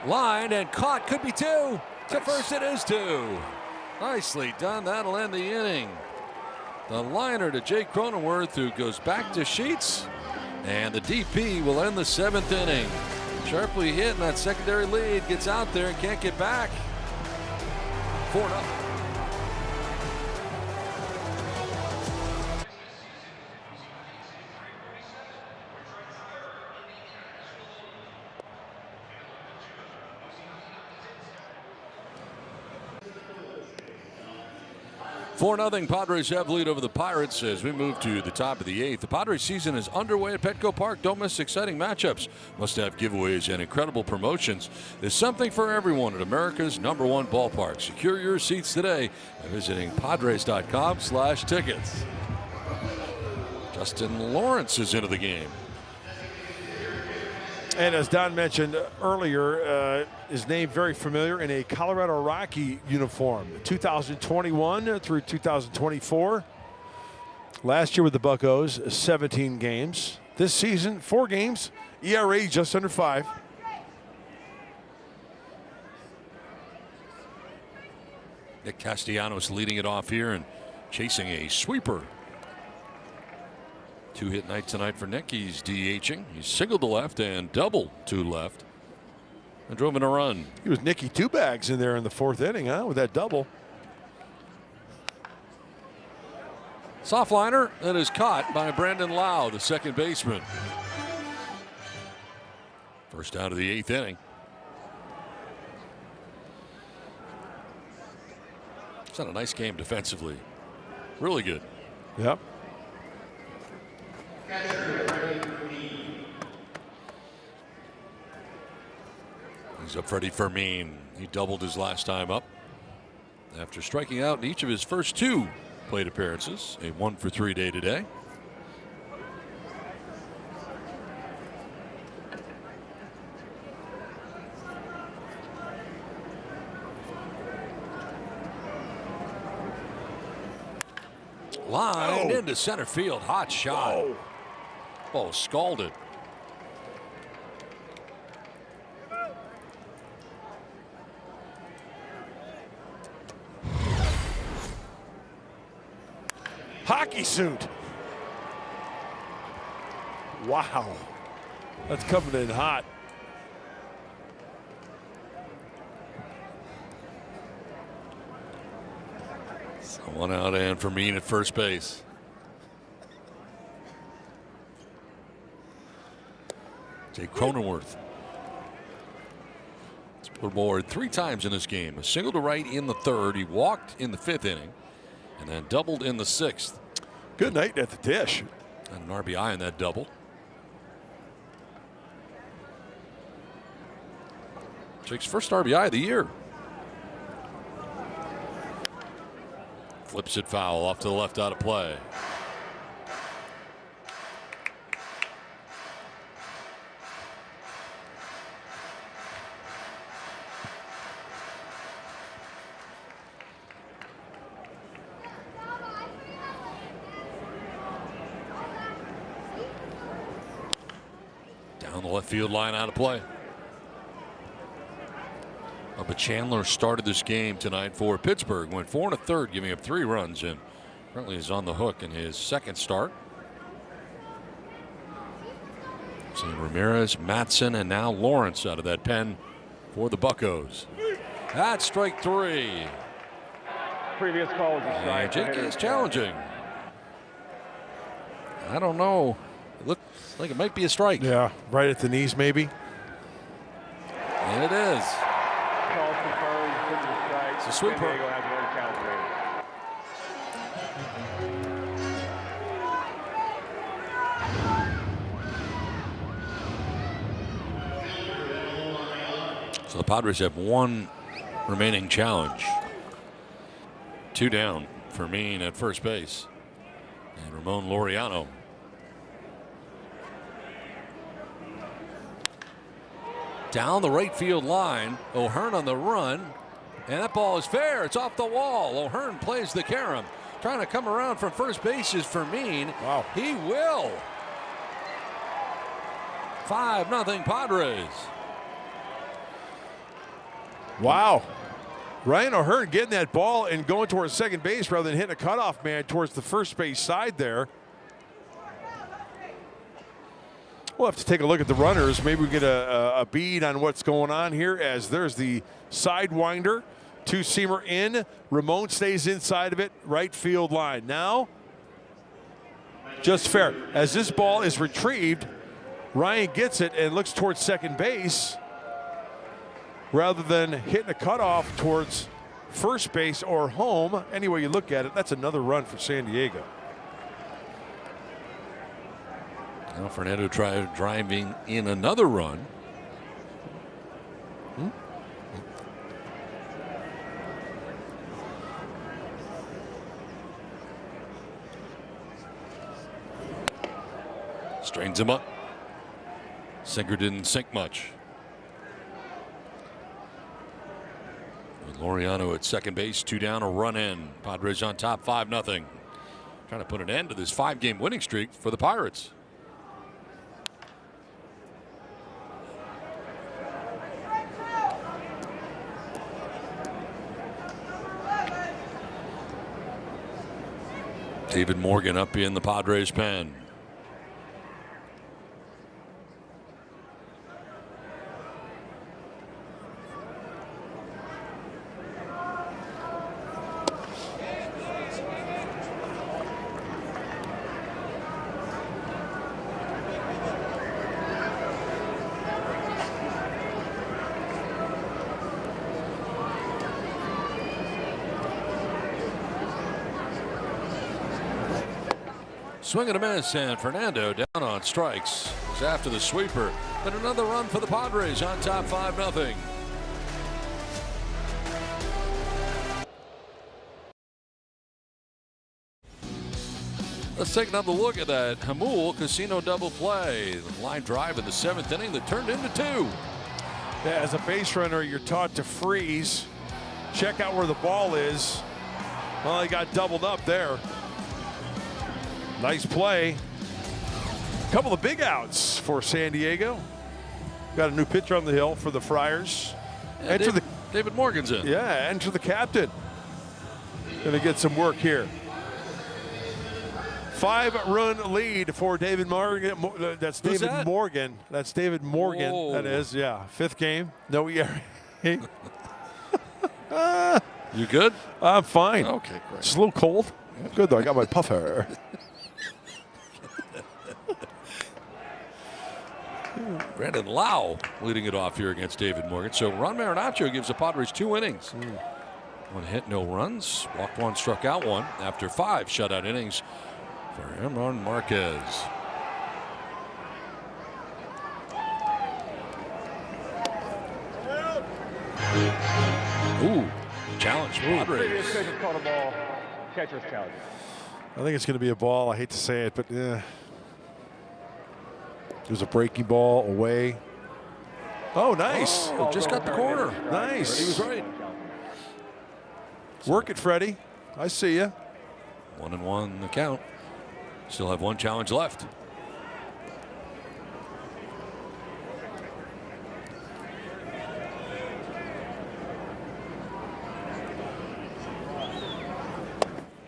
Line and caught. Could be 2. To first, it is 2. Nicely done. That'll end the inning. The liner to Jake Cronenworth, who goes back to Sheets. And the DP will end the 7th inning. Sharply hit, and that secondary lead gets out there and can't get back. 4-0. Padres have lead over the Pirates as we move to the top of the 8th. The Padres season is underway at Petco Park. Don't miss exciting matchups. Must-have giveaways and incredible promotions. There's something for everyone at America's #1 ballpark. Secure your seats today by visiting Padres.com/tickets. Justin Lawrence is into the game. And as Don mentioned earlier, his name very familiar in a Colorado Rocky uniform. 2021 through 2024. Last year with the Buccos, 17 games. This season, 4 games, ERA just under 5. Nick Castellanos leading it off here and chasing a sweeper. 2-hit night tonight for Nick. He's DHing. He's singled to left and doubled to left and drove in a run. He was Nicky Two Bags in there in the 4th inning, huh, with that double. Soft liner that is caught by Brandon Lau, the second baseman. First out of the 8th inning. It's not a nice game defensively. Really good. Yep. He's up Freddie Fermin. He doubled his last time up after striking out in each of his first 2 plate appearances. A 1-for-3 day today. Line into center field. Hot shot. Whoa. Ball scalded. Hockey suit. Wow. That's coming in hot. So 1 out and Fermin at first base. Jake Cronenworth. Scoreboard 3 times in this game. A single to right in the 3rd. He walked in the 5th inning and then doubled in the 6th. Good night at the dish. And an RBI in that double. Jake's first RBI of the year. Flips it foul off to the left, out of play. Down the left field line, out of play. But Chandler started this game tonight for Pittsburgh. Went 4 1/3, giving up 3 runs, and currently is on the hook in his second start. Seeing Ramirez, Matson, and now Lawrence out of that pen for the Buccos. That's strike 3. Previous call was a strike. Jake is challenging. I don't know. It looks like it might be a strike. Yeah, right at the knees, maybe. And it is. Call confirmed. It's a strike. It's a sweeper. San Diego has one challenge remaining. So the Padres have 1 remaining challenge. 2 down. Fermin at first base. And Ramon Laureano. Down the right field line. O'Hearn on the run. And that ball is fair. It's off the wall. O'Hearn plays the carom. Trying to come around from first base is Fermin. Wow. He will. 5-0 Padres. Wow. Ryan O'Hearn getting that ball and going towards second base rather than hitting a cutoff man towards the first base side there. We'll have to take a look at the runners. Maybe we get a bead on what's going on here, as there's the sidewinder. 2-seamer in. Ramon stays inside of it. Right field line. Now, just fair. As this ball is retrieved, Ryan gets it and looks towards second base rather than hitting a cutoff towards first base or home. Any way you look at it, that's another run for San Diego. Now Fernando driving in another run. Strains him up. Sinker didn't sink much. With Laureano at second base, 2 down, a run in. Padres on top, 5-0. Trying to put an end to this 5-game winning streak for the Pirates. David Morgan up in the Padres pen. Swing and a miss, and Fernando down on strikes. It was after the sweeper, but another run for the Padres on top, 5-0. Let's take another look at that Hamul Casino double play. The line drive in the 7th inning that turned into 2. Yeah, as a base runner, you're taught to freeze, check out where the ball is. Well, he got doubled up there. Nice play. A couple of big outs for San Diego. Got a new pitcher on the hill for the Friars. Yeah, David Morgan's in. Yeah, enter the captain. Gonna get some work here. 5-run lead for David Morgan. That's Who's David that? Morgan. That's David Morgan. Whoa. That is, yeah. 5th game. No ERA. You good? I'm fine. Okay, great. It's a little cold. Good though. I got my puffer. Brandon Lau leading it off here against David Morgan. So Ron Marinaccio gives the Padres 2 innings. 1 hit, no runs. Walked 1, struck out 1 after 5 shutout innings for Herman Marquez. Ooh, challenge Previous Padres. pitcher called a ball. Catcher's challenge. I think it's going to be a ball. I hate to say it, but it was a breaking ball away. Oh, nice. Oh, just got the corner. Nice. He was right. Work it, Freddie. I see you. 1-1 the count. Still have one challenge left.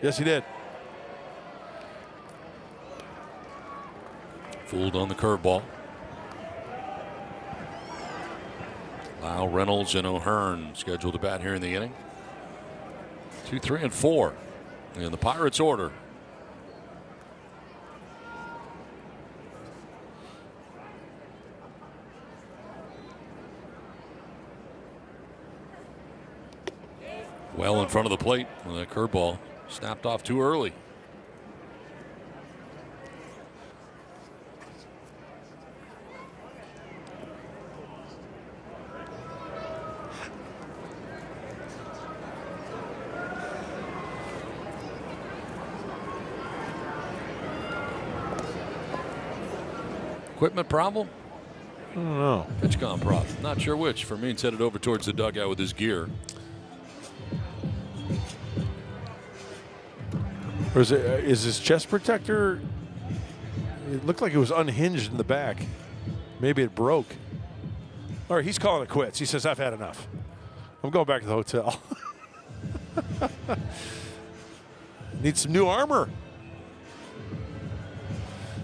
Yes, he did. Fooled on the curveball. Lau, Reynolds, and O'Hearn scheduled to bat here in the inning. 2, 3, and 4 in the Pirates' order. Well in front of the plate with that curveball snapped off too early. Equipment problem? I don't know. Pitch com problem. Not sure which. Vermeer's headed over towards the dugout with his gear. Or is his chest protector? It looked like it was unhinged in the back. Maybe it broke. All right, he's calling it quits. He says, I've had enough. I'm going back to the hotel. Need some new armor.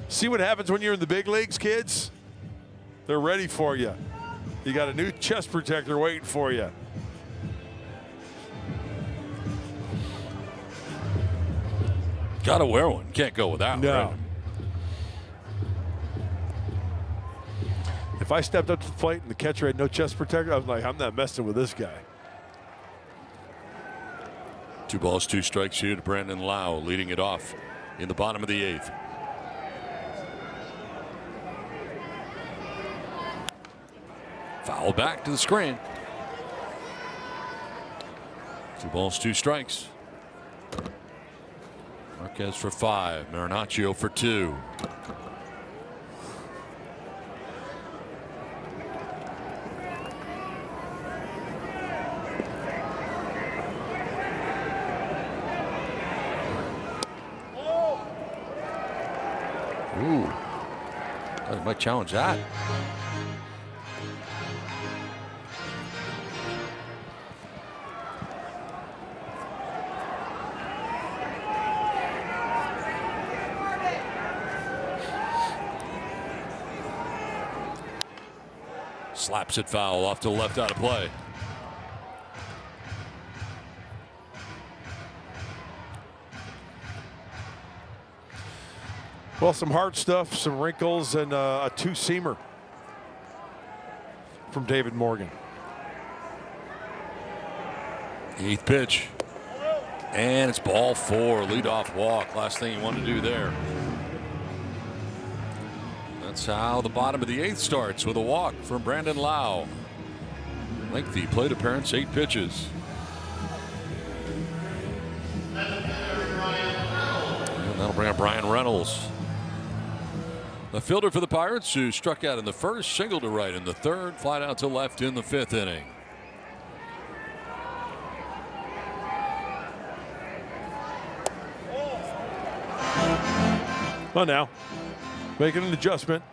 See what happens when you're in the big leagues, kids? They're ready for you. You got a new chest protector waiting for you. Gotta wear one. Can't go without. No. Right? If I stepped up to the plate and the catcher had no chest protector, I was like, I'm not messing with this guy. 2 balls, 2 strikes here to Brandon Lau, leading it off in the bottom of the 8th. Foul back to the screen. 2 balls, 2 strikes. Marquez for 5. Marinaccio for 2. Ooh. Thought he might challenge that. Slaps it foul off to the left out of play. Well, some hard stuff, some wrinkles, and a 2-seamer from David Morgan. 8th pitch. And it's ball 4. Leadoff walk. Last thing you want to do there. That's how the bottom of the 8th starts, with a walk from Brandon Lau. Lengthy plate appearance, 8 pitches. And that'll bring up Brian Reynolds. The fielder for the Pirates, who struck out in the first, single to right in the 3rd, flied out to left in the 5th inning. Well, now, making an adjustment.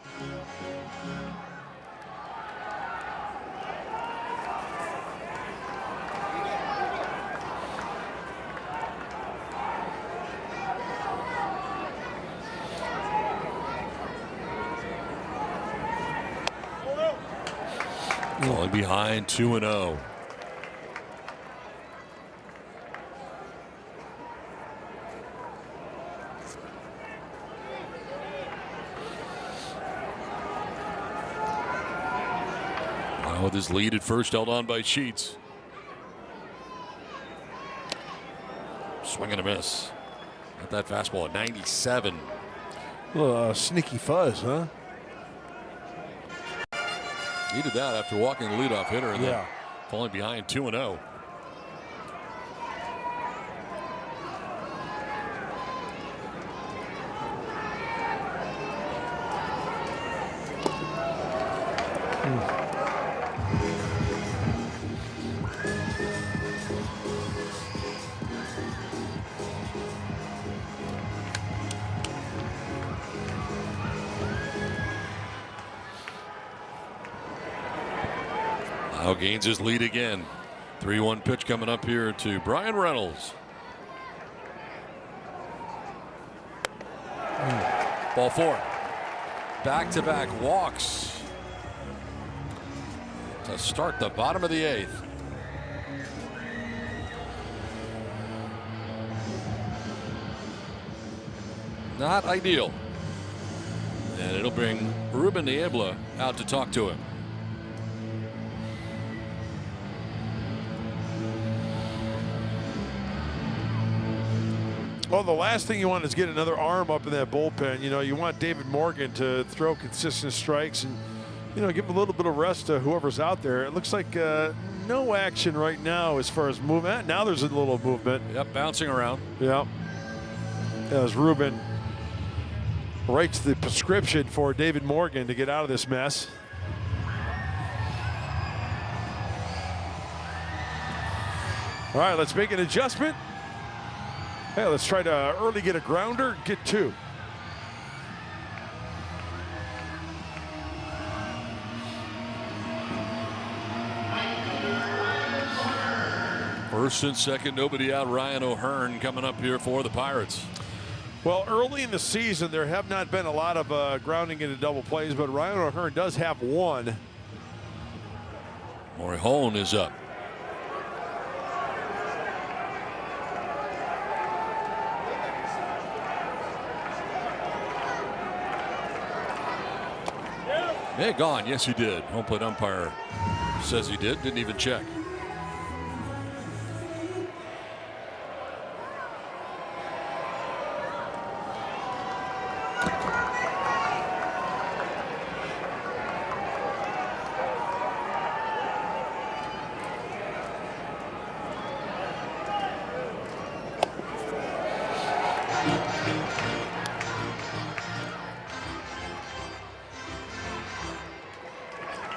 Falling behind 2-0. With his lead at first, held on by Sheets. Swing and a miss. Got that fastball at 97. Sneaky fuzz, huh? He did that after walking the leadoff hitter and then falling behind 2-0. Now gains his lead again. 3-1 pitch coming up here to Brian Reynolds. Ball 4. Back-to-back walks to start the bottom of the 8th. Not ideal. And it'll bring Ruben Niebla out to talk to him. Well, the last thing you want is get another arm up in that bullpen. You know, you want David Morgan to throw consistent strikes and, you know, give a little bit of rest to whoever's out there. It looks like no action right now as far as movement. Now there's a little movement. Yep, bouncing around. Yep. As Ruben writes the prescription for David Morgan to get out of this mess. All right, let's make an adjustment. Hey, let's try to early get a grounder, get 2. First and second, nobody out. Ryan O'Hearn coming up here for the Pirates. Well, early in the season, there have not been a lot of grounding into double plays, but Ryan O'Hearn does have 1. Morihone is up. Yeah, gone. Yes, he did. Home plate umpire says he did. Didn't even check.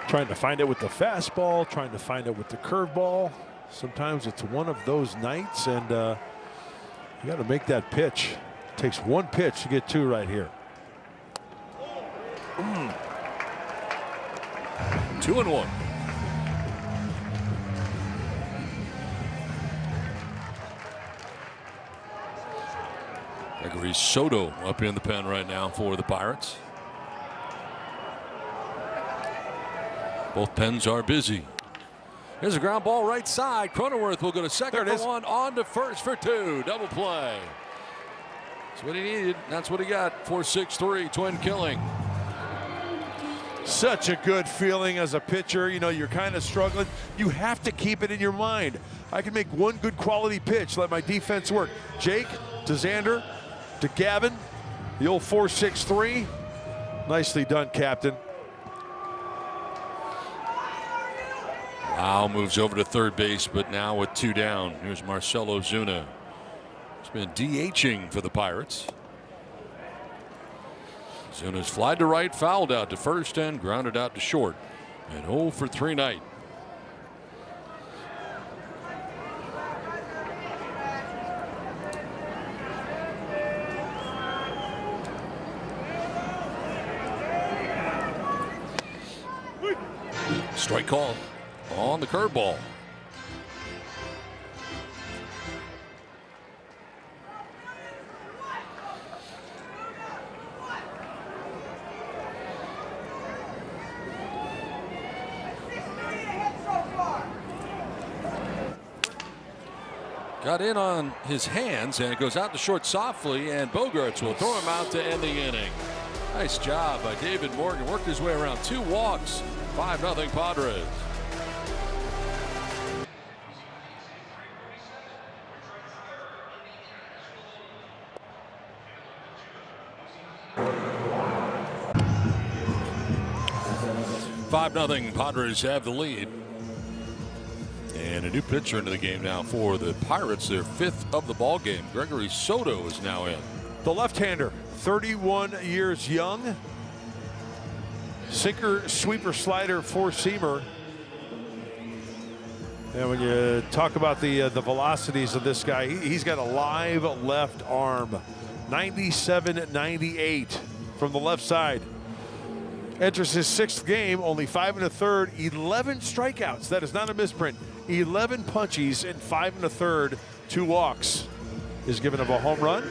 Trying to find it with the fastball, trying to find it with the curveball. Sometimes it's one of those nights, and you got to make that pitch. It takes 1 pitch to get 2 right here. 2-1. Gregory Soto up in the pen right now for the Pirates. Both pens are busy. Here's a ground ball right side. Cronenworth will go to second for 1, on to first for 2. Double play. That's what he needed. That's what he got. 4-6-3, twin killing. Such a good feeling as a pitcher. You know, you're kind of struggling. You have to keep it in your mind. I can make 1 good quality pitch, let my defense work. Jake to Xander to Gavin. The old 4-6-3. Nicely done, Captain. Wow, moves over to third base, but now with 2 down. Here's Marcelo Zuna. He's been DHing for the Pirates. Zuna's flied to right, fouled out to first, and grounded out to short. And 0 for 3 night. Strike call on the curveball. Got in on his hands, and it goes out to short softly, and Bogarts will throw him out to end the inning. Nice job by David Morgan. Worked his way around 2 walks. 5-0 Padres. Nothing. Padres have the lead. And a new pitcher into the game now for the Pirates, their 5th of the ball game. Gregory Soto is now in. The left-hander, 31 years young. Sinker, sweeper, slider, four-seamer. And when you talk about the velocities of this guy, he's got a live left arm. 97-98 from the left side. Enters his 6th game, only 5 1/3, 11 strikeouts. That is not a misprint. 11 punchies in 5 1/3, 2 walks. Is given up a home run.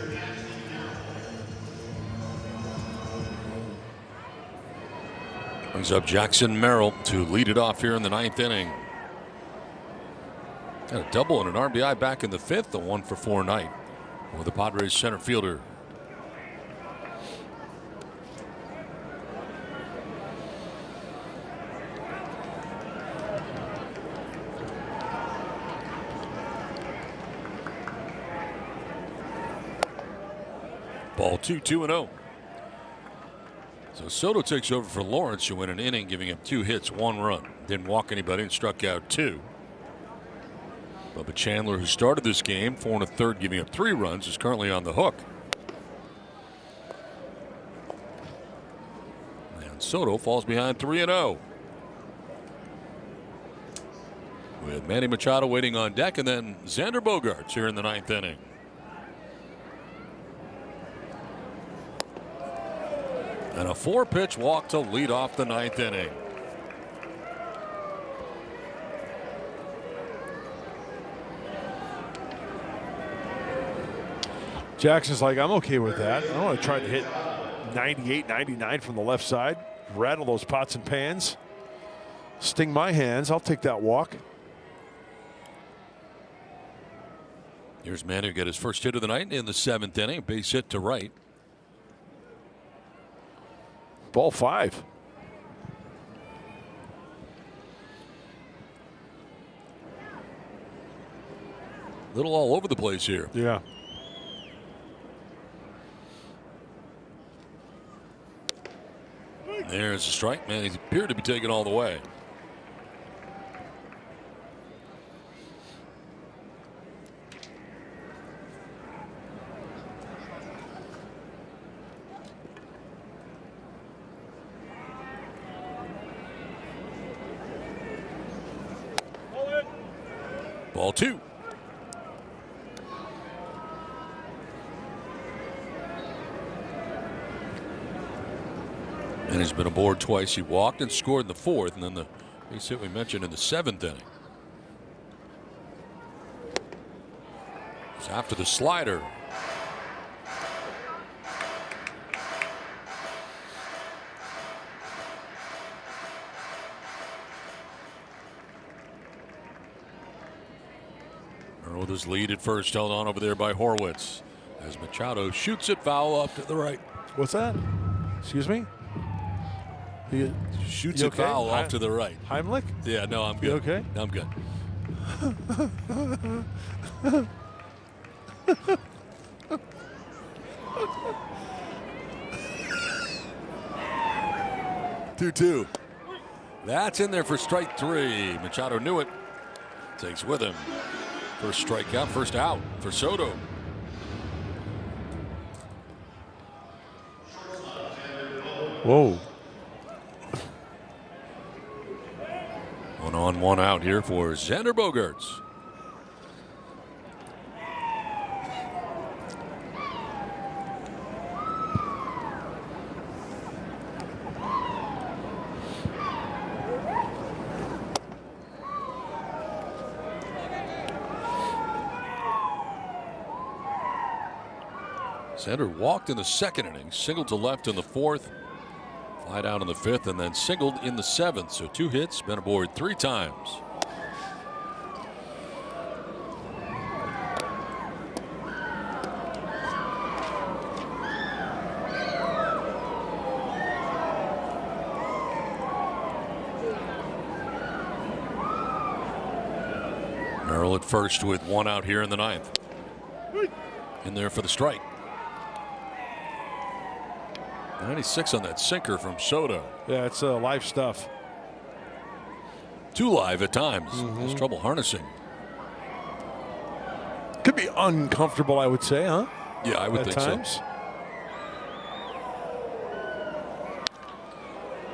Brings up Jackson Merrill to lead it off here in the 9th inning. Got a double and an RBI back in the 5th, a 1-for-4 night with the Padres center fielder. Ball 2-2-0. So Soto takes over for Lawrence, who went an inning, giving him 2 hits, 1 run. Didn't walk anybody and struck out 2. Bubba Chandler, who started this game 4 1/3, giving up 3 runs, is currently on the hook. And Soto falls behind 3-0. With Manny Machado waiting on deck, and then Xander Bogaerts here in the 9th inning. And a 4-pitch walk to lead off the 9th inning. Jackson's like, I'm okay with that. I don't want to try to hit 98, 99 from the left side. Rattle those pots and pans. Sting my hands. I'll take that walk. Here's Manny, who got his first hit of the night in the 7th inning. Base hit to right. Ball 5. Little all over the place here. Yeah. There's a strike. Man, he appeared to be taken all the way. Ball 2. And he's been aboard twice. He walked and scored in the 4th, and then the base hit we mentioned in the 7th inning. It's after the slider. With his lead at first, held on over there by Horwitz as Machado shoots it foul up to the right. What's that? Excuse me? Shoots you it okay? foul off to the right. Heimlich? Yeah, no, I'm good. You okay? No, I'm good. 2-2. That's in there for strike 3. Machado knew it. Takes with him. First strikeout, first out for Soto. Whoa. 1 on, 1 out here for Xander Bogaerts. Xander walked in the 2nd inning, singled to left in the 4th, fly down in the 5th, and then singled in the 7th. So 2 hits, been aboard 3 times. Merrill at first with 1 out here in the 9th. In there for the strike. 96 on that sinker from Soto. Yeah, it's live stuff. Too live at times. Has trouble harnessing. Could be uncomfortable, I would say, huh? Yeah, I would at think times.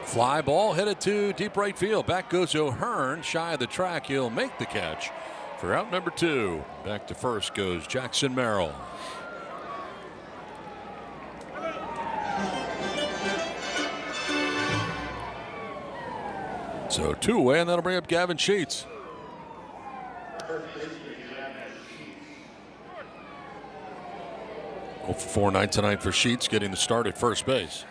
so. fly ball headed to deep right field. Back goes O'Hearn, shy of the track. He'll make the catch for out number 2. Back to first goes Jackson Merrill. So 2 away, and that'll bring up Gavin Sheets. Oh, for 4 night tonight for Sheets, getting the start at first base.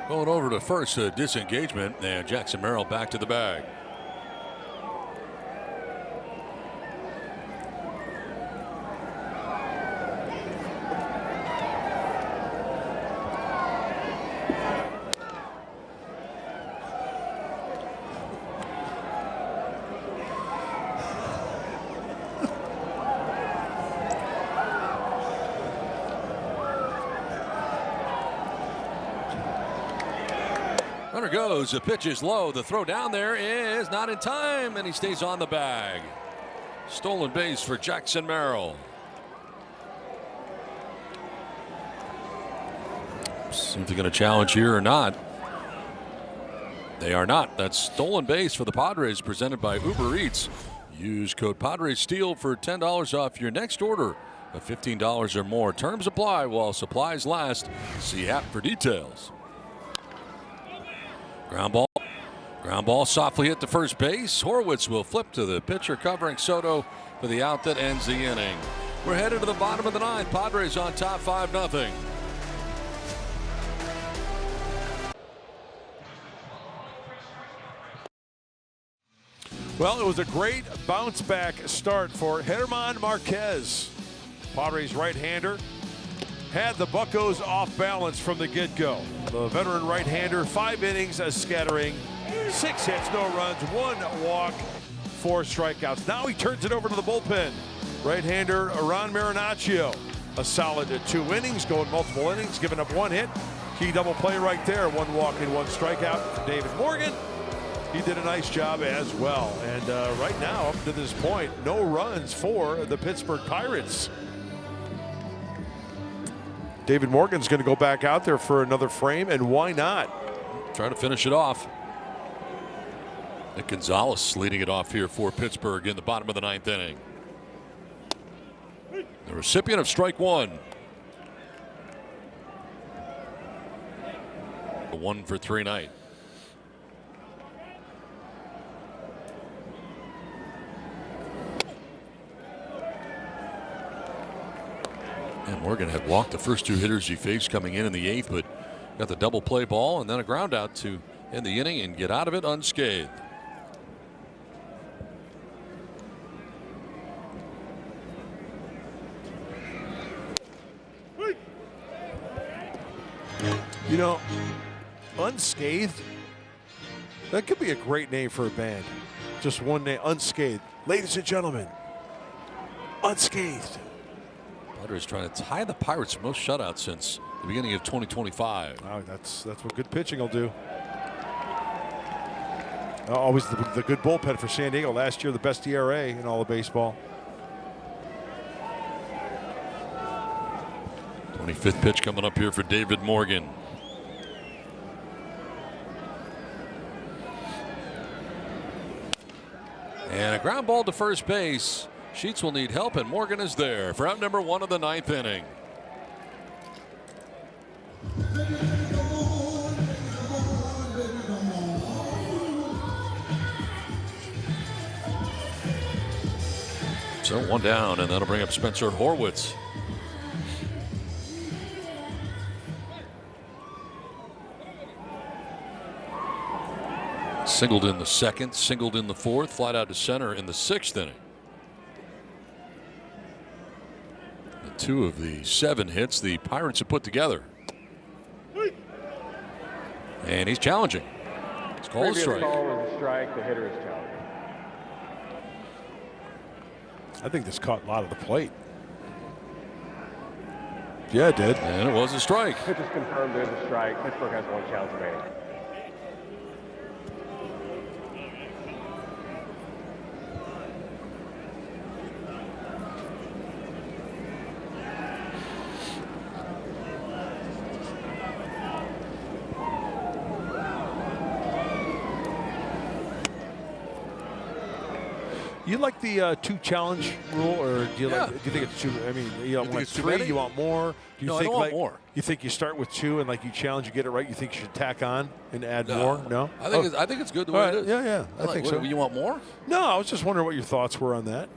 Going over to first, disengagement, and Jackson Merrill back to the bag. Runner goes. The pitch is low. The throw down there is not in time, and he stays on the bag. Stolen base for Jackson Merrill. See if they're going to challenge here or not. They are not. That's stolen base for the Padres, presented by Uber Eats. Use code PadresSteel for $10 off your next order of $15 or more. Terms apply while supplies last. See app for details. Ground ball softly hit to first base. Horwitz will flip to the pitcher covering Soto for the out that ends the inning. We're headed to the bottom of the 9th. Padres on top 5-0. Well, it was a great bounce back start for German Marquez. Padres right-hander had the Buccos off balance from the get-go. The veteran right-hander, 5 innings, a scattering, 6 hits, no runs, 1 walk, 4 strikeouts. Now he turns it over to the bullpen. Right-hander Ron Marinaccio, a solid 2 innings, going multiple innings, giving up 1 hit. Key double play right there, 1 walk and 1 strikeout for David Morgan. He did a nice job as well. And right now, up to this point, no runs for the Pittsburgh Pirates. David Morgan's going to go back out there for another frame, and why not? Try to finish it off. Nick Gonzalez leading it off here for Pittsburgh in the bottom of the 9th inning. The recipient of strike 1. A 1-for-3 night. And Morgan had walked the first 2 hitters he faced coming in the 8th, but got the double play ball and then a ground out to end the inning and get out of it unscathed. You know, unscathed, that could be a great name for a band. Just one name, Unscathed. Ladies and gentlemen, Unscathed. Padres trying to tie the Pirates' most shutouts since the beginning of 2025. Oh, that's what good pitching will do. Always the good bullpen for San Diego. Last year, the best ERA in all of baseball. 25th pitch coming up here for David Morgan. And a ground ball to first base. Sheets will need help, and Morgan is there for out number 1 of the 9th inning. So 1 down, and that'll bring up Spencer Horwitz. Singled in the 2nd, singled in the 4th, flied out to center in the 6th inning. 2 of the 7 hits the Pirates have put together. And he's challenging. Call Previous strike. call was a strike. The hitter is challenged. I think this caught a lot of the plate. Yeah, it did. And it was a strike. Pitch is confirmed. There's a strike. Pittsburgh has 1 challenge remaining. You like the 2 challenge rule, or do you Yeah. do you think it's too? I mean, you don't think want it's too 3. many? You want more? Do you No, I think don't want more. You think you start with 2 and like you challenge, you get it right. You think you should tack on and add No. more? No, I think it's good the way All right. it is. Yeah, I think so. You want more? No, I was just wondering what your thoughts were on that.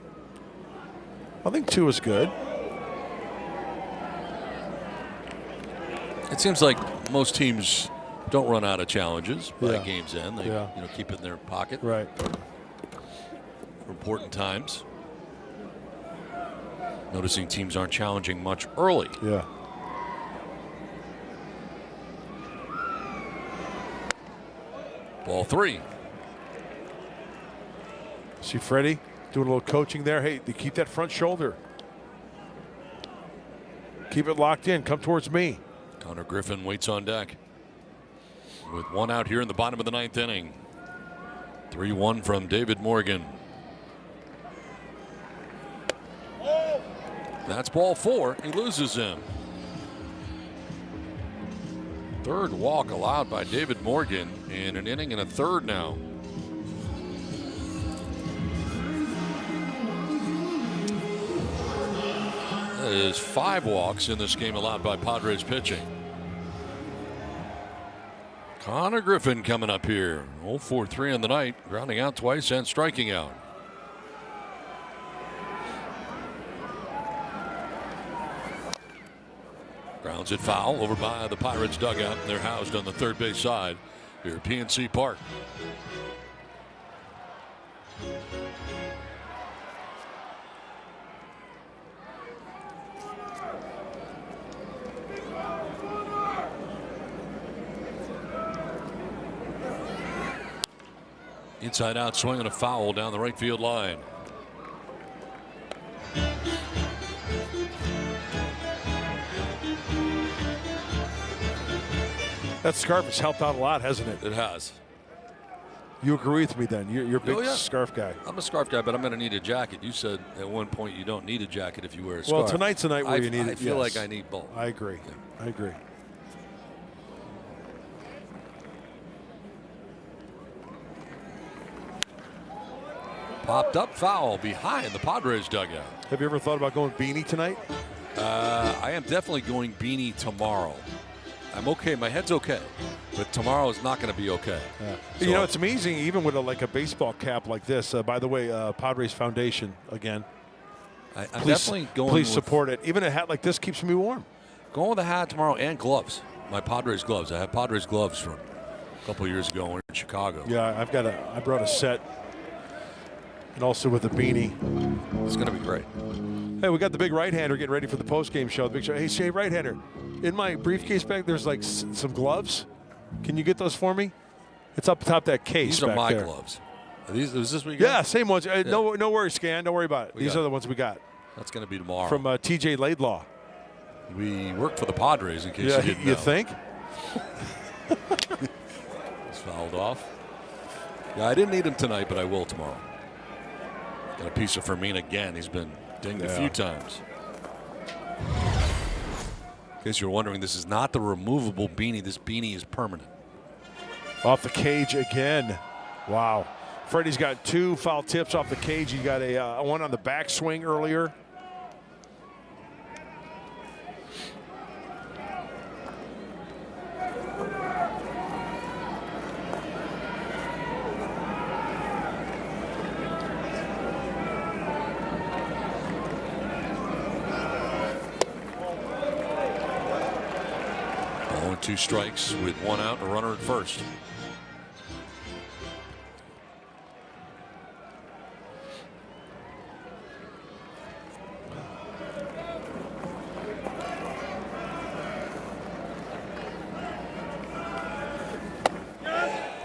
I think 2 is good. It seems like most teams don't run out of challenges by Yeah. game's end. They keep it in their pocket Right. for important times. Noticing teams aren't challenging much early. Yeah. Ball 3. See Freddie doing a little coaching there. Hey, you keep that front shoulder. Keep it locked in. Come towards me. Connor Griffin waits on deck with 1 out here in the bottom of the 9th inning. 3-1 from David Morgan. That's ball 4. He loses him. 3rd walk allowed by David Morgan in an inning and a 3rd now. That is 5 walks in this game allowed by Padres pitching. Connor Griffin coming up here. 0-for-3 on the night, grounding out twice and striking out. Grounds it foul over by the Pirates dugout. They're housed on the third base side here at PNC Park. Inside out swing and a foul down the right field line. That scarf has helped out a lot, hasn't it? It has. You agree with me then? You're a big scarf guy. I'm a scarf guy, but I'm going to need a jacket. You said at one point you don't need a jacket if you wear a scarf. Well, tonight's the night where you need it. I feel like I need both. I agree. Yeah. I agree. Popped up foul behind the Padres dugout. Have you ever thought about going beanie tonight? I am definitely going beanie tomorrow. I'm okay. My head's okay, but tomorrow is not going to be okay. Yeah. So You know, it's amazing, even with a baseball cap like this. By the way, Padres Foundation again. I'm Please, definitely going. please with, support it. Even a hat like this keeps me warm. Going with a hat tomorrow and gloves. My Padres gloves. I have Padres gloves from a couple years ago when we were in Chicago. Yeah, I brought a set, and also with a beanie. It's going to be great. Hey, we got the big right-hander getting ready for the post-game show. The big show. Hey, say right-hander. In my briefcase back, there's like some gloves. Can you get those for me? It's up top that case. These are back my there. gloves. Is this what you got? Yeah, same ones. No worries, Scan. Don't worry about it. These got are it. the ones we got. That's going to be tomorrow. From TJ Laidlaw. We work for the Padres, in case you didn't know. You think? It's fouled off. Yeah, I didn't need him tonight, but I will tomorrow. Got a piece of Fermin again. He's been dinged a few times. In case you're wondering, this is not the removable beanie. This beanie is permanent. Off the cage again. Wow. Freddie's got 2 foul tips off the cage. He got a one on the backswing earlier. Ball and 2 strikes with 1 out and a runner at first.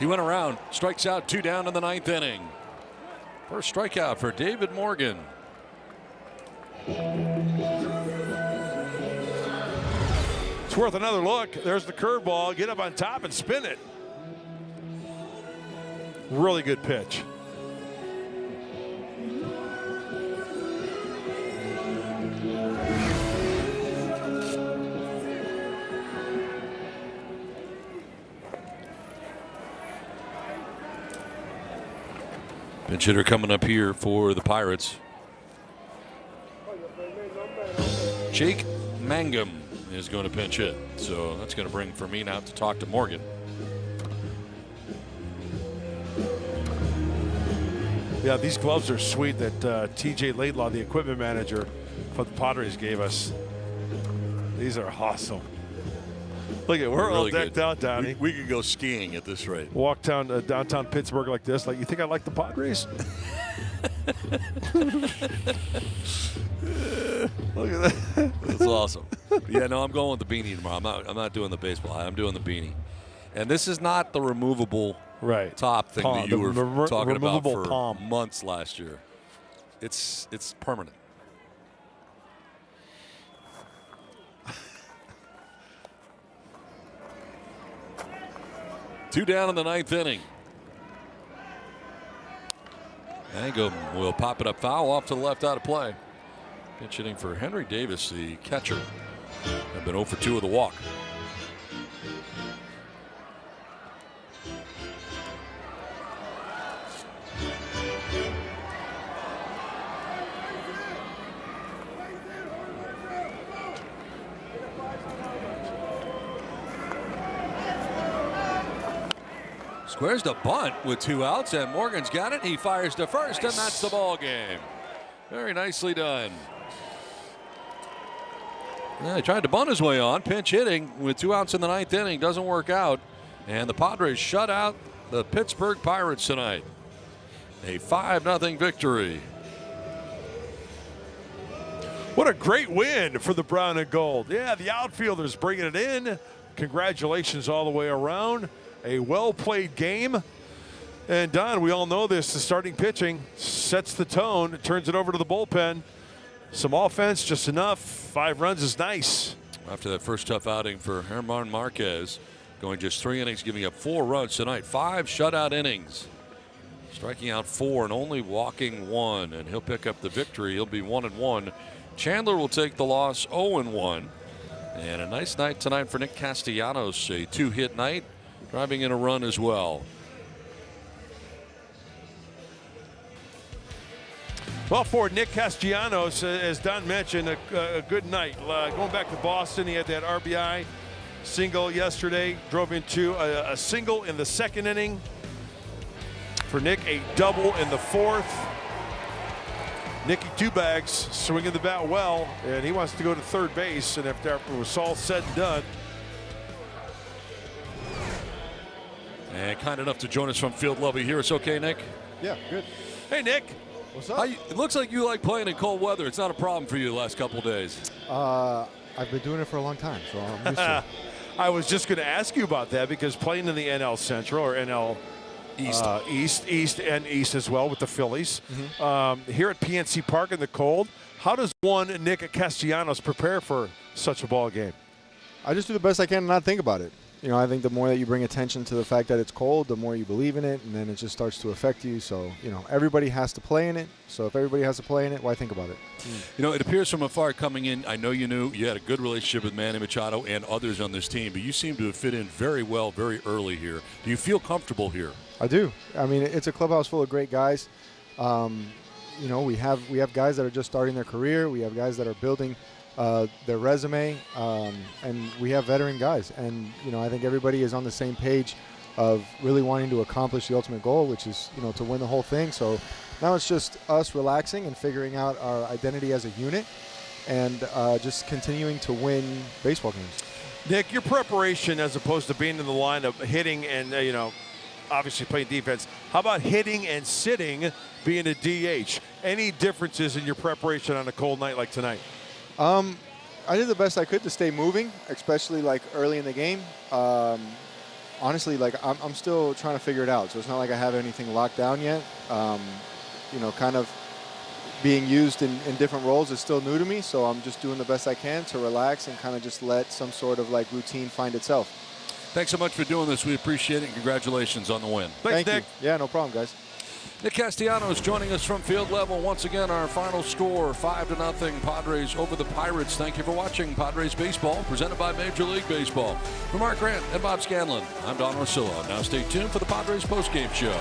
He went around, strikes out, 2 down in the 9th inning. First strikeout for David Morgan. It's worth another look. There's the curveball. Get up on top and spin it. Really good pitch. Pinch hitter coming up here for the Pirates. Jake Mangum is going to pinch hit. So that's going to bring Fermin out to talk to Morgan. Yeah, these gloves are sweet that TJ Laidlaw, the equipment manager for the Padres, gave us. These are awesome. Look at, we're all really decked out, Donnie. We could go skiing at this rate. Walk down downtown Pittsburgh like this. Like, you think I like the Padres? Look at that. That's awesome. Yeah, no, I'm going with the beanie tomorrow. I'm not doing the baseball hat. I'm doing the beanie. And this is not the removable top thing that you were talking about for months last year. It's permanent. Two down in the 9th inning. Mangum will pop it up foul off to the left, out of play. Pinch hitting for Henry Davis, the catcher. Have been 0 for 2 with a walk. Squares the bunt with 2 outs, and Morgan's got it. He fires to first, and that's the ball game. Very nicely done. Yeah, he tried to bunt his way on. Pinch hitting with 2 outs in the 9th inning. Doesn't work out. And the Padres shut out the Pittsburgh Pirates tonight. A 5-0 victory. What a great win for the Brown and Gold. Yeah, the outfielders bringing it in. Congratulations all the way around. A well-played game. And Don, we all know this, the starting pitching sets the tone. It turns it over to the bullpen. Some offense, just enough. 5 runs is nice. After that first tough outing for German Marquez, going just 3 innings, giving up 4 runs tonight. 5 shutout innings. Striking out 4 and only walking 1. And he'll pick up the victory. He'll be 1-1. Chandler will take the loss, 0-1. And a nice night tonight for Nick Castellanos. A 2-hit night, driving in a run as well. Well, for Nick Castellanos, as Don mentioned, a good night. Going back to Boston, he had that RBI single yesterday. Drove into a single in the 2nd inning. For Nick, a double in the 4th. Nicky Two Bags swinging the bat well, and he wants to go to 3rd base. And after it was all said and done, and kind enough to join us from Field Lobby here. It's okay, Nick? Yeah, good. hey, Nick. What's up? It looks like you like playing in cold weather. It's not a problem for you the last couple of days. I've been doing it for a long time, so I'm used to it. I was just going to ask you about that because playing in the NL Central or NL East and East as well with the Phillies. Here at PNC Park in the cold, how does one Nick Castellanos prepare for such a ball game? I just do the best I can and not think about it. You know, I think the more that you bring attention to the fact that it's cold, the more you believe in it, and then it just starts to affect you. So, you know, everybody has to play in it. So if everybody has to play in it, why think about it? You know, it appears from afar coming in, I know you knew you had a good relationship with Manny Machado and others on this team, but you seem to have fit in very well, very early here. Do you feel comfortable here? I do. I mean, it's a clubhouse full of great guys. You know, we have guys that are just starting their career. We have guys that are building their resume, and we have veteran guys. And, you know, I think everybody is on the same page of really wanting to accomplish the ultimate goal, which is, you know, to win the whole thing. So now it's just us relaxing and figuring out our identity as a unit and just continuing to win baseball games. Nick, your preparation as opposed to being in the lineup, hitting and, you know, obviously playing defense, how about hitting and sitting, being a DH? Any differences in your preparation on a cold night like tonight? I did the best I could to stay moving, especially like early in the game. honestly, like I'm still trying to figure it out. So it's not like I have anything locked down yet. You know, kind of being used in different roles is still new to me. So I'm just doing the best I can to relax and kind of just let some sort of like routine find itself. Thanks so much for doing this. We appreciate it. And congratulations on the win. Thanks, Nick. You. Yeah, no problem, guys. Nick Castellanos joining us from field level. Once again, our final score, 5-0 Padres over the Pirates. Thank you for watching Padres Baseball, presented by Major League Baseball. For Mark Grant and Bob Scanlon, I'm Don Orsillo. Now stay tuned for the Padres postgame show.